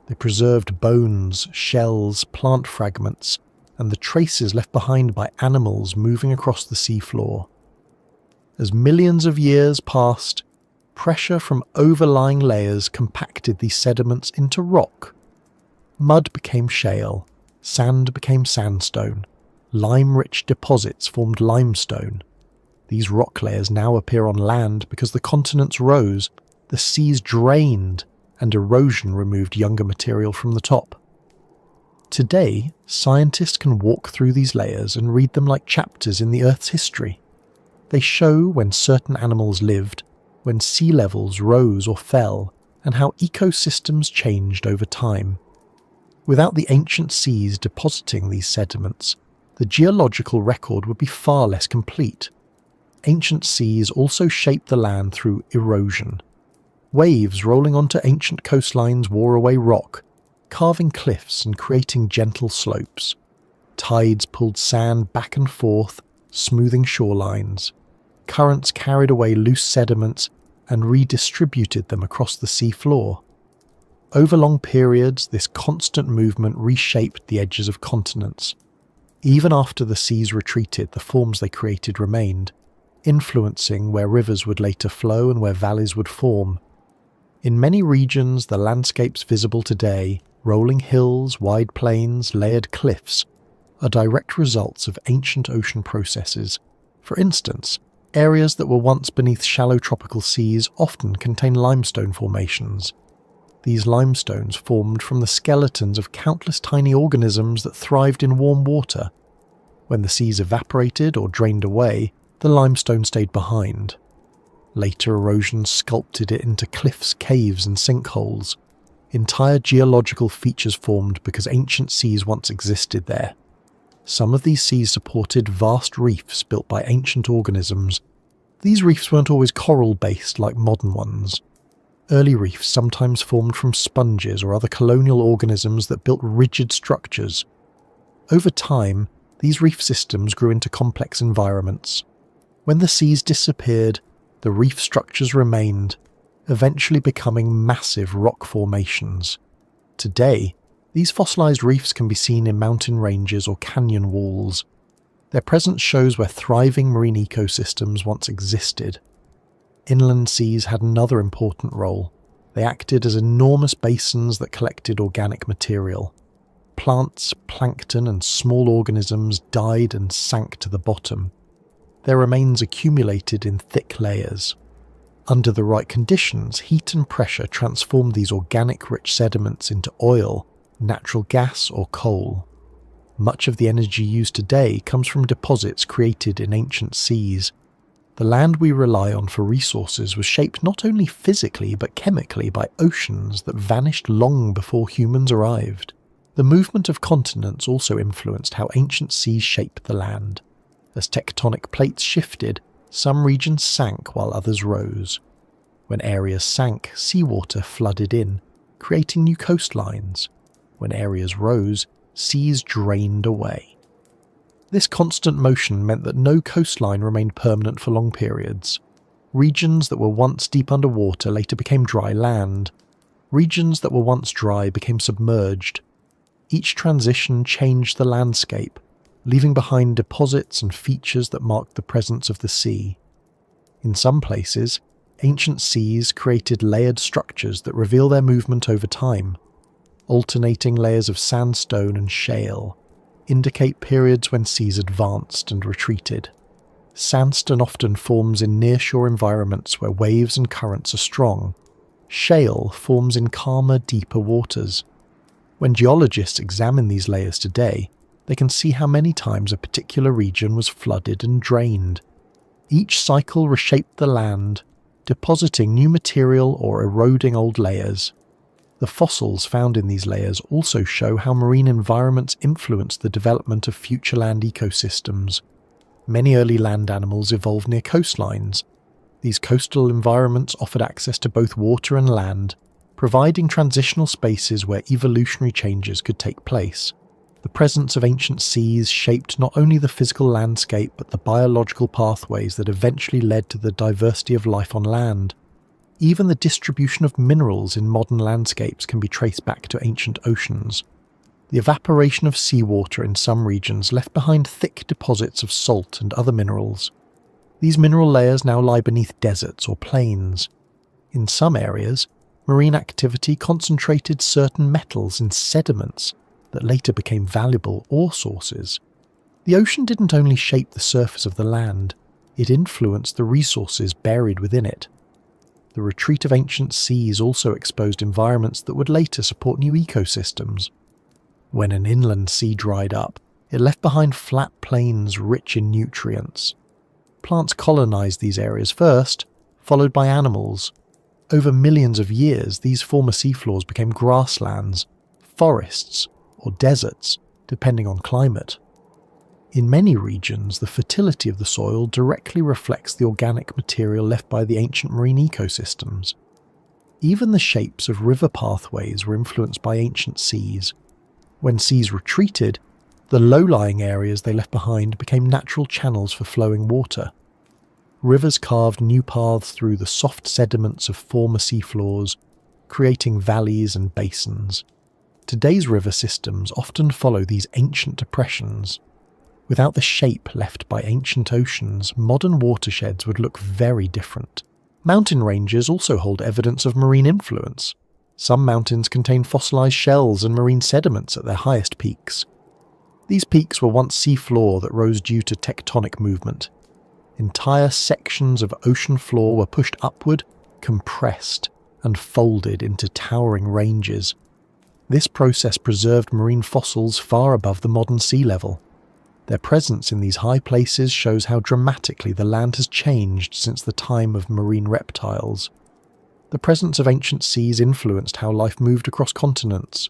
They preserved bones, shells, plant fragments, and the traces left behind by animals moving across the seafloor. As millions of years passed, pressure from overlying layers compacted these sediments into rock. Mud became shale, sand became sandstone, lime-rich deposits formed limestone. These rock layers now appear on land because the continents rose, the seas drained, and erosion removed younger material from the top. Today, scientists can walk through these layers and read them like chapters in the Earth's history. They show when certain animals lived, when sea levels rose or fell, and how ecosystems changed over time. Without the ancient seas depositing these sediments, the geological record would be far less complete. Ancient seas also shaped the land through erosion. Waves rolling onto ancient coastlines wore away rock, carving cliffs and creating gentle slopes. Tides pulled sand back and forth, smoothing shorelines. Currents carried away loose sediments and redistributed them across the sea floor. Over long periods, this constant movement reshaped the edges of continents. Even after the seas retreated, the forms they created remained, influencing where rivers would later flow and where valleys would form. In many regions, the landscapes visible today, rolling hills, wide plains, layered cliffs, are direct results of ancient ocean processes. For instance, areas that were once beneath shallow tropical seas often contain limestone formations. These limestones formed from the skeletons of countless tiny organisms that thrived in warm water. When the seas evaporated or drained away, the limestone stayed behind. Later erosion sculpted it into cliffs, caves, and sinkholes. Entire geological features formed because ancient seas once existed there. Some of these seas supported vast reefs built by ancient organisms. These reefs weren't always coral-based like modern ones. Early reefs sometimes formed from sponges or other colonial organisms that built rigid structures. Over time, these reef systems grew into complex environments. When the seas disappeared, the reef structures remained, eventually becoming massive rock formations. Today, these fossilized reefs can be seen in mountain ranges or canyon walls. Their presence shows where thriving marine ecosystems once existed. Inland seas had another important role. They acted as enormous basins that collected organic material. Plants, plankton, and small organisms died and sank to the bottom. Their remains accumulated in thick layers. Under the right conditions, heat and pressure transformed these organic-rich sediments into oil, natural gas, or coal. Much of the energy used today comes from deposits created in ancient seas. The land we rely on for resources was shaped not only physically but chemically by oceans that vanished long before humans arrived. The movement of continents also influenced how ancient seas shaped the land. As tectonic plates shifted, some regions sank while others rose. When areas sank, seawater flooded in, creating new coastlines. When areas rose, seas drained away. This constant motion meant that no coastline remained permanent for long periods. Regions that were once deep underwater later became dry land. Regions that were once dry became submerged. Each transition changed the landscape, leaving behind deposits and features that marked the presence of the sea. In some places, ancient seas created layered structures that reveal their movement over time. Alternating layers of sandstone and shale indicate periods when seas advanced and retreated. Sandstone often forms in nearshore environments where waves and currents are strong. Shale forms in calmer, deeper waters. When geologists examine these layers today, they can see how many times a particular region was flooded and drained. Each cycle reshaped the land, depositing new material or eroding old layers. The fossils found in these layers also show how marine environments influenced the development of future land ecosystems. Many early land animals evolved near coastlines. These coastal environments offered access to both water and land, providing transitional spaces where evolutionary changes could take place. The presence of ancient seas shaped not only the physical landscape but the biological pathways that eventually led to the diversity of life on land. Even the distribution of minerals in modern landscapes can be traced back to ancient oceans. The evaporation of seawater in some regions left behind thick deposits of salt and other minerals. These mineral layers now lie beneath deserts or plains. In some areas, marine activity concentrated certain metals in sediments that later became valuable ore sources. The ocean didn't only shape the surface of the land, it influenced the resources buried within it. the retreat of ancient seas also exposed environments that would later support new ecosystems. When an inland sea dried up, it left behind flat plains rich in nutrients. Plants colonized these areas first, followed by animals. Over millions of years, these former seafloors became grasslands, forests, or deserts, depending on climate. In many regions, the fertility of the soil directly reflects the organic material left by the ancient marine ecosystems. Even the shapes of river pathways were influenced by ancient seas. When seas retreated, the low-lying areas they left behind became natural channels for flowing water. Rivers carved new paths through the soft sediments of former seafloors, creating valleys and basins. Today's river systems often follow these ancient depressions. Without the shape left by ancient oceans, modern watersheds would look very different. Mountain ranges also hold evidence of marine influence. Some mountains contain fossilized shells and marine sediments at their highest peaks. These peaks were once seafloor that rose due to tectonic movement. Entire sections of ocean floor were pushed upward, compressed, and folded into towering ranges. This process preserved marine fossils far above the modern sea level. Their presence in these high places shows how dramatically the land has changed since the time of marine reptiles. The presence of ancient seas influenced how life moved across continents.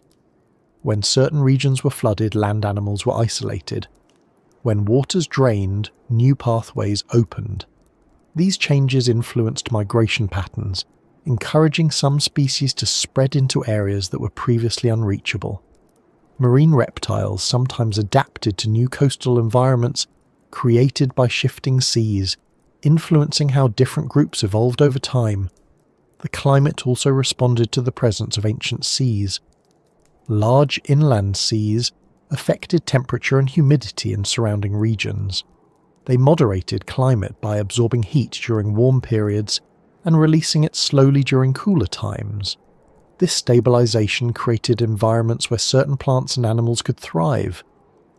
When certain regions were flooded, land animals were isolated. When waters drained, new pathways opened. These changes influenced migration patterns, encouraging some species to spread into areas that were previously unreachable. Marine reptiles sometimes adapted to new coastal environments created by shifting seas, influencing how different groups evolved over time. The climate also responded to the presence of ancient seas. Large inland seas affected temperature and humidity in surrounding regions. They moderated climate by absorbing heat during warm periods and releasing it slowly during cooler times. This stabilization created environments where certain plants and animals could thrive.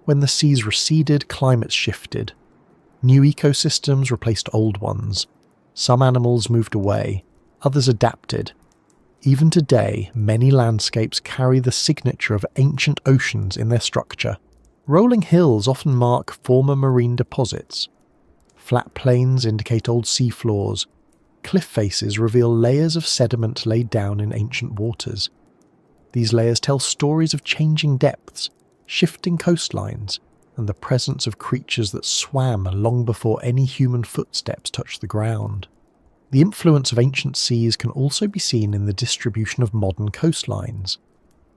When the seas receded, climates shifted. New ecosystems replaced old ones. Some animals moved away, others adapted. Even today, many landscapes carry the signature of ancient oceans in their structure. Rolling hills often mark former marine deposits. Flat plains indicate old seafloors. Cliff faces reveal layers of sediment laid down in ancient waters. These layers tell stories of changing depths, shifting coastlines, and the presence of creatures that swam long before any human footsteps touched the ground. The influence of ancient seas can also be seen in the distribution of modern coastlines.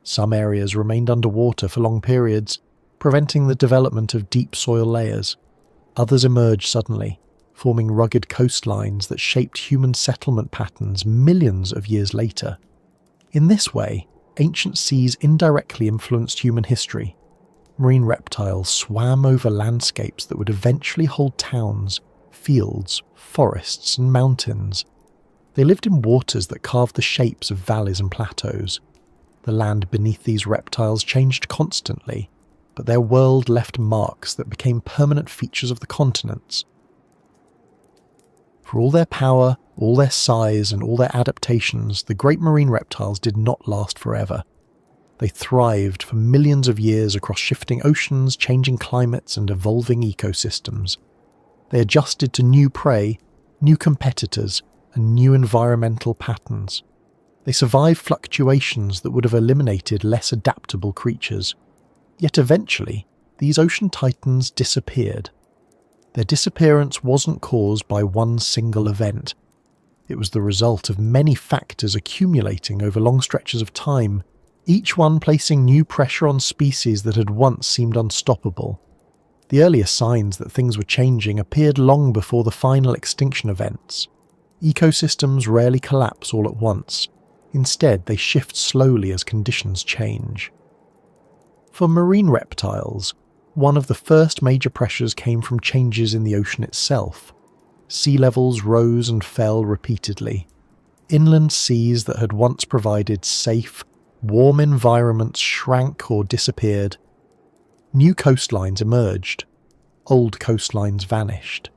Some areas remained underwater for long periods, preventing the development of deep soil layers. Others emerged suddenly, forming rugged coastlines that shaped human settlement patterns millions of years later. In this way, ancient seas indirectly influenced human history. Marine reptiles swam over landscapes that would eventually hold towns, fields, forests, and mountains. They lived in waters that carved the shapes of valleys and plateaus. The land beneath these reptiles changed constantly, but their world left marks that became permanent features of the continents. For all their power, all their size, and all their adaptations, the great marine reptiles did not last forever. They thrived for millions of years across shifting oceans, changing climates, and evolving ecosystems. They adjusted to new prey, new competitors, and new environmental patterns. They survived fluctuations that would have eliminated less adaptable creatures. Yet eventually, these ocean titans disappeared. Their disappearance wasn't caused by one single event. It was the result of many factors accumulating over long stretches of time, each one placing new pressure on species that had once seemed unstoppable. The earliest signs that things were changing appeared long before the final extinction events. Ecosystems rarely collapse all at once. Instead, they shift slowly as conditions change. For marine reptiles, one of the first major pressures came from changes in the ocean itself. Sea levels rose and fell repeatedly. Inland seas that had once provided safe, warm environments shrank or disappeared. New coastlines emerged. Old coastlines vanished.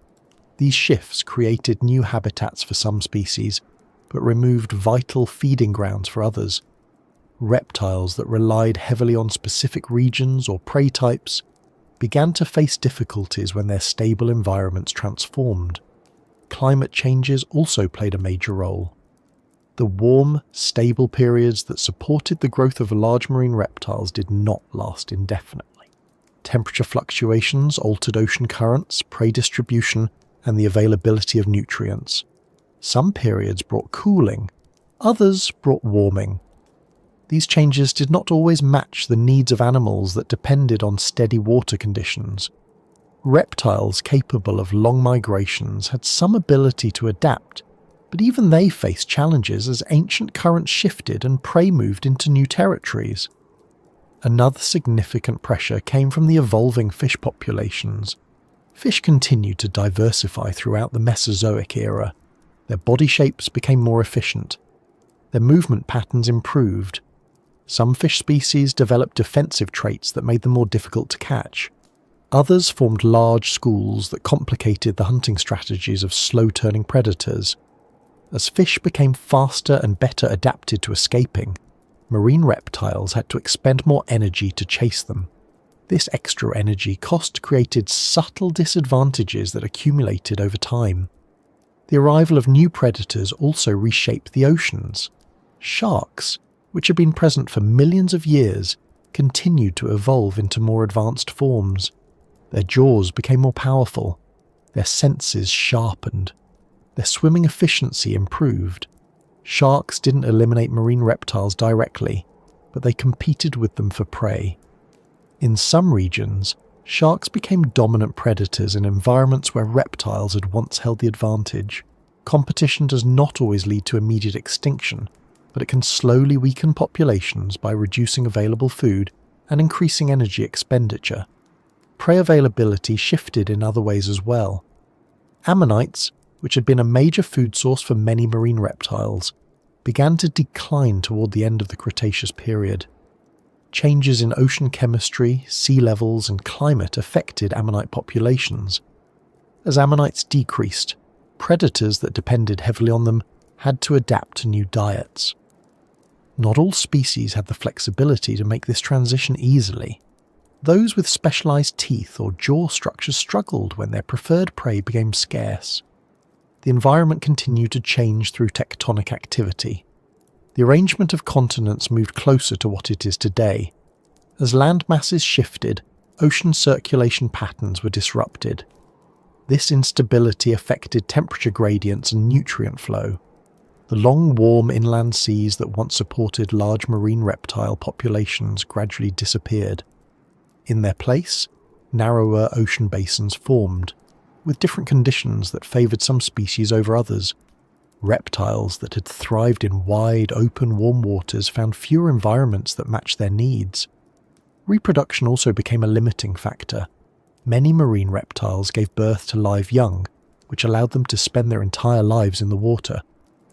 These shifts created new habitats for some species, but removed vital feeding grounds for others. Reptiles that relied heavily on specific regions or prey types began to face difficulties when their stable environments transformed. Climate changes also played a major role. The warm, stable periods that supported the growth of large marine reptiles did not last indefinitely. Temperature fluctuations altered ocean currents, prey distribution, and the availability of nutrients. Some periods brought cooling, others brought warming. These changes did not always match the needs of animals that depended on steady water conditions. Reptiles capable of long migrations had some ability to adapt, but even they faced challenges as ancient currents shifted and prey moved into new territories. Another significant pressure came from the evolving fish populations. Fish continued to diversify throughout the Mesozoic era. Their body shapes became more efficient. Their movement patterns improved. Some fish species developed defensive traits that made them more difficult to catch. Others formed large schools that complicated the hunting strategies of slow-turning predators. As fish became faster and better adapted to escaping, marine reptiles had to expend more energy to chase them. This extra energy cost created subtle disadvantages that accumulated over time. The arrival of new predators also reshaped the oceans. Sharks, which had been present for millions of years, continued to evolve into more advanced forms. Their jaws became more powerful, their senses sharpened, their swimming efficiency improved. Sharks didn't eliminate marine reptiles directly, but they competed with them for prey. In some regions, sharks became dominant predators in environments where reptiles had once held the advantage. Competition does not always lead to immediate extinction, but it can slowly weaken populations by reducing available food and increasing energy expenditure. Prey availability shifted in other ways as well. Ammonites, which had been a major food source for many marine reptiles, began to decline toward the end of the Cretaceous period. Changes in ocean chemistry, sea levels, and climate affected ammonite populations. As ammonites decreased, predators that depended heavily on them had to adapt to new diets. Not all species had the flexibility to make this transition easily. Those with specialized teeth or jaw structures struggled when their preferred prey became scarce. The environment continued to change through tectonic activity. The arrangement of continents moved closer to what it is today. As land masses shifted, ocean circulation patterns were disrupted. This instability affected temperature gradients and nutrient flow. The long, warm inland seas that once supported large marine reptile populations gradually disappeared. In their place, narrower ocean basins formed, with different conditions that favoured some species over others. Reptiles that had thrived in wide, open, warm waters found fewer environments that matched their needs. Reproduction also became a limiting factor. Many marine reptiles gave birth to live young, which allowed them to spend their entire lives in the water.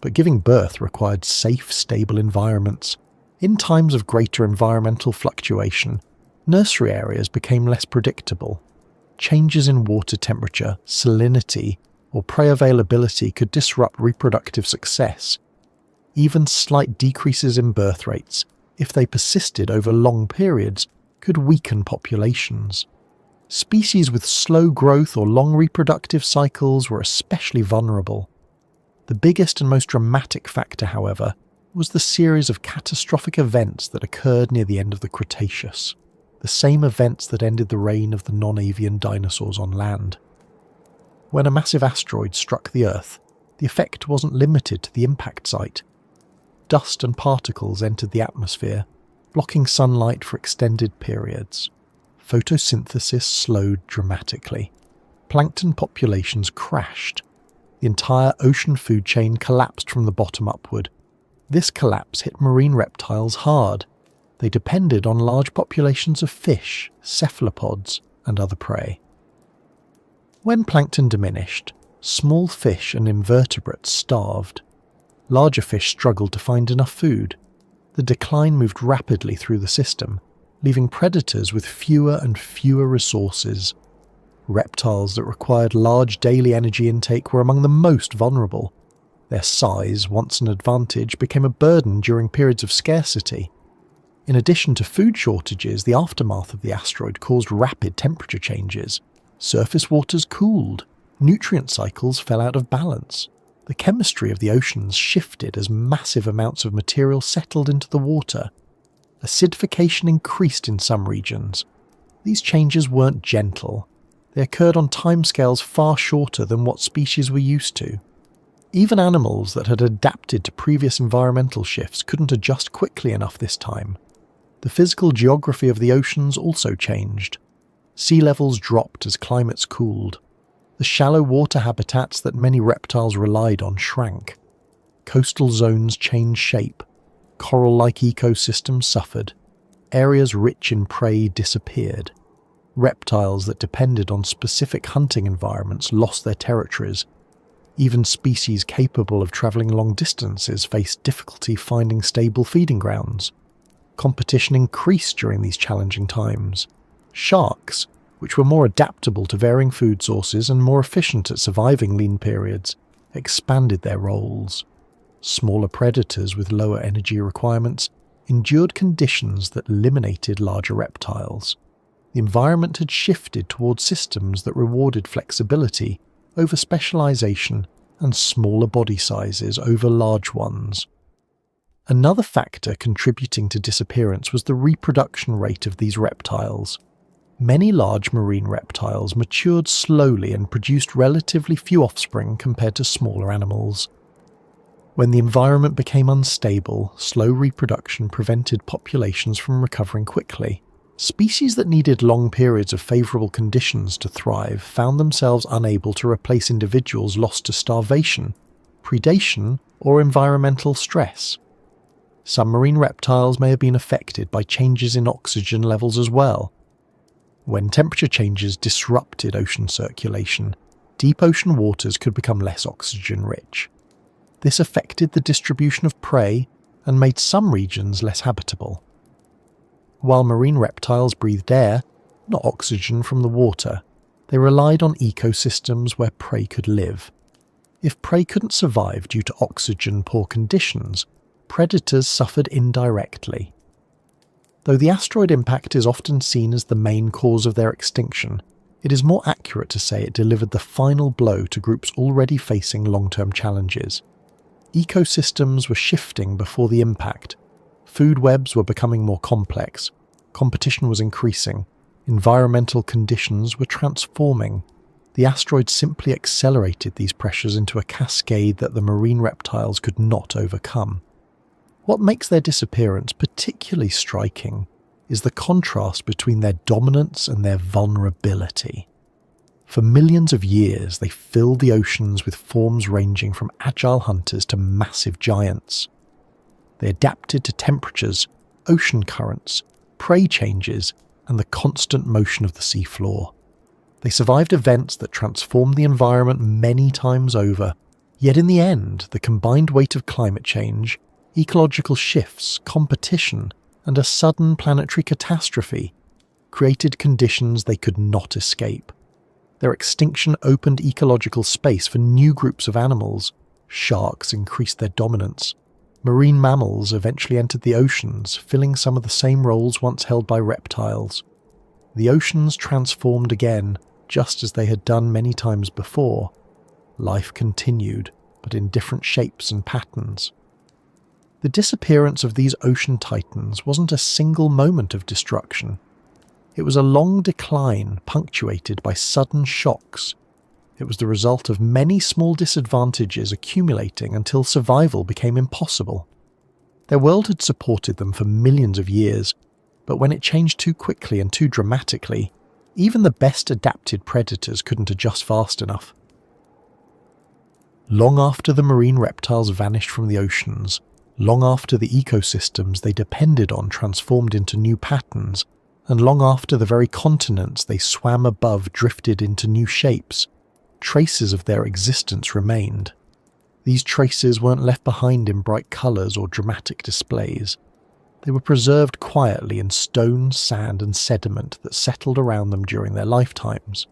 But giving birth required safe, stable environments. In times of greater environmental fluctuation, nursery areas became less predictable. Changes in water temperature, salinity, or prey availability could disrupt reproductive success. Even slight decreases in birth rates, if they persisted over long periods, could weaken populations. Species with slow growth or long reproductive cycles were especially vulnerable. The biggest and most dramatic factor, however, was the series of catastrophic events that occurred near the end of the Cretaceous, the same events that ended the reign of the non-avian dinosaurs on land. When a massive asteroid struck the Earth, the effect wasn't limited to the impact site. Dust and particles entered the atmosphere, blocking sunlight for extended periods. Photosynthesis slowed dramatically. Plankton populations crashed. The entire ocean food chain collapsed from the bottom upward. This collapse hit marine reptiles hard. They depended on large populations of fish, cephalopods, and other prey. When plankton diminished, small fish and invertebrates starved. Larger fish struggled to find enough food. The decline moved rapidly through the system, leaving predators with fewer and fewer resources. Reptiles that required large daily energy intake were among the most vulnerable. Their size, once an advantage, became a burden during periods of scarcity. In addition to food shortages, the aftermath of the asteroid caused rapid temperature changes. Surface waters cooled, nutrient cycles fell out of balance. The chemistry of the oceans shifted as massive amounts of material settled into the water. Acidification increased in some regions. These changes weren't gentle. They occurred on timescales far shorter than what species were used to. Even animals that had adapted to previous environmental shifts couldn't adjust quickly enough this time. The physical geography of the oceans also changed. Sea levels dropped as climates cooled. The shallow water habitats that many reptiles relied on shrank. Coastal zones changed shape. Coral-like ecosystems suffered. Areas rich in prey disappeared. Reptiles that depended on specific hunting environments lost their territories. Even species capable of travelling long distances faced difficulty finding stable feeding grounds. Competition increased during these challenging times. Sharks, which were more adaptable to varying food sources and more efficient at surviving lean periods, expanded their roles. Smaller predators with lower energy requirements endured conditions that eliminated larger reptiles. The environment had shifted towards systems that rewarded flexibility over specialization and smaller body sizes over large ones. Another factor contributing to disappearance was the reproduction rate of these reptiles. Many large marine reptiles matured slowly and produced relatively few offspring compared to smaller animals. When the environment became unstable, slow reproduction prevented populations from recovering quickly. Species that needed long periods of favourable conditions to thrive found themselves unable to replace individuals lost to starvation, predation, or environmental stress. Some marine reptiles may have been affected by changes in oxygen levels as well. When temperature changes disrupted ocean circulation, deep ocean waters could become less oxygen-rich. This affected the distribution of prey and made some regions less habitable. While marine reptiles breathed air, not oxygen from the water, they relied on ecosystems where prey could live. If prey couldn't survive due to oxygen-poor conditions, predators suffered indirectly. Though the asteroid impact is often seen as the main cause of their extinction, it is more accurate to say it delivered the final blow to groups already facing long-term challenges. Ecosystems were shifting before the impact. Food webs were becoming more complex. Competition was increasing. Environmental conditions were transforming. The asteroid simply accelerated these pressures into a cascade that the marine reptiles could not overcome. What makes their disappearance particularly striking is the contrast between their dominance and their vulnerability. For millions of years, they filled the oceans with forms ranging from agile hunters to massive giants. They adapted to temperatures, ocean currents, prey changes, and the constant motion of the seafloor. They survived events that transformed the environment many times over, yet in the end, the combined weight of climate change, ecological shifts, competition, and a sudden planetary catastrophe created conditions they could not escape. Their extinction opened ecological space for new groups of animals. Sharks increased their dominance. Marine mammals eventually entered the oceans, filling some of the same roles once held by reptiles. The oceans transformed again, just as they had done many times before. Life continued, but in different shapes and patterns. The disappearance of these ocean titans wasn't a single moment of destruction. It was a long decline punctuated by sudden shocks. It was the result of many small disadvantages accumulating until survival became impossible. Their world had supported them for millions of years, but when it changed too quickly and too dramatically, even the best adapted predators couldn't adjust fast enough. Long after the marine reptiles vanished from the oceans, long after the ecosystems they depended on transformed into new patterns, and long after the very continents they swam above drifted into new shapes, traces of their existence remained. These traces weren't left behind in bright colours or dramatic displays. They were preserved quietly in stone, sand and sediment that settled around them during their lifetimes.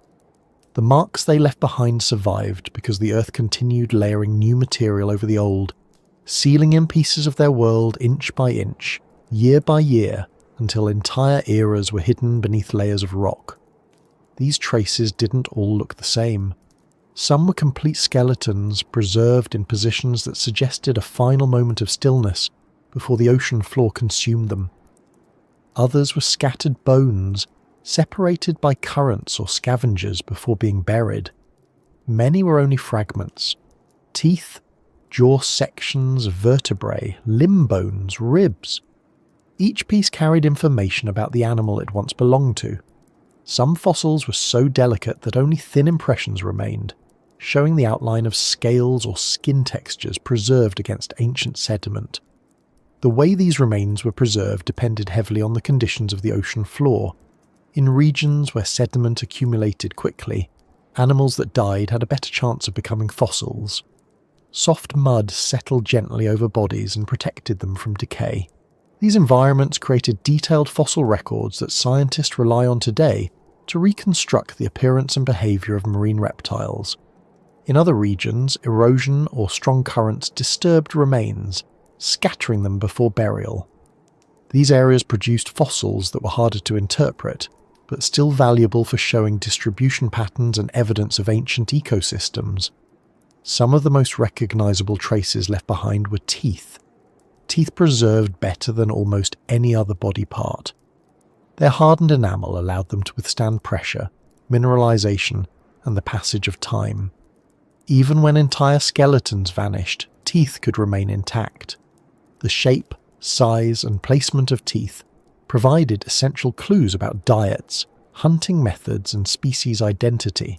The marks they left behind survived because the Earth continued layering new material over the old, sealing in pieces of their world inch by inch, year by year, until entire eras were hidden beneath layers of rock. These traces didn't all look the same. Some were complete skeletons preserved in positions that suggested a final moment of stillness before the ocean floor consumed them. Others were scattered bones, separated by currents or scavengers before being buried. Many were only fragments: teeth, jaw sections, vertebrae, limb bones, ribs. Each piece carried information about the animal it once belonged to. Some fossils were so delicate that only thin impressions remained, showing the outline of scales or skin textures preserved against ancient sediment. The way these remains were preserved depended heavily on the conditions of the ocean floor. In regions where sediment accumulated quickly, animals that died had a better chance of becoming fossils. Soft mud settled gently over bodies and protected them from decay. These environments created detailed fossil records that scientists rely on today to reconstruct the appearance and behaviour of marine reptiles. In other regions, erosion or strong currents disturbed remains, scattering them before burial. These areas produced fossils that were harder to interpret, but still valuable for showing distribution patterns and evidence of ancient ecosystems. Some of the most recognisable traces left behind were teeth. Teeth preserved better than almost any other body part. Their hardened enamel allowed them to withstand pressure, mineralisation, and the passage of time. Even when entire skeletons vanished, teeth could remain intact. The shape, size, and placement of teeth provided essential clues about diets, hunting methods, and species identity.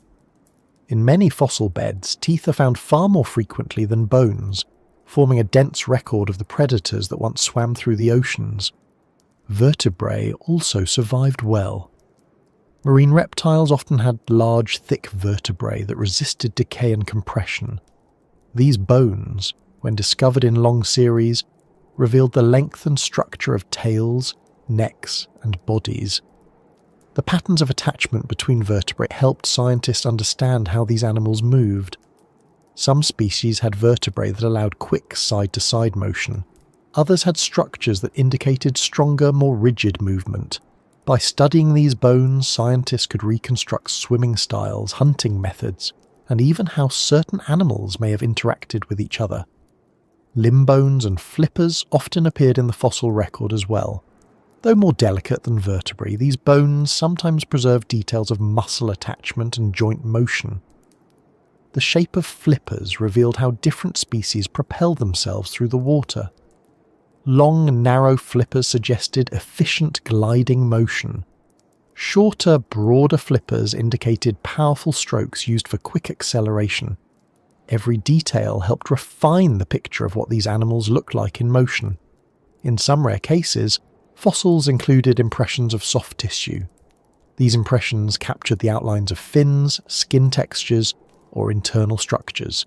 In many fossil beds, teeth are found far more frequently than bones, forming a dense record of the predators that once swam through the oceans. Vertebrae also survived well. Marine reptiles often had large, thick vertebrae that resisted decay and compression. These bones, when discovered in long series, revealed the length and structure of tails, necks, and bodies. The patterns of attachment between vertebrae helped scientists understand how these animals moved. Some species had vertebrae that allowed quick side-to-side motion. Others had structures that indicated stronger, more rigid movement. By studying these bones, scientists could reconstruct swimming styles, hunting methods, and even how certain animals may have interacted with each other. Limb bones and flippers often appeared in the fossil record as well. Though more delicate than vertebrae, these bones sometimes preserve details of muscle attachment and joint motion. The shape of flippers revealed how different species propelled themselves through the water. Long, narrow flippers suggested efficient gliding motion. Shorter, broader flippers indicated powerful strokes used for quick acceleration. Every detail helped refine the picture of what these animals looked like in motion. In some rare cases, fossils included impressions of soft tissue. These impressions captured the outlines of fins, skin textures, or internal structures.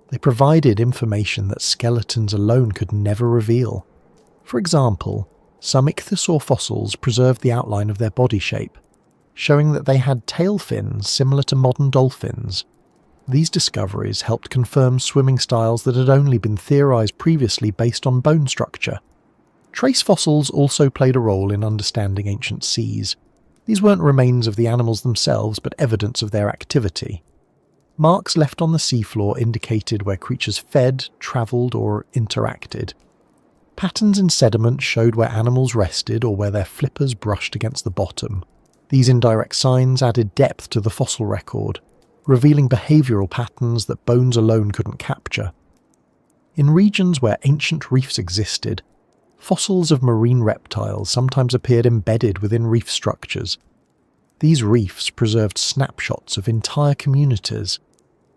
They provided information that skeletons alone could never reveal. For example, some ichthyosaur fossils preserved the outline of their body shape, showing that they had tail fins similar to modern dolphins. These discoveries helped confirm swimming styles that had only been theorized previously based on bone structure. Trace fossils also played a role in understanding ancient seas. These weren't remains of the animals themselves, but evidence of their activity. Marks left on the seafloor indicated where creatures fed, travelled, or interacted. Patterns in sediment showed where animals rested or where their flippers brushed against the bottom. These indirect signs added depth to the fossil record, revealing behavioural patterns that bones alone couldn't capture. In regions where ancient reefs existed, fossils of marine reptiles sometimes appeared embedded within reef structures. These reefs preserved snapshots of entire communities.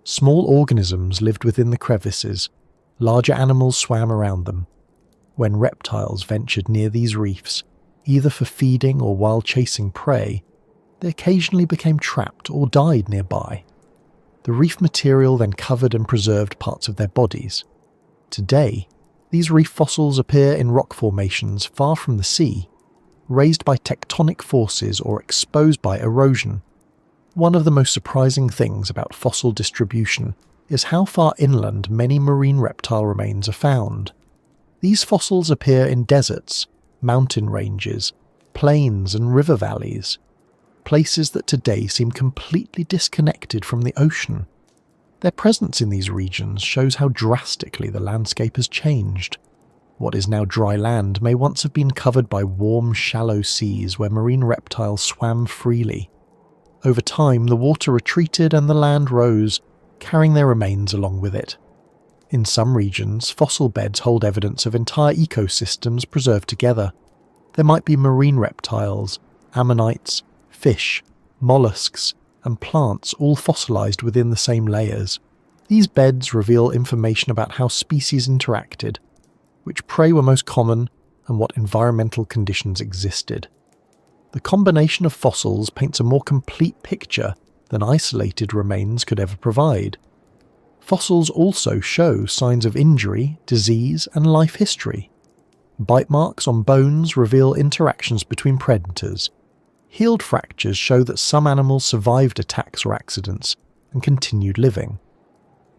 Small organisms lived within the crevices. Larger animals swam around them. When reptiles ventured near these reefs, either for feeding or while chasing prey, they occasionally became trapped or died nearby. The reef material then covered and preserved parts of their bodies. Today, these reef fossils appear in rock formations far from the sea, raised by tectonic forces or exposed by erosion. One of the most surprising things about fossil distribution is how far inland many marine reptile remains are found. These fossils appear in deserts, mountain ranges, plains and river valleys, places that today seem completely disconnected from the ocean. Their presence in these regions shows how drastically the landscape has changed. What is now dry land may once have been covered by warm, shallow seas where marine reptiles swam freely. Over time, the water retreated and the land rose, carrying their remains along with it. In some regions, fossil beds hold evidence of entire ecosystems preserved together. There might be marine reptiles, ammonites, fish, mollusks, and plants all fossilized within the same layers. These beds reveal information about how species interacted, which prey were most common, and what environmental conditions existed. The combination of fossils paints a more complete picture than isolated remains could ever provide. Fossils also show signs of injury, disease, and life history. Bite marks on bones reveal interactions between predators. Healed fractures show that some animals survived attacks or accidents and continued living.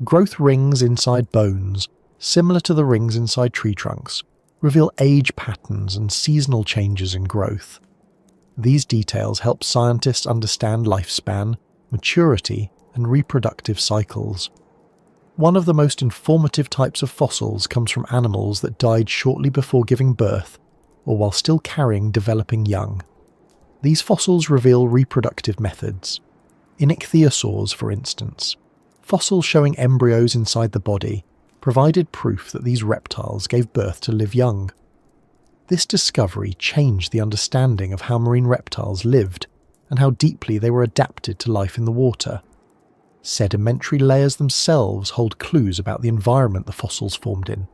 Growth rings inside bones, similar to the rings inside tree trunks, reveal age patterns and seasonal changes in growth. These details help scientists understand lifespan, maturity, and reproductive cycles. One of the most informative types of fossils comes from animals that died shortly before giving birth or while still carrying developing young. These fossils reveal reproductive methods. In ichthyosaurs, for instance, fossils showing embryos inside the body provided proof that these reptiles gave birth to live young. This discovery changed the understanding of how marine reptiles lived and how deeply they were adapted to life in the water. Sedimentary layers themselves hold clues about the environment the fossils formed in.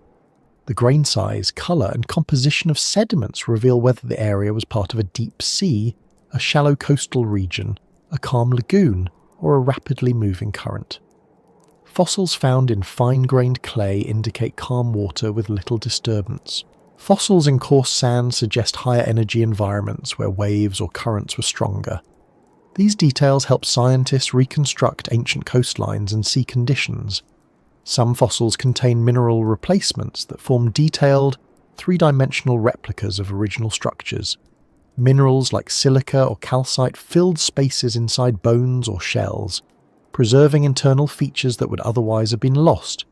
The grain size, colour and composition of sediments reveal whether the area was part of a deep sea, a shallow coastal region, a calm lagoon, or a rapidly moving current. Fossils found in fine-grained clay indicate calm water with little disturbance. Fossils in coarse sand suggest higher energy environments where waves or currents were stronger. These details help scientists reconstruct ancient coastlines and sea conditions. Some fossils contain mineral replacements that form detailed, three-dimensional replicas of original structures. Minerals like silica or calcite filled spaces inside bones or shells, preserving internal features that would otherwise have been lost.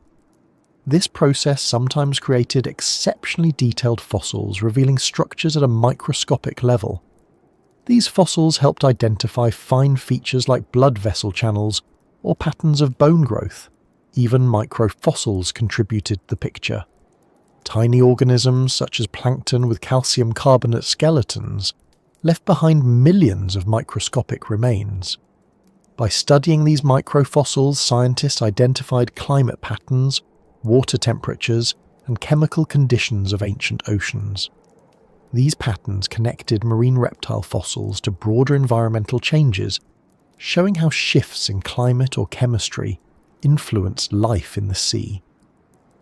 This process sometimes created exceptionally detailed fossils revealing structures at a microscopic level. These fossils helped identify fine features like blood vessel channels or patterns of bone growth. Even microfossils contributed to the picture. Tiny organisms such as plankton with calcium carbonate skeletons left behind millions of microscopic remains. By studying these microfossils, scientists identified climate patterns, water temperatures, and chemical conditions of ancient oceans. These patterns connected marine reptile fossils to broader environmental changes, showing how shifts in climate or chemistry influenced life in the sea.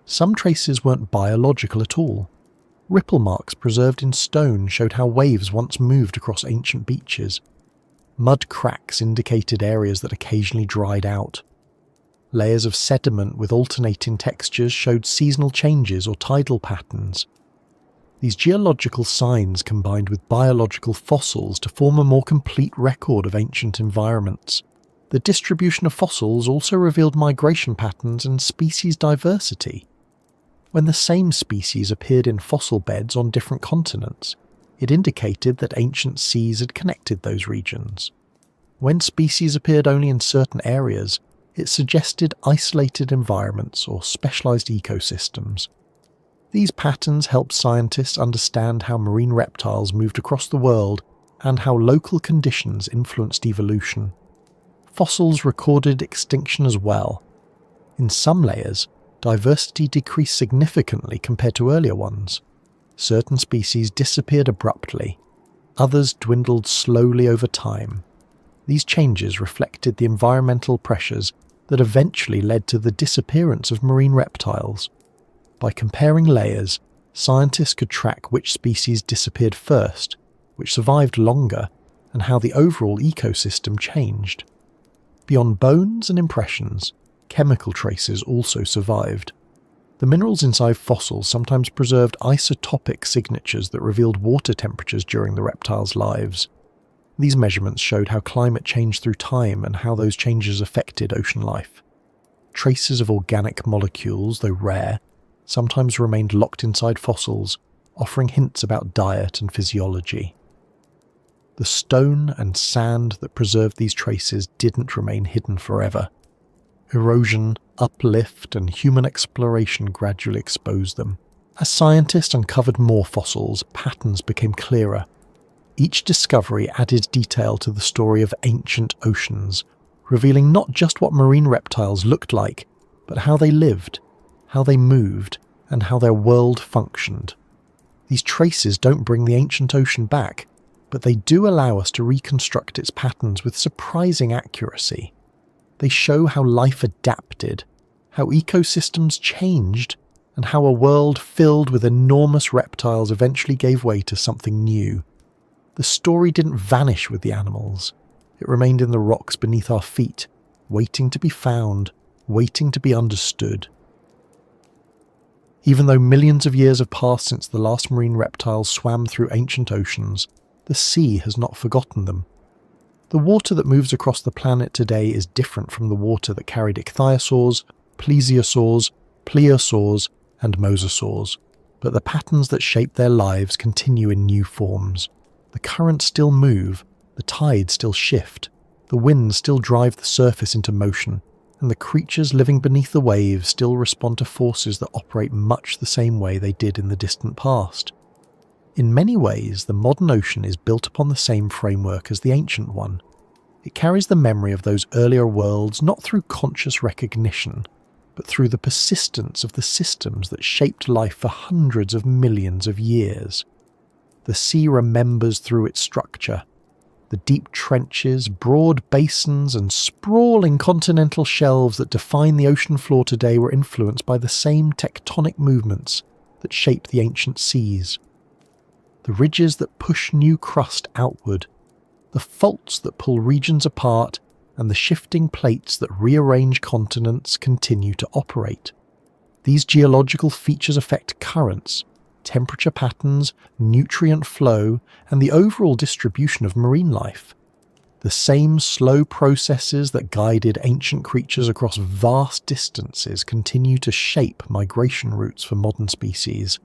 Some traces weren't biological at all. Ripple marks preserved in stone showed how waves once moved across ancient beaches. Mud cracks indicated areas that occasionally dried out. Layers of sediment with alternating textures showed seasonal changes or tidal patterns. These geological signs combined with biological fossils to form a more complete record of ancient environments. The distribution of fossils also revealed migration patterns and species diversity. When the same species appeared in fossil beds on different continents, it indicated that ancient seas had connected those regions. When species appeared only in certain areas, it suggested isolated environments or specialized ecosystems. These patterns helped scientists understand how marine reptiles moved across the world and how local conditions influenced evolution. Fossils recorded extinction as well. In some layers, diversity decreased significantly compared to earlier ones. Certain species disappeared abruptly, others dwindled slowly over time. These changes reflected the environmental pressures that eventually led to the disappearance of marine reptiles. By comparing layers, scientists could track which species disappeared first, which survived longer, and how the overall ecosystem changed. Beyond bones and impressions, chemical traces also survived. The minerals inside fossils sometimes preserved isotopic signatures that revealed water temperatures during the reptiles' lives. These measurements showed how climate changed through time and how those changes affected ocean life. Traces of organic molecules, though rare, sometimes remained locked inside fossils, offering hints about diet and physiology. The stone and sand that preserved these traces didn't remain hidden forever. Erosion, uplift, and human exploration gradually exposed them. As scientists uncovered more fossils, patterns became clearer. Each discovery added detail to the story of ancient oceans, revealing not just what marine reptiles looked like, but how they lived, how they moved, and how their world functioned. These traces don't bring the ancient ocean back, but they do allow us to reconstruct its patterns with surprising accuracy. They show how life adapted, how ecosystems changed, and how a world filled with enormous reptiles eventually gave way to something new. The story didn't vanish with the animals. It remained in the rocks beneath our feet, waiting to be found, waiting to be understood. Even though millions of years have passed since the last marine reptiles swam through ancient oceans, the sea has not forgotten them. The water that moves across the planet today is different from the water that carried ichthyosaurs, plesiosaurs, plesiosaurs, and mosasaurs, but the patterns that shaped their lives continue in new forms. The currents still move, the tides still shift, the winds still drive the surface into motion, and the creatures living beneath the waves still respond to forces that operate much the same way they did in the distant past. In many ways, the modern ocean is built upon the same framework as the ancient one. It carries the memory of those earlier worlds not through conscious recognition, but through the persistence of the systems that shaped life for hundreds of millions of years. The sea remembers through its structure. The deep trenches, broad basins, and sprawling continental shelves that define the ocean floor today were influenced by the same tectonic movements that shaped the ancient seas. The ridges that push new crust outward, the faults that pull regions apart, and the shifting plates that rearrange continents continue to operate. These geological features affect currents, temperature patterns, nutrient flow, and the overall distribution of marine life. The same slow processes that guided ancient creatures across vast distances continue to shape migration routes for modern species.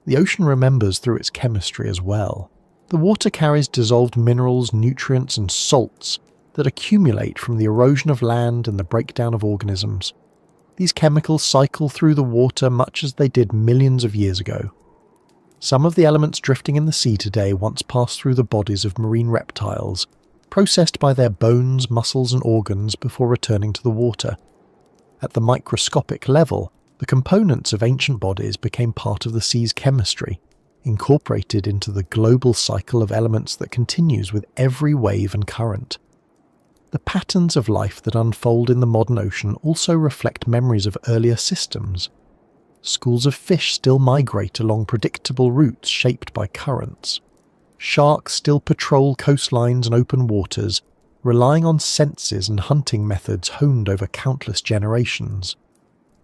The ocean remembers through its chemistry as well. The water carries dissolved minerals, nutrients, and salts that accumulate from the erosion of land and the breakdown of organisms. These chemicals cycle through the water much as they did millions of years ago. Some of the elements drifting in the sea today once passed through the bodies of marine reptiles, processed by their bones, muscles, and organs before returning to the water. At the microscopic level, the components of ancient bodies became part of the sea's chemistry, incorporated into the global cycle of elements that continues with every wave and current. The patterns of life that unfold in the modern ocean also reflect memories of earlier systems. Schools of fish still migrate along predictable routes shaped by currents. Sharks still patrol coastlines and open waters, relying on senses and hunting methods honed over countless generations.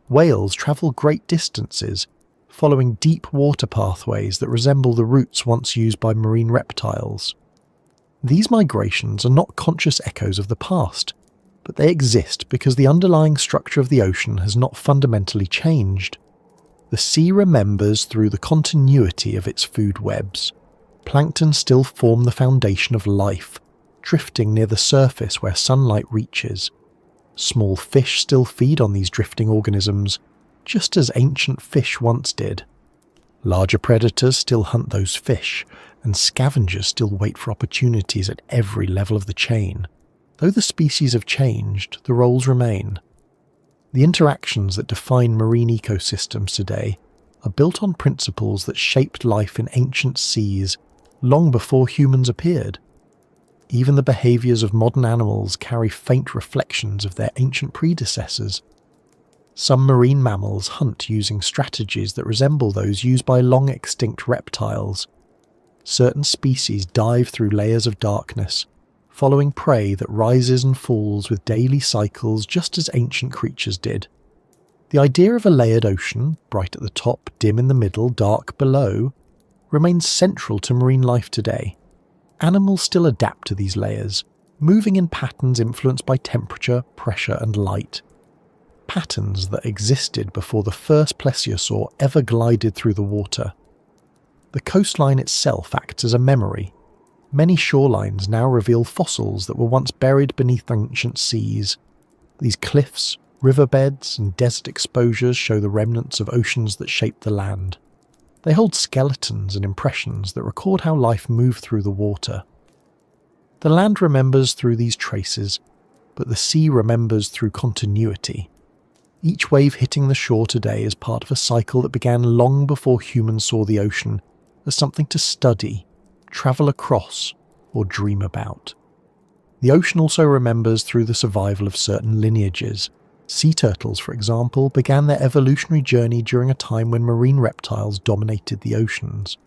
Whales travel great distances, following deep water pathways that resemble the routes once used by marine reptiles. These migrations are not conscious echoes of the past, but they exist because the underlying structure of the ocean has not fundamentally changed. The sea remembers through the continuity of its food webs. Plankton still form the foundation of life, drifting near the surface where sunlight reaches. Small fish still feed on these drifting organisms, just as ancient fish once did. Larger predators still hunt those fish, and scavengers still wait for opportunities at every level of the chain. Though the species have changed, the roles remain. The interactions that define marine ecosystems today are built on principles that shaped life in ancient seas long before humans appeared. Even the behaviours of modern animals carry faint reflections of their ancient predecessors. Some marine mammals hunt using strategies that resemble those used by long-extinct reptiles. Certain species dive through layers of darkness, following prey that rises and falls with daily cycles just as ancient creatures did. The idea of a layered ocean, bright at the top, dim in the middle, dark below, remains central to marine life today. Animals still adapt to these layers, moving in patterns influenced by temperature, pressure and light. Patterns that existed before the first plesiosaur ever glided through the water. The coastline itself acts as a memory. Many shorelines now reveal fossils that were once buried beneath ancient seas. These cliffs, riverbeds and desert exposures show the remnants of oceans that shaped the land. They hold skeletons and impressions that record how life moved through the water. The land remembers through these traces, but the sea remembers through continuity. Each wave hitting the shore today is part of a cycle that began long before humans saw the ocean as something to study, travel across, or dream about. The ocean also remembers through the survival of certain lineages. Sea turtles, for example, began their evolutionary journey during a time when marine reptiles dominated the oceans.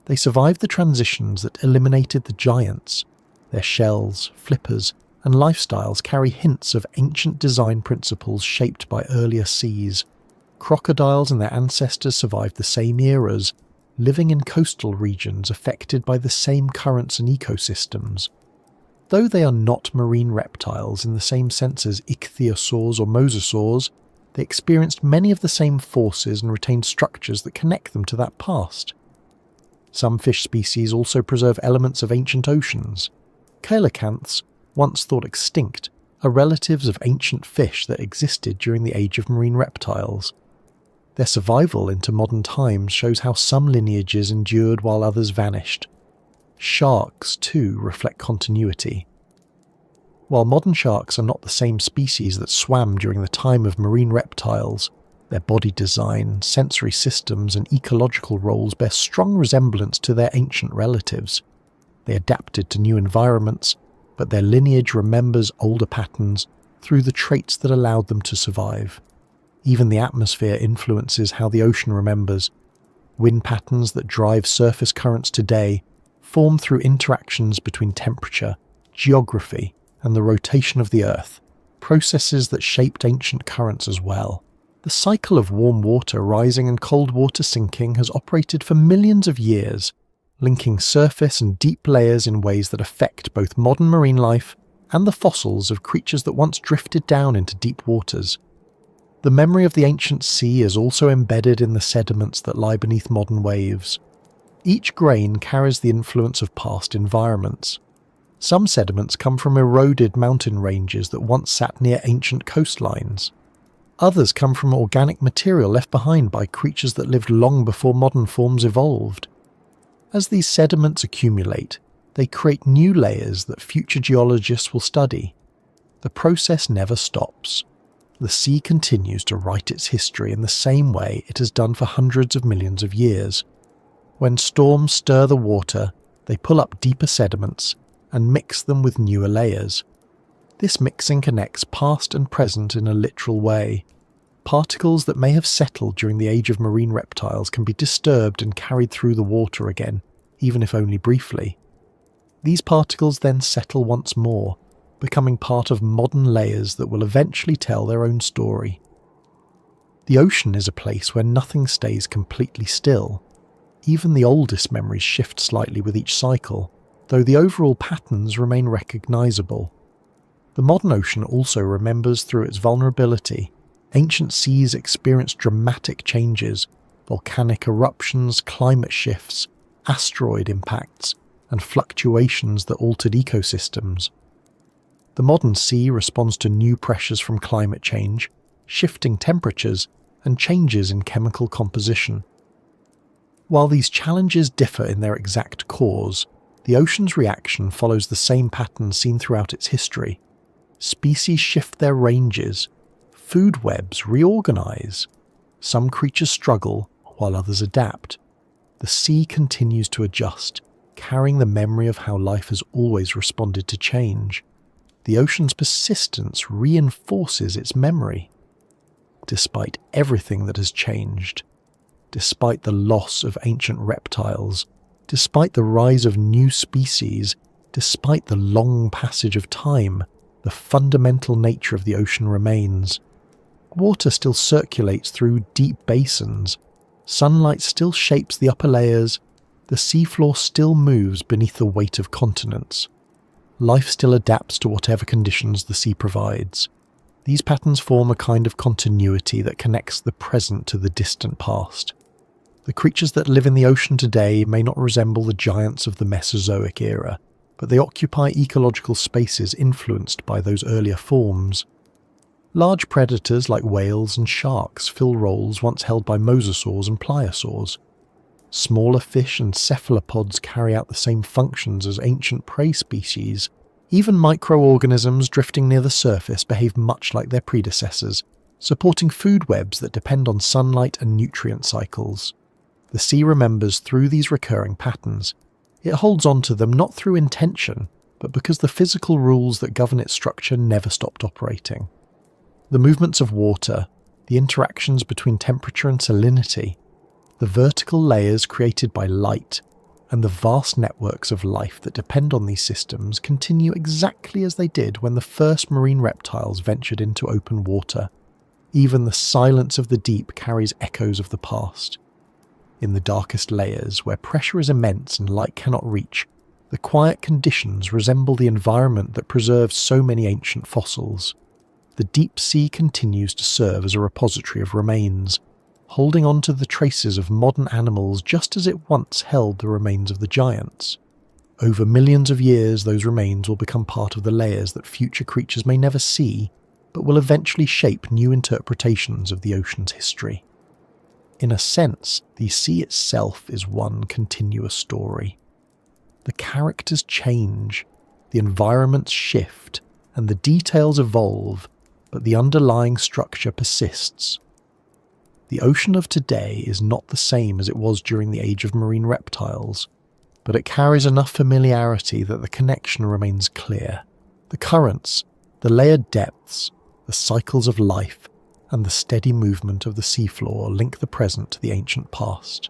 They survived the transitions that eliminated the giants. Their shells, flippers, and lifestyles carry hints of ancient design principles shaped by earlier seas. Crocodiles and their ancestors survived the same eras, living in coastal regions affected by the same currents and ecosystems. Though they are not marine reptiles in the same sense as ichthyosaurs or mosasaurs, they experienced many of the same forces and retained structures that connect them to that past. Some fish species also preserve elements of ancient oceans. Coelacanths, once thought extinct, are relatives of ancient fish that existed during the age of marine reptiles. Their survival into modern times shows how some lineages endured while others vanished. Sharks, too, reflect continuity. While modern sharks are not the same species that swam during the time of marine reptiles, their body design, sensory systems, and ecological roles bear strong resemblance to their ancient relatives. They adapted to new environments, but their lineage remembers older patterns through the traits that allowed them to survive. Even the atmosphere influences how the ocean remembers. Wind patterns that drive surface currents today form through interactions between temperature, geography, and the rotation of the Earth, processes that shaped ancient currents as well. The cycle of warm water rising and cold water sinking has operated for millions of years, linking surface and deep layers in ways that affect both modern marine life and the fossils of creatures that once drifted down into deep waters. The memory of the ancient sea is also embedded in the sediments that lie beneath modern waves. Each grain carries the influence of past environments. Some sediments come from eroded mountain ranges that once sat near ancient coastlines. Others come from organic material left behind by creatures that lived long before modern forms evolved. As these sediments accumulate, they create new layers that future geologists will study. The process never stops. The sea continues to write its history in the same way it has done for hundreds of millions of years. When storms stir the water, they pull up deeper sediments and mix them with newer layers. This mixing connects past and present in a literal way. Particles that may have settled during the age of marine reptiles can be disturbed and carried through the water again, even if only briefly. These particles then settle once more, becoming part of modern layers that will eventually tell their own story. The ocean is a place where nothing stays completely still. Even the oldest memories shift slightly with each cycle, though the overall patterns remain recognizable. The modern ocean also remembers through its vulnerability. Ancient seas experienced dramatic changes, volcanic eruptions, climate shifts, asteroid impacts, and fluctuations that altered ecosystems. The modern sea responds to new pressures from climate change, shifting temperatures, and changes in chemical composition. While these challenges differ in their exact cause, the ocean's reaction follows the same pattern seen throughout its history. Species shift their ranges, food webs reorganize. Some creatures struggle, while others adapt. The sea continues to adjust, carrying the memory of how life has always responded to change. The ocean's persistence reinforces its memory. Despite everything that has changed, despite the loss of ancient reptiles, despite the rise of new species, despite the long passage of time, the fundamental nature of the ocean remains. Water still circulates through deep basins, sunlight still shapes the upper layers, the seafloor still moves beneath the weight of continents. Life still adapts to whatever conditions the sea provides. These patterns form a kind of continuity that connects the present to the distant past. The creatures that live in the ocean today may not resemble the giants of the Mesozoic era, but they occupy ecological spaces influenced by those earlier forms. Large predators like whales and sharks fill roles once held by mosasaurs and pliosaurs. Smaller fish and cephalopods carry out the same functions as ancient prey species. Even microorganisms drifting near the surface behave much like their predecessors, supporting food webs that depend on sunlight and nutrient cycles. The sea remembers through these recurring patterns. It holds on to them not through intention, but because the physical rules that govern its structure never stopped operating. The movements of water, the interactions between temperature and salinity, the vertical layers created by light, and the vast networks of life that depend on these systems continue exactly as they did when the first marine reptiles ventured into open water. Even the silence of the deep carries echoes of the past. In the darkest layers, where pressure is immense and light cannot reach, the quiet conditions resemble the environment that preserved so many ancient fossils. The deep sea continues to serve as a repository of remains, holding on to the traces of modern animals just as it once held the remains of the giants. Over millions of years, those remains will become part of the layers that future creatures may never see, but will eventually shape new interpretations of the ocean's history. In a sense, the sea itself is one continuous story. The characters change, the environments shift, and the details evolve, but the underlying structure persists. The ocean of today is not the same as it was during the age of marine reptiles, but it carries enough familiarity that the connection remains clear. The currents, the layered depths, the cycles of life, and the steady movement of the seafloor link the present to the ancient past.